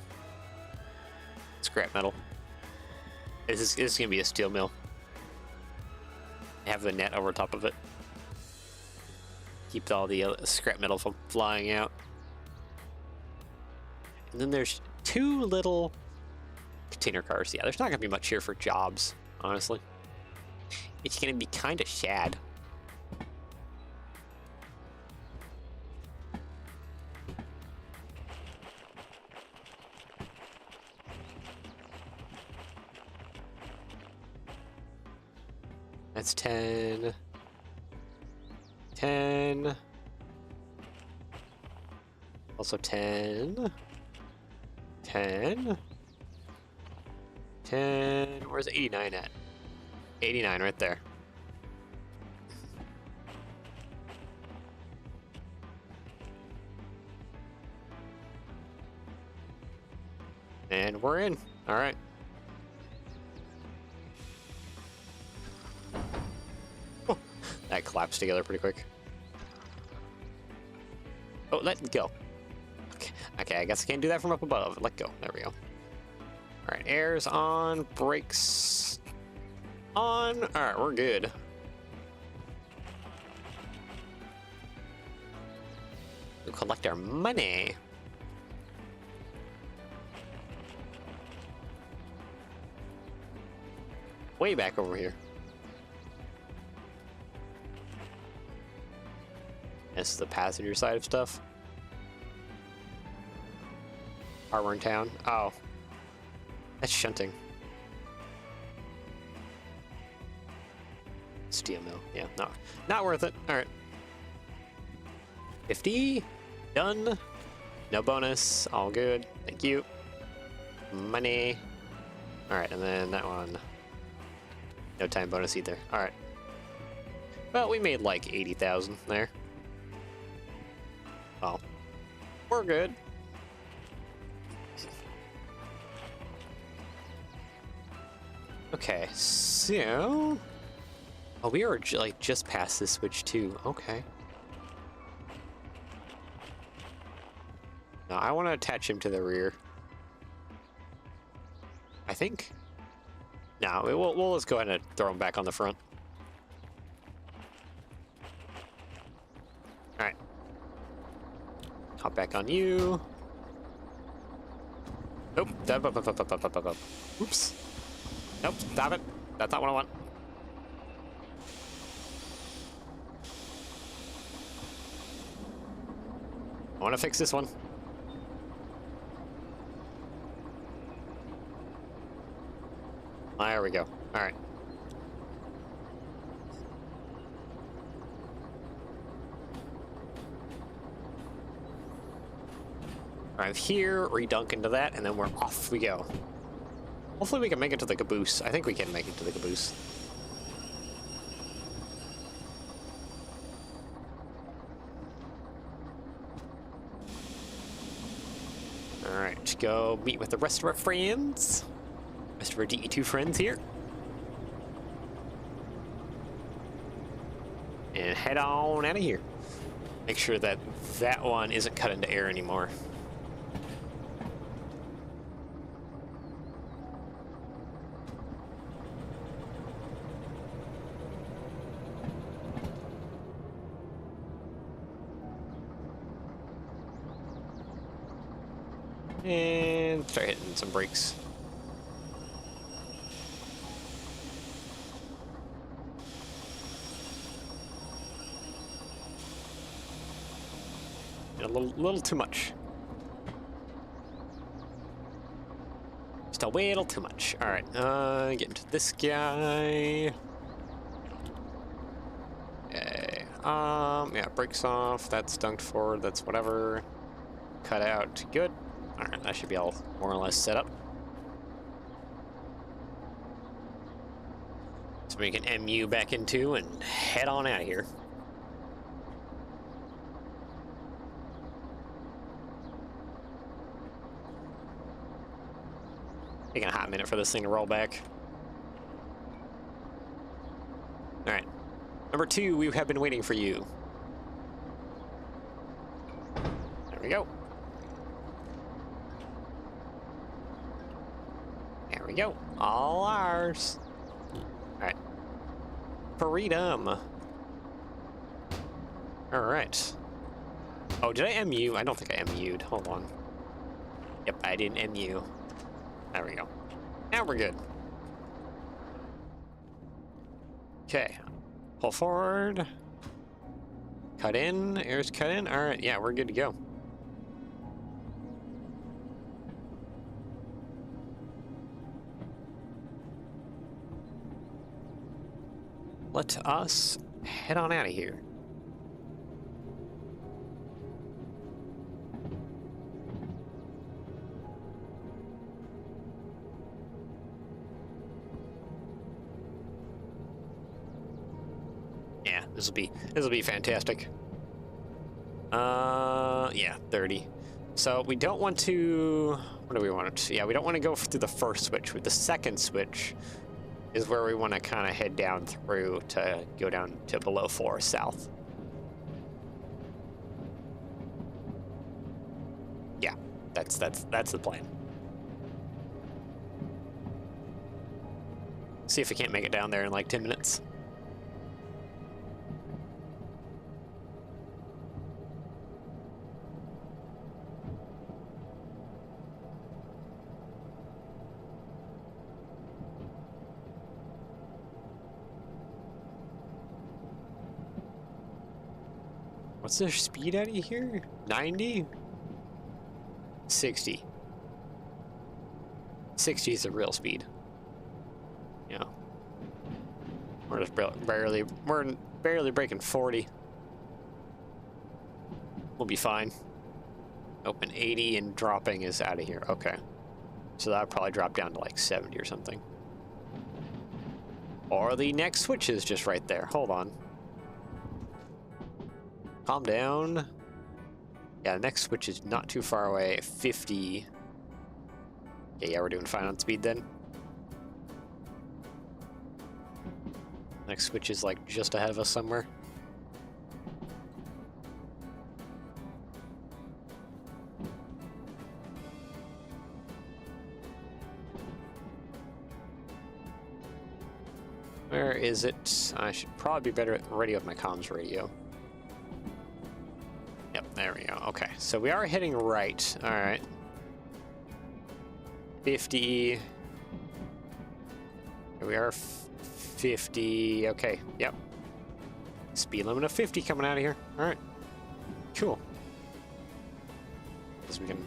Speaker 1: Scrap metal. This is gonna be a steel mill. Have the net over top of it. Keep all the scrap metal from flying out. And then there's 2 little container cars. Yeah, there's not gonna be much here for jobs, honestly. It's gonna be kind of sad. That's 10. 10. Also 10. 10. 10. Where's 89 at? 89 right there. And we're in. All right. Oh, that collapsed together pretty quick. Oh, let go. Okay, I guess I can't do that from up above. Let go. There we go. All right, air's on, brakes on. All right, we're good. We'll collect our money. Way back over here. That's the passenger side of stuff. Harbor Town. Oh. That's shunting. Steel mill. Yeah, no. Not worth it. Alright. 50. Done. No bonus. All good. Thank you. Money. Alright, and then that one. No time bonus either. Alright. Well, we made like 80,000 there. Well, we're good. Okay, so... Oh, we are like just past this switch too. Okay. Now, I want to attach him to the rear. I think. No, we'll just go ahead and throw him back on the front. Alright. Hop back on you. Nope. Oops. Nope, stop it. That's not what I want. I want to fix this one. There we go. All right. Drive here, redunk into that, and then we're off we go. Hopefully we can make it to the caboose. I think we can make it to the caboose. Alright, go meet with the rest of our friends. Rest of our DE2 friends here. And head on out of here. Make sure that that one isn't cut into air anymore. And start hitting some brakes. A little too much. Just a little too much. All right, get into this guy. Okay. Yeah, brakes off. That's dunked forward. That's whatever. Cut out. Good. All right, that should be all more or less set up. So we can MU back into and head on out of here. Taking a hot minute for this thing to roll back. All right. Number 2, we have been waiting for you. There we go. There we go. All ours. All right. Freedom. All right. Oh, did I MU? I don't think I MU'd. Hold on. Yep, I didn't MU. There we go. Now we're good. Okay. Pull forward. Cut in. Air's cut in. All right. Yeah, we're good to go. Let us head on out of here. Yeah, this will be fantastic. Yeah, 30. So we don't want to. What do we want to? Yeah, we don't want to go through the first switch. With the second switch is where we want to kind of head down through to go down to below 4 south. Yeah, that's the plan. See if we can't make it down there in like 10 minutes. What's their speed out of here? 90? 60. 60 is the real speed. Yeah. We're just barely breaking 40. We'll be fine. Open 80 and dropping is out of here. Okay. So that'll probably drop down to like 70 or something. Or the next switch is just right there. Hold on. Calm down. Yeah, the next switch is not too far away. 50. Okay, yeah, we're doing fine on speed then. Next switch is like just ahead of us somewhere. Where is it? I should probably be better at ready with my comms radio. Yep, there we go. Okay, so we are heading right. All right. 50. Here we are. 50. Okay, yep. Speed limit of 50 coming out of here. All right. Cool. Guess we can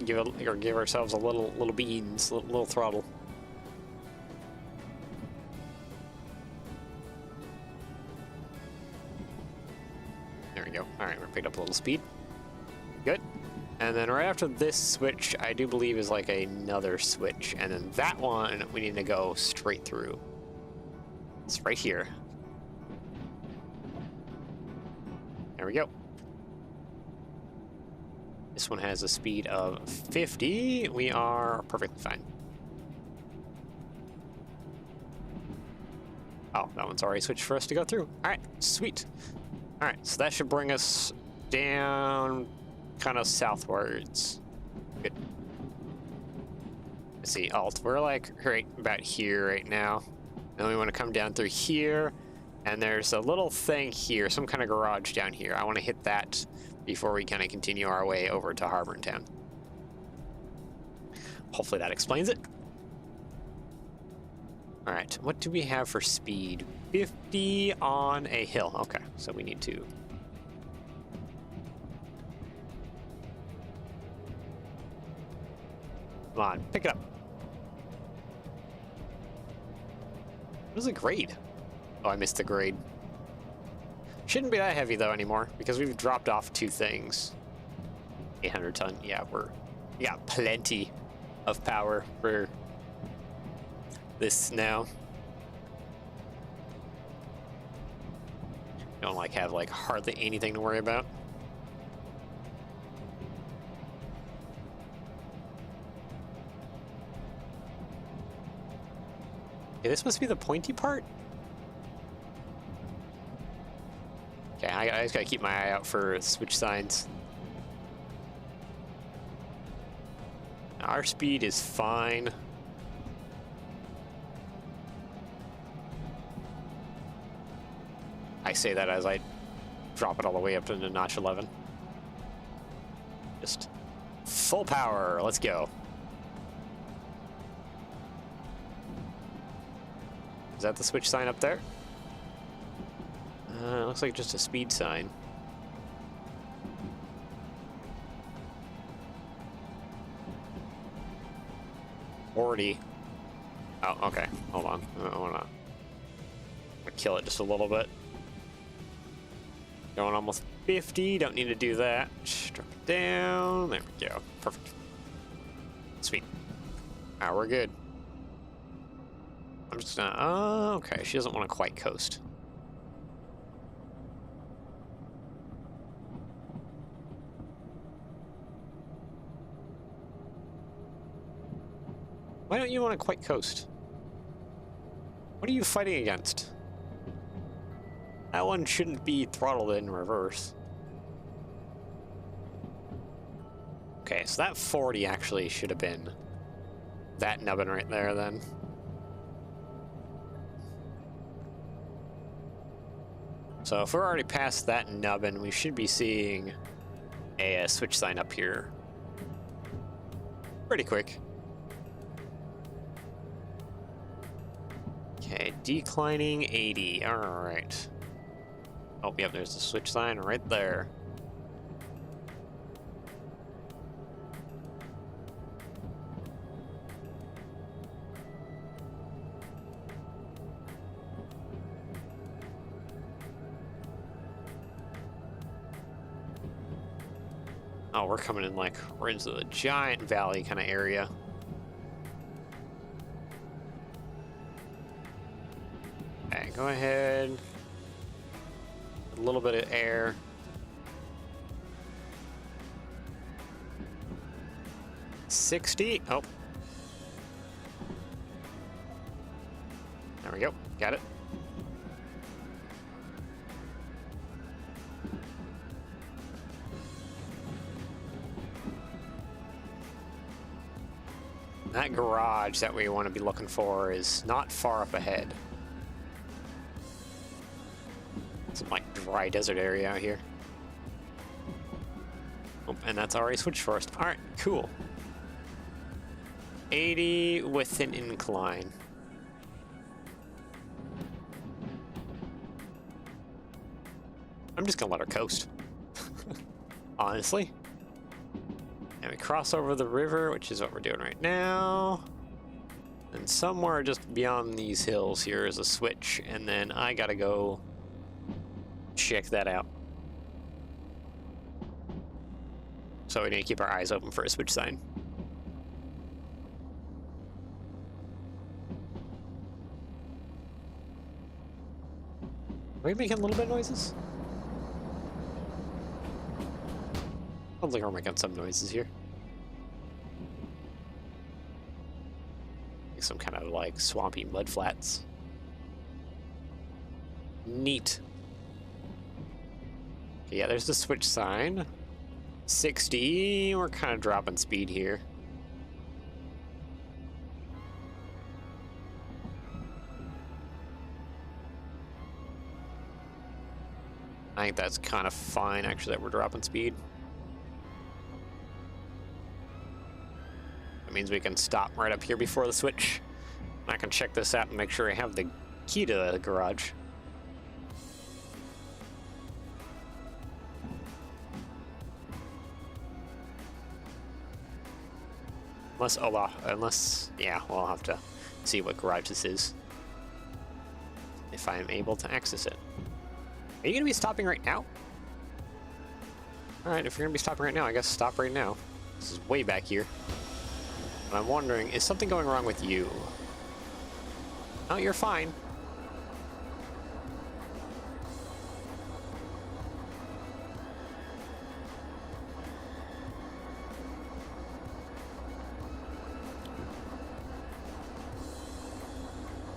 Speaker 1: give ourselves a little beans, little throttle. There we go. All right, we picked up a little speed. Good. And then right after this switch, I do believe is like another switch. And then that one, we need to go straight through. It's right here. There we go. This one has a speed of 50. We are perfectly fine. Oh, that one's already switched for us to go through. All right, sweet. All right, so that should bring us down kind of southwards. Good. Let's see, Alt. We're like right about here right now. Then we want to come down through here, and there's a little thing here, some kind of garage down here. I want to hit that before we kind of continue our way over to Harbor Town. Hopefully that explains it. All right, what do we have for speed? 50 on a hill. Okay, so we need to... Come on, pick it up. What is the grade? Oh, I missed the grade. Shouldn't be that heavy though anymore because we've dropped off 2 things. 800 ton. Yeah, we got plenty of power for this now. Don't like have like hardly anything to worry about. Okay, this must be the pointy part. Okay, I just gotta keep my eye out for switch signs. Our speed is fine. I say that as I drop it all the way up to notch 11. Just full power, let's go. Is that the switch sign up there? Looks like just a speed sign. $40. Oh, okay. Hold on. I wanna kill it just a little bit. Going almost 50. Don't need to do that. Drop it down. There we go. Perfect. Sweet. Alright, we're good. I'm just gonna... Oh, okay. She doesn't want to quite coast. Why don't you want to quite coast? What are you fighting against? That one shouldn't be throttled in reverse. Okay, so that 40 actually should have been that nubbin right there then. So if we're already past that nubbin, we should be seeing a switch sign up here pretty quick. Okay, declining 80. All right. Oh, yep, there's the switch sign right there. Oh, we're coming in like we're into the giant valley kind of area. Okay, go ahead. A little bit of air. $60. Oh. There we go. Got it. That garage that we want to be looking for is not far up ahead. Some like dry desert area out here. Oh, and that's already switched for us. All right, cool. 80 with an incline. I'm just gonna let her coast. Honestly. And we cross over the river, which is what we're doing right now. And somewhere just beyond these hills here is a switch, and then I gotta go check that out. So we need to keep our eyes open for a switch sign. Are we making a little bit of noises? Sounds like we're making some noises here. Like some kind of like swampy mud flats. Neat. Okay, yeah, there's the switch sign. 60. We're kind of dropping speed here. I think that's kind of fine, actually, that we're dropping speed. That means we can stop right up here before the switch. I can check this out and make sure I have the key to the garage. Unless, yeah, we'll have to see what garage this is. If I'm able to access it. Are you going to be stopping right now? Alright, if you're going to be stopping right now, I guess stop right now. This is way back here. And I'm wondering, is something going wrong with you? No, you're fine.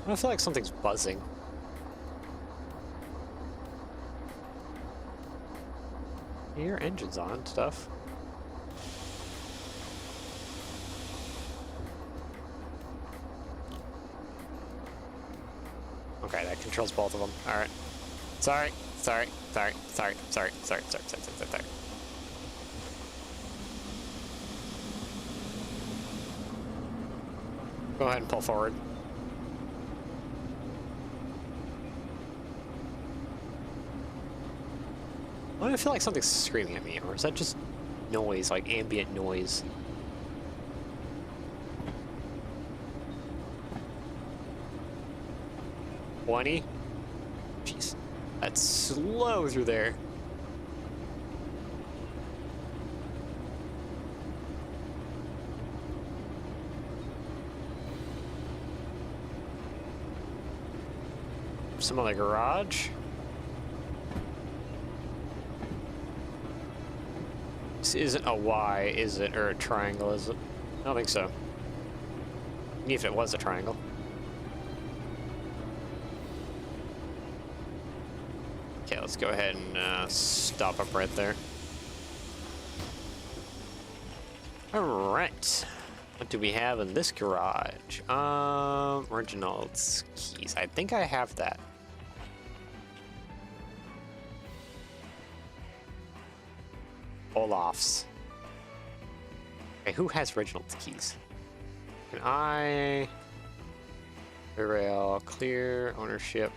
Speaker 1: I feel like something's buzzing. Your engine's on, stuff. Okay, that controls both of them. Alright. Sorry. Go ahead and pull forward. Why do I feel like something's screaming at me, or is that just noise, like ambient noise? $20? Jeez, that's slow through there. Some other garage. This isn't a Y, is it? Or a triangle, is it? I don't think so. Even if it was a triangle. Okay, let's go ahead and stop up right there. Alright. What do we have in this garage? Reginald's keys. I think I have that. Olaf's. Okay, who has Reginald's keys? Can I... Derail, clear, ownership.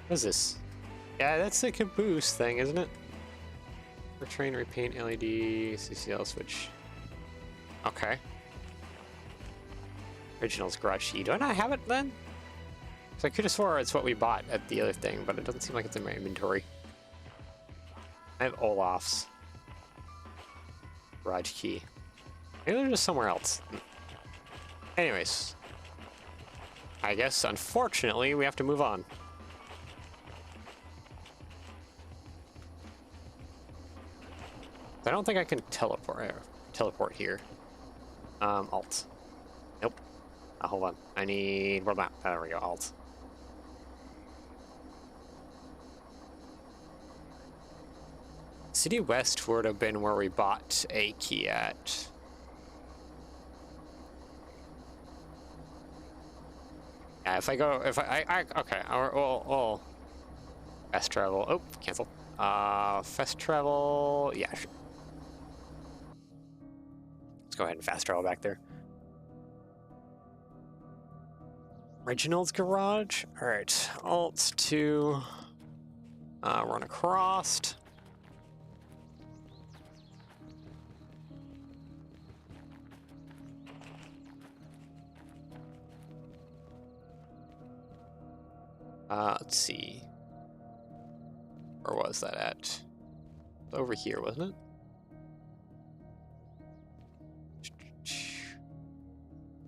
Speaker 1: What is this? Yeah, that's the caboose thing, isn't it? Retrain, repaint, LED, CCL switch. Okay. Original's garage key. Do I not have it then? So I could have swore it's what we bought at the other thing, but it doesn't seem like it's in my inventory. I have Olaf's garage key. Maybe they're just somewhere else. Anyways. I guess, unfortunately, we have to move on. I don't think I can teleport here. Alt. Nope. Hold on. I need world map. There we go. Alt. City West would have been where we bought a key at. Yeah, if I go, okay. Oh, fast travel. Oh, cancel. Fast travel. Yeah, sure. Let's go ahead and fast travel back there. Reginald's garage. All right, Alt to run across. Let's see. Where was that at? Over here, wasn't it?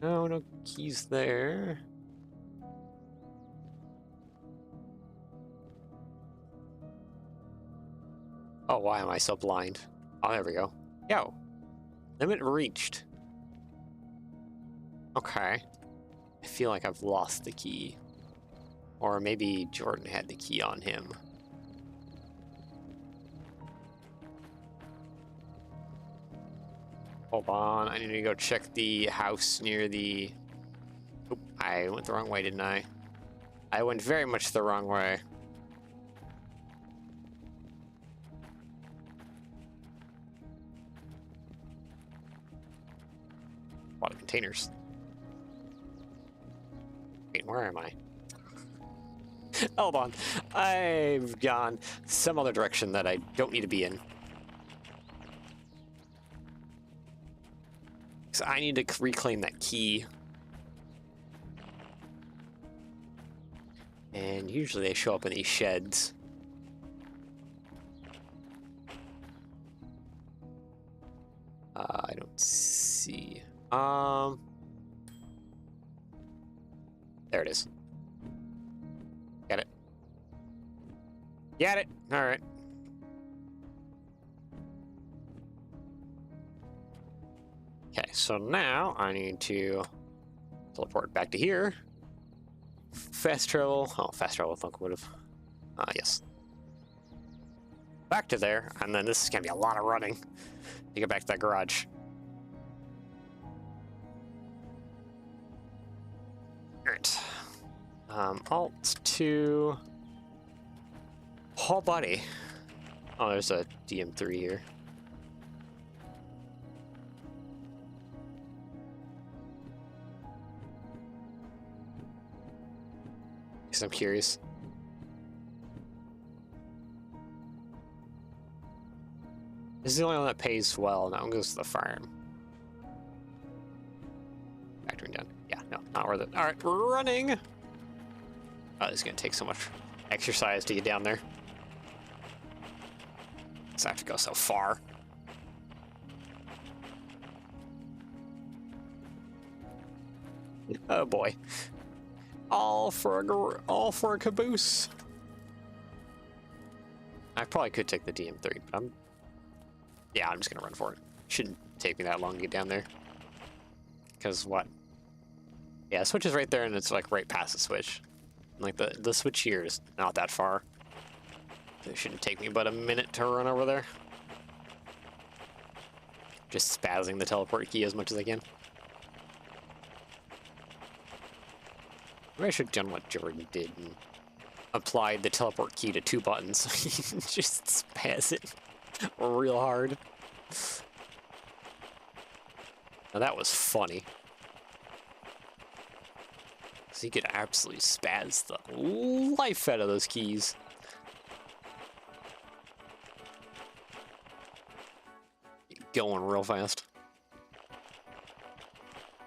Speaker 1: No, no keys there. Oh, why am I so blind? Oh, there we go. Yo. Limit reached. Okay. I feel like I've lost the key. Or maybe Jordan had the key on him. Hold on, I need to go check the house near the... Oop, I went the wrong way, didn't I? I went very much the wrong way. A lot of containers. Wait, where am I? Hold on. I've gone some other direction that I don't need to be in. So I need to reclaim that key. And usually they show up in these sheds. I don't see. There it is. Get it. Get it. All right. Okay, so now I need to teleport back to here. Fast travel. Oh, fast travel with locomotive. Yes. Back to there, and then this is gonna be a lot of running to get back to that garage. Alright. Alt to... Oh, buddy. Oh, there's a DM3 here. Because I'm curious. This is the only one that pays well. That one goes to the farm. Factoring down. Yeah, no, not worth it. Alright, we're running! Oh, this is gonna take so much exercise to get down there. Because I have to go so far. Oh boy. All for a caboose. I probably could take the DM3, but I'm just gonna run for it. Shouldn't take me that long to get down there. Because what? Yeah, the switch is right there, and it's like right past the switch. Like the switch here is not that far. It shouldn't take me but a minute to run over there. Just spazzing the teleport key as much as I can. Maybe I should have done what Jordan did and applied the teleport key to 2 buttons. Just spaz it real hard. Now that was funny. So he could absolutely spaz the life out of those keys. Going real fast.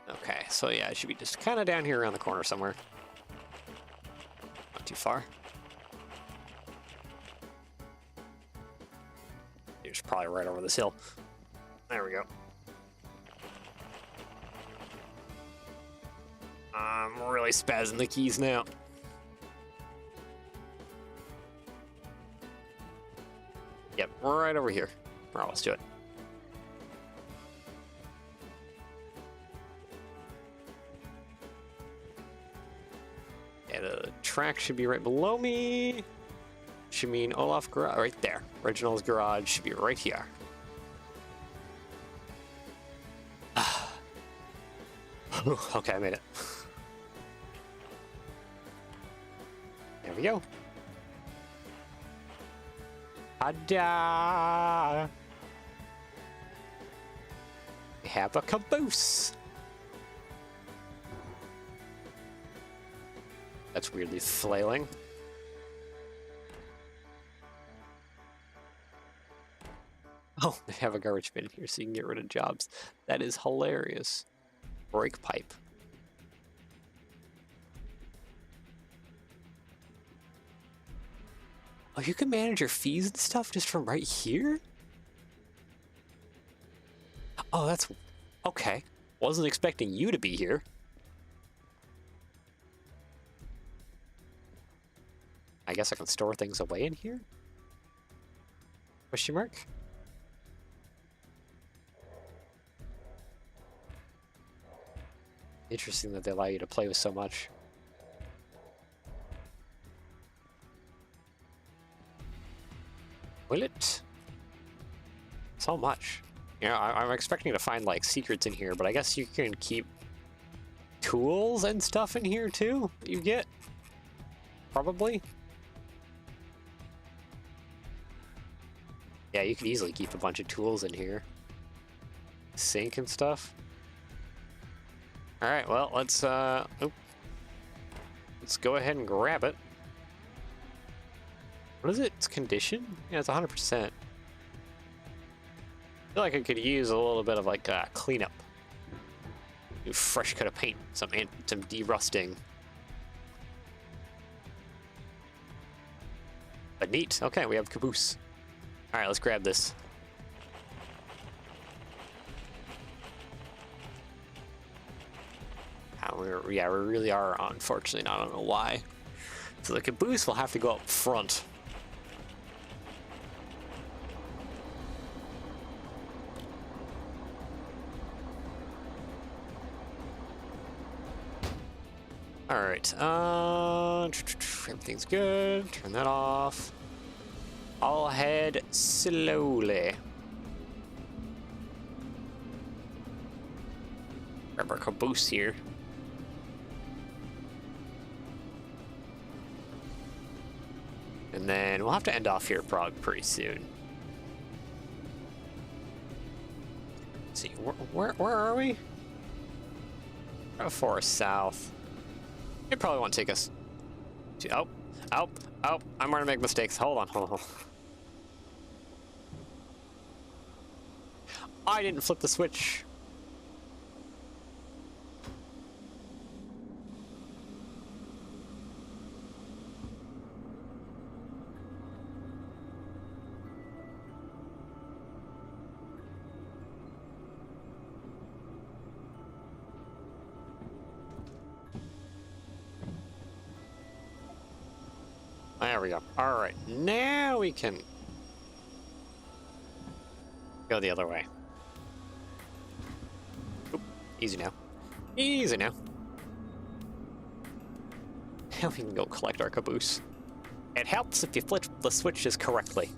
Speaker 1: Okay, so yeah, it should be just kind of down here around the corner somewhere. Not too far. It's probably right over this hill. There we go. I'm really spazzing the keys now. Yep, right over here. Alright, let's do it. Yeah, the track should be right below me. Should mean Olaf garage right there. Reginald's garage should be right here. Okay, I made it. There we go. Ta-da! We have a caboose. That's weirdly flailing. Oh, they have a garbage bin here so you can get rid of jobs. That is hilarious. Brake pipe. Oh, you can manage your fees and stuff just from right here? Oh, that's... okay. Wasn't expecting you to be here. I guess I can store things away in here? Question mark? Interesting that they allow you to play with so much. Will it? So much. You know, I'm expecting to find like secrets in here, but I guess you can keep tools and stuff in here too. You get probably. Yeah, you could easily keep a bunch of tools in here. Sink and stuff. All right, well, let's go ahead and grab it. What is it? It's condition? Yeah, it's 100%. I feel like I could use a little bit of like cleanup. New fresh coat of paint, some de-rusting. But neat. Okay, we have caboose. All right, let's grab this. Yeah, we really are, unfortunately. I don't know why. So the caboose will have to go up front. All right. Everything's good. Turn that off. I'll head slowly. Grab our caboose here. And then we'll have to end off here probably pretty soon. Let's see, where are we? How far south? It probably won't take us to... Oh, I'm gonna make mistakes. Hold on. I didn't flip the switch. There we go. All right, now we can go the other way. Oop, easy now. Easy now. Now we can go collect our caboose. It helps if you flip the switches correctly.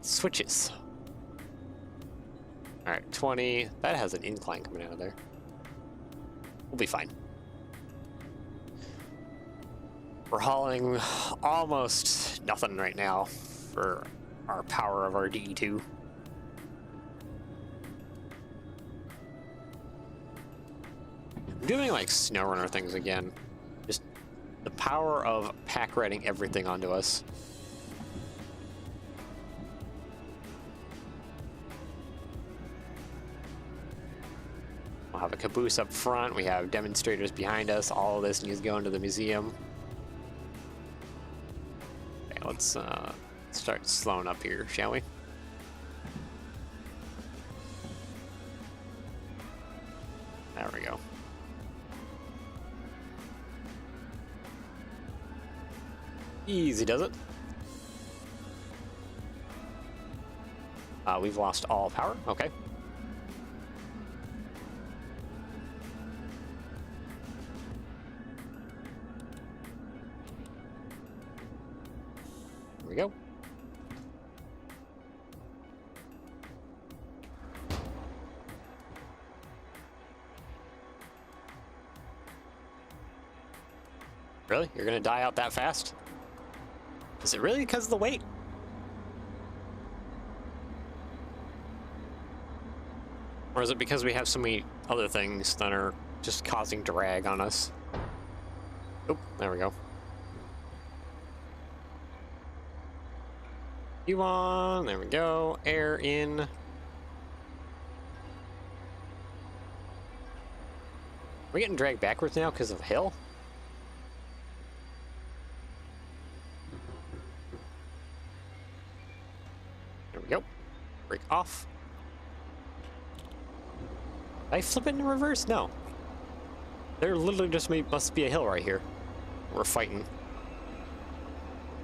Speaker 1: Switches. All right, 20. That has an incline coming out of there. We'll be fine. We're hauling almost nothing right now for our power of our DE2. I'm doing like SnowRunner things again. Just the power of pack riding everything onto us. We'll have a caboose up front. We have demonstrators behind us. All of this needs to go into the museum. Let's start slowing up here, shall we? There we go. Easy does it. We've lost all power. Okay. Here we go. Really? You're gonna die out that fast? Is it really because of the weight? Or is it because we have so many other things that are just causing drag on us? Oh, there we go. You on, there we go. Air in. Are we getting dragged backwards now because of hill?
Speaker 2: off. Did I flip it in reverse? No. There literally just must be a hill right here. We're fighting.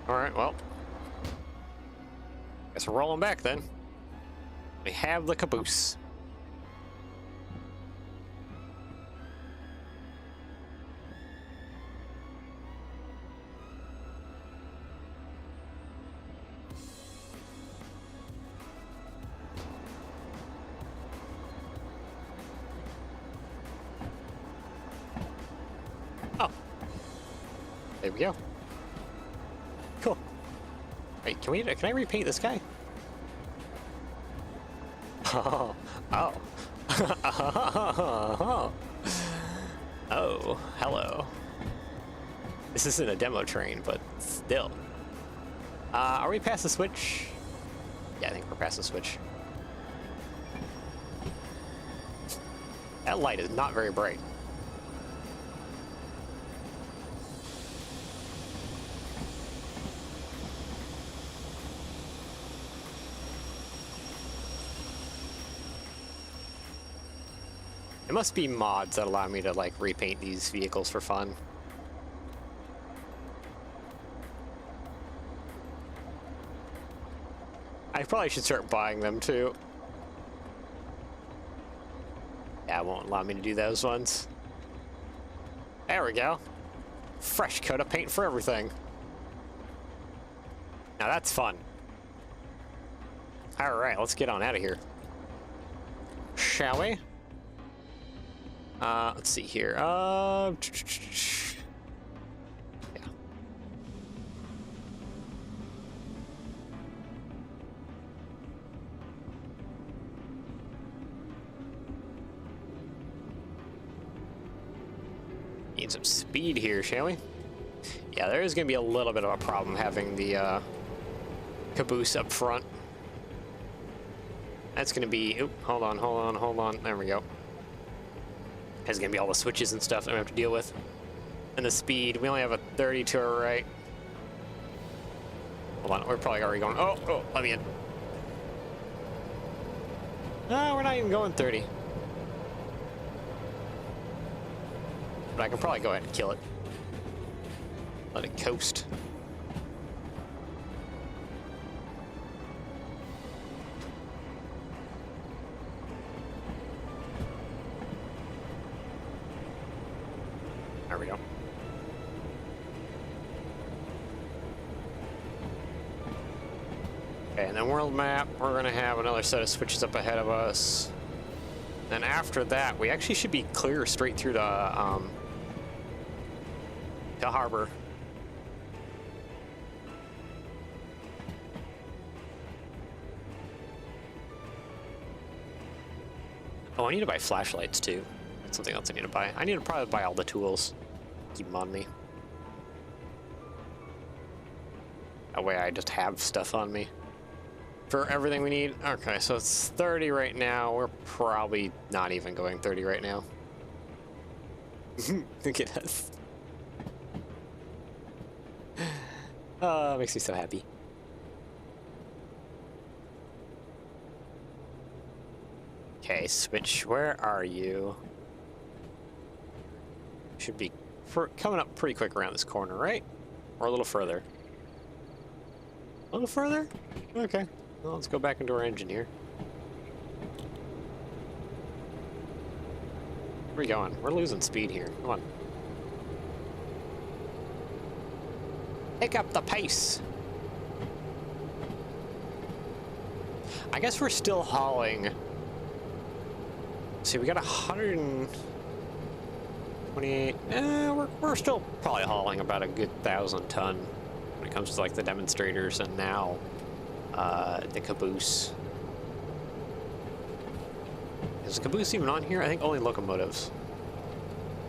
Speaker 2: Alright, well. Guess we're rolling back then. We have the caboose. Oh. There we go. Cool. Wait, can I repaint this guy? Oh. Oh. Oh, hello. This isn't a demo train, but still. Are we past the switch? Yeah, I think we're past the switch. That light is not very bright. It must be mods that allow me to, like, repaint these vehicles for fun. I probably should start buying them, too. Yeah, it won't allow me to do those ones. There we go. Fresh coat of paint for everything. Now that's fun. Alright, let's get on out of here. Shall we? Let's see here. Yeah. Need some speed here, shall we? Yeah, there is going to be a little bit of a problem having the caboose up front. That's going to be... Oop, hold on. There we go. There's going to be all the switches and stuff that we have to deal with. And the speed. We only have a 30 to our right. Hold on, we're probably already going... Oh, let me in. No, we're not even going 30. But I can probably go ahead and kill it. Let it coast. There we go. Okay, and then world map, we're gonna have another set of switches up ahead of us. Then after that, we actually should be clear straight through to harbor. Oh, I need to buy flashlights too. That's something else I need to buy. I need to probably buy all the tools. Keep them on me. That way I just have stuff on me. For everything we need. Okay, so it's 30 right now. We're probably not even going 30 right now. Look at us. Oh, makes me so happy. Okay, switch, where are you? Should be coming up pretty quick around this corner, right? Or a little further? A little further? Okay. Well, let's go back into our engine here. Where are we going? We're losing speed here. Come on. Pick up the pace. I guess we're still hauling. See, we got 128. We're still probably hauling about a good 1,000 ton when it comes to like the demonstrators and now the caboose. Is the caboose even on here? I think only locomotives.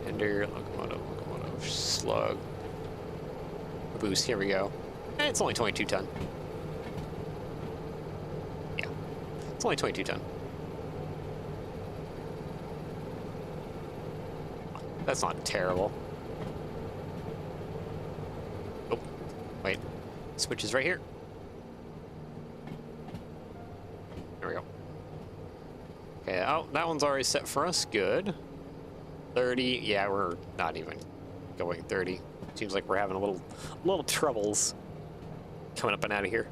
Speaker 2: Ender, locomotive, slug. Caboose, here we go. It's only 22 ton. Yeah, it's only 22 ton. That's not terrible. Oh, wait. Switch is right here. There we go. Okay, oh, that one's already set for us. Good. 30. Yeah, we're not even going 30. Seems like we're having a little troubles coming up and out of here.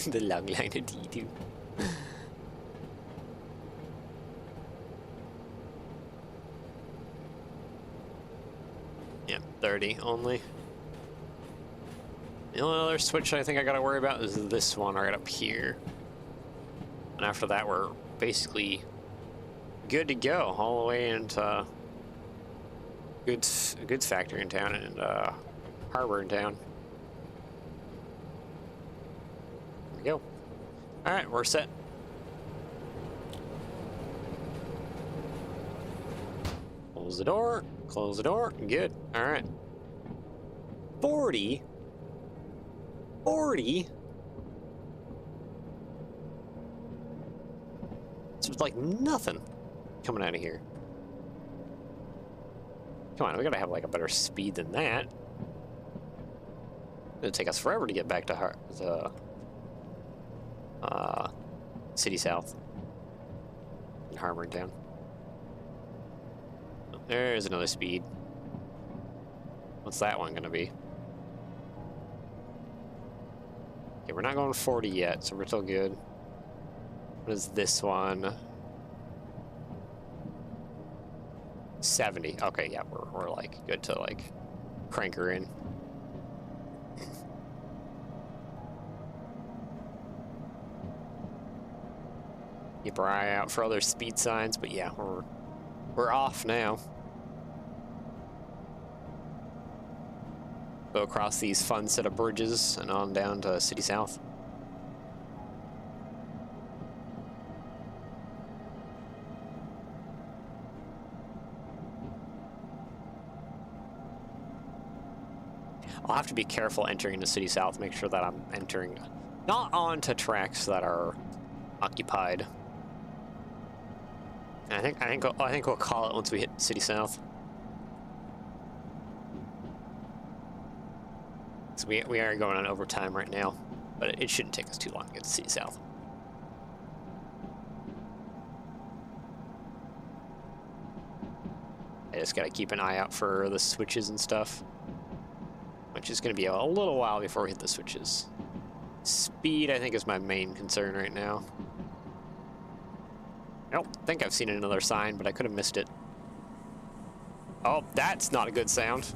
Speaker 2: The long line of D2. Yeah, 30 only. The only other switch I think I gotta worry about is this one right up here. And after that, we're basically good to go all the way into goods factory in town and harbor in town. There we go. All right, we're set. Close the door. Close the door. Good. All right. 40. 40. It's like nothing coming out of here. Come on, we gotta have like a better speed than that. It'll take us forever to get back to the City South and Harbor in town. Oh, there's another speed. What's that one gonna be? Okay, we're not going 40 yet, so we're still good. What is this one? 70. Okay, yeah, we're like good to like crank her in. Keep our eye out for other speed signs, but yeah, we're off now. Go across these fun set of bridges and on down to City South. I'll have to be careful entering the City South, make sure that I'm entering not onto tracks that are occupied. And I think we'll call it once we hit City South. So we are going on overtime right now, but it shouldn't take us too long to get to City South. I just gotta keep an eye out for the switches and stuff, which is gonna be a little while before we hit the switches. Speed, I think, is my main concern right now. I don't think I've seen another sign, but I could have missed it. Oh, that's not a good sound.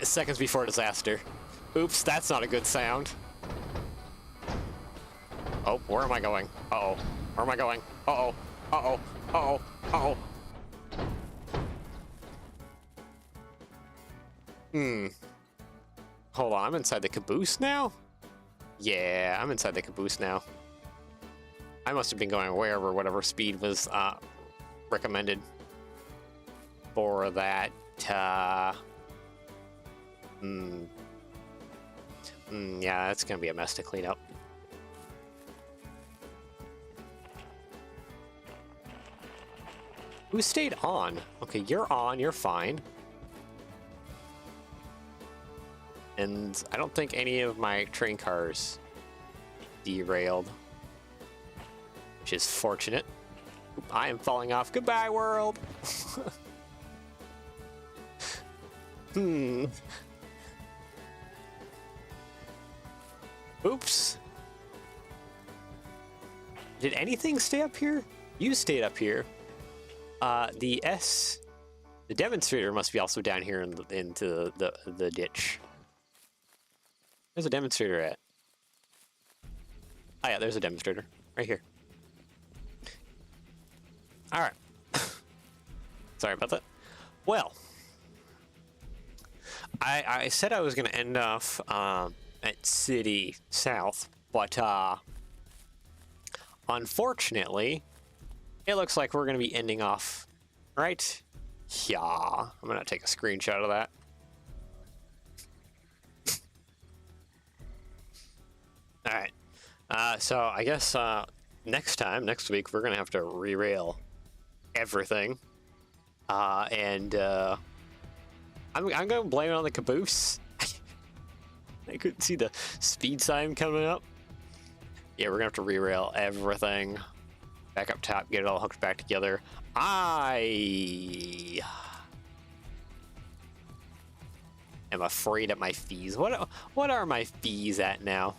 Speaker 2: Seconds before disaster. Oops, that's not a good sound. Oh, where am I going? Uh-oh. Where am I going? Uh-oh. Uh-oh. Uh-oh. Uh-oh. Hold on, I'm inside the caboose now? Yeah, I'm inside the caboose now. I must have been going way over whatever speed was recommended for that. Yeah, that's gonna be a mess to clean up. Who stayed on? Okay, you're on, you're fine. And I don't think any of my train cars derailed, which is fortunate. I am falling off. Goodbye, world. Oops. Did anything stay up here? You stayed up here. The demonstrator must be also down here into the ditch. There's a demonstrator at. Oh yeah, there's a demonstrator right here. All right. Sorry about that. Well, I said I was going to end off at City South, but unfortunately, it looks like we're going to be ending off right. Yeah, I'm going to take a screenshot of that. All right. So I guess next week, we're gonna have to re-rail everything. I'm gonna blame it on the caboose. I couldn't see the speed sign coming up. Yeah, we're gonna have to re-rail everything back up top, get it all hooked back together. I am afraid of my fees. What are my fees at now?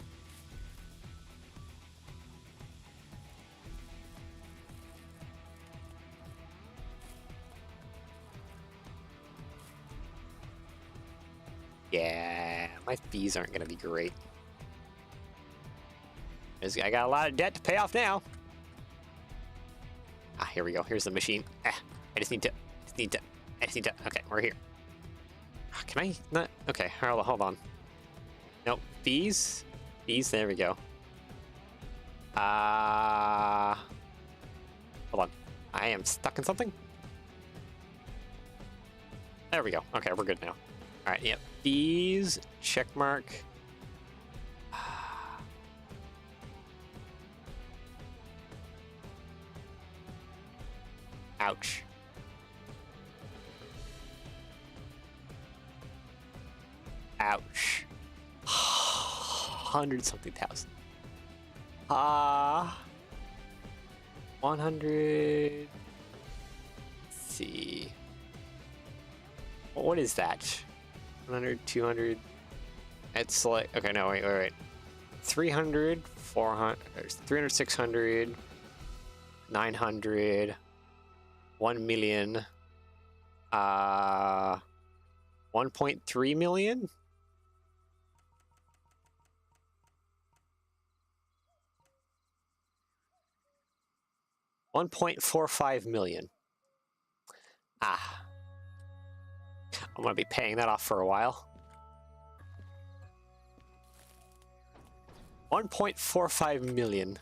Speaker 2: Yeah, my fees aren't gonna be great. I got a lot of debt to pay off now. Ah, here we go. Here's the machine. I just need to. Okay, we're here. Can I not? Okay, hold on. Nope. Fees. There we go. Hold on. I am stuck in something. There we go. Okay, we're good now. All right. Yep. Fees. Check mark. Ouch. Ouch. 100-something thousand. 100. Let's see. What is that? 100, 200. It's like, okay, no, wait. 300, 400, 300, 600, 900, 1 million, 1.3 million? $1.45 million. I'm gonna be paying that off for a while. 1.45 million.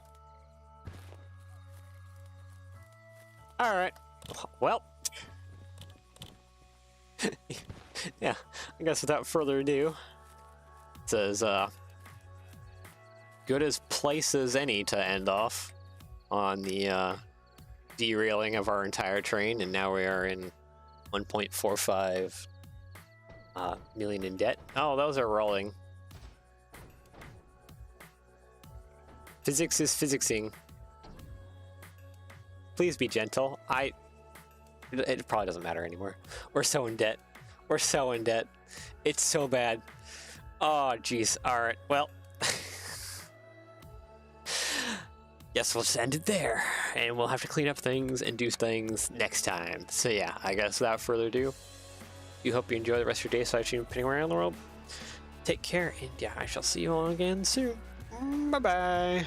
Speaker 2: All right. Well. Yeah. I guess without further ado, it's as good as place as any to end off on the derailing of our entire train, and now we are in 1.45 million in debt. Oh, those are rolling. Physics is physicsing. Please be gentle. It probably doesn't matter anymore. We're so in debt. It's so bad. Oh, jeez. All right. Well, guess we'll just end it there, and we'll have to clean up things and do things next time. So yeah, I guess without further ado, you hope you enjoy the rest of your day sightseeing around the world. Take care, and yeah, I shall see you all again soon. Bye-bye.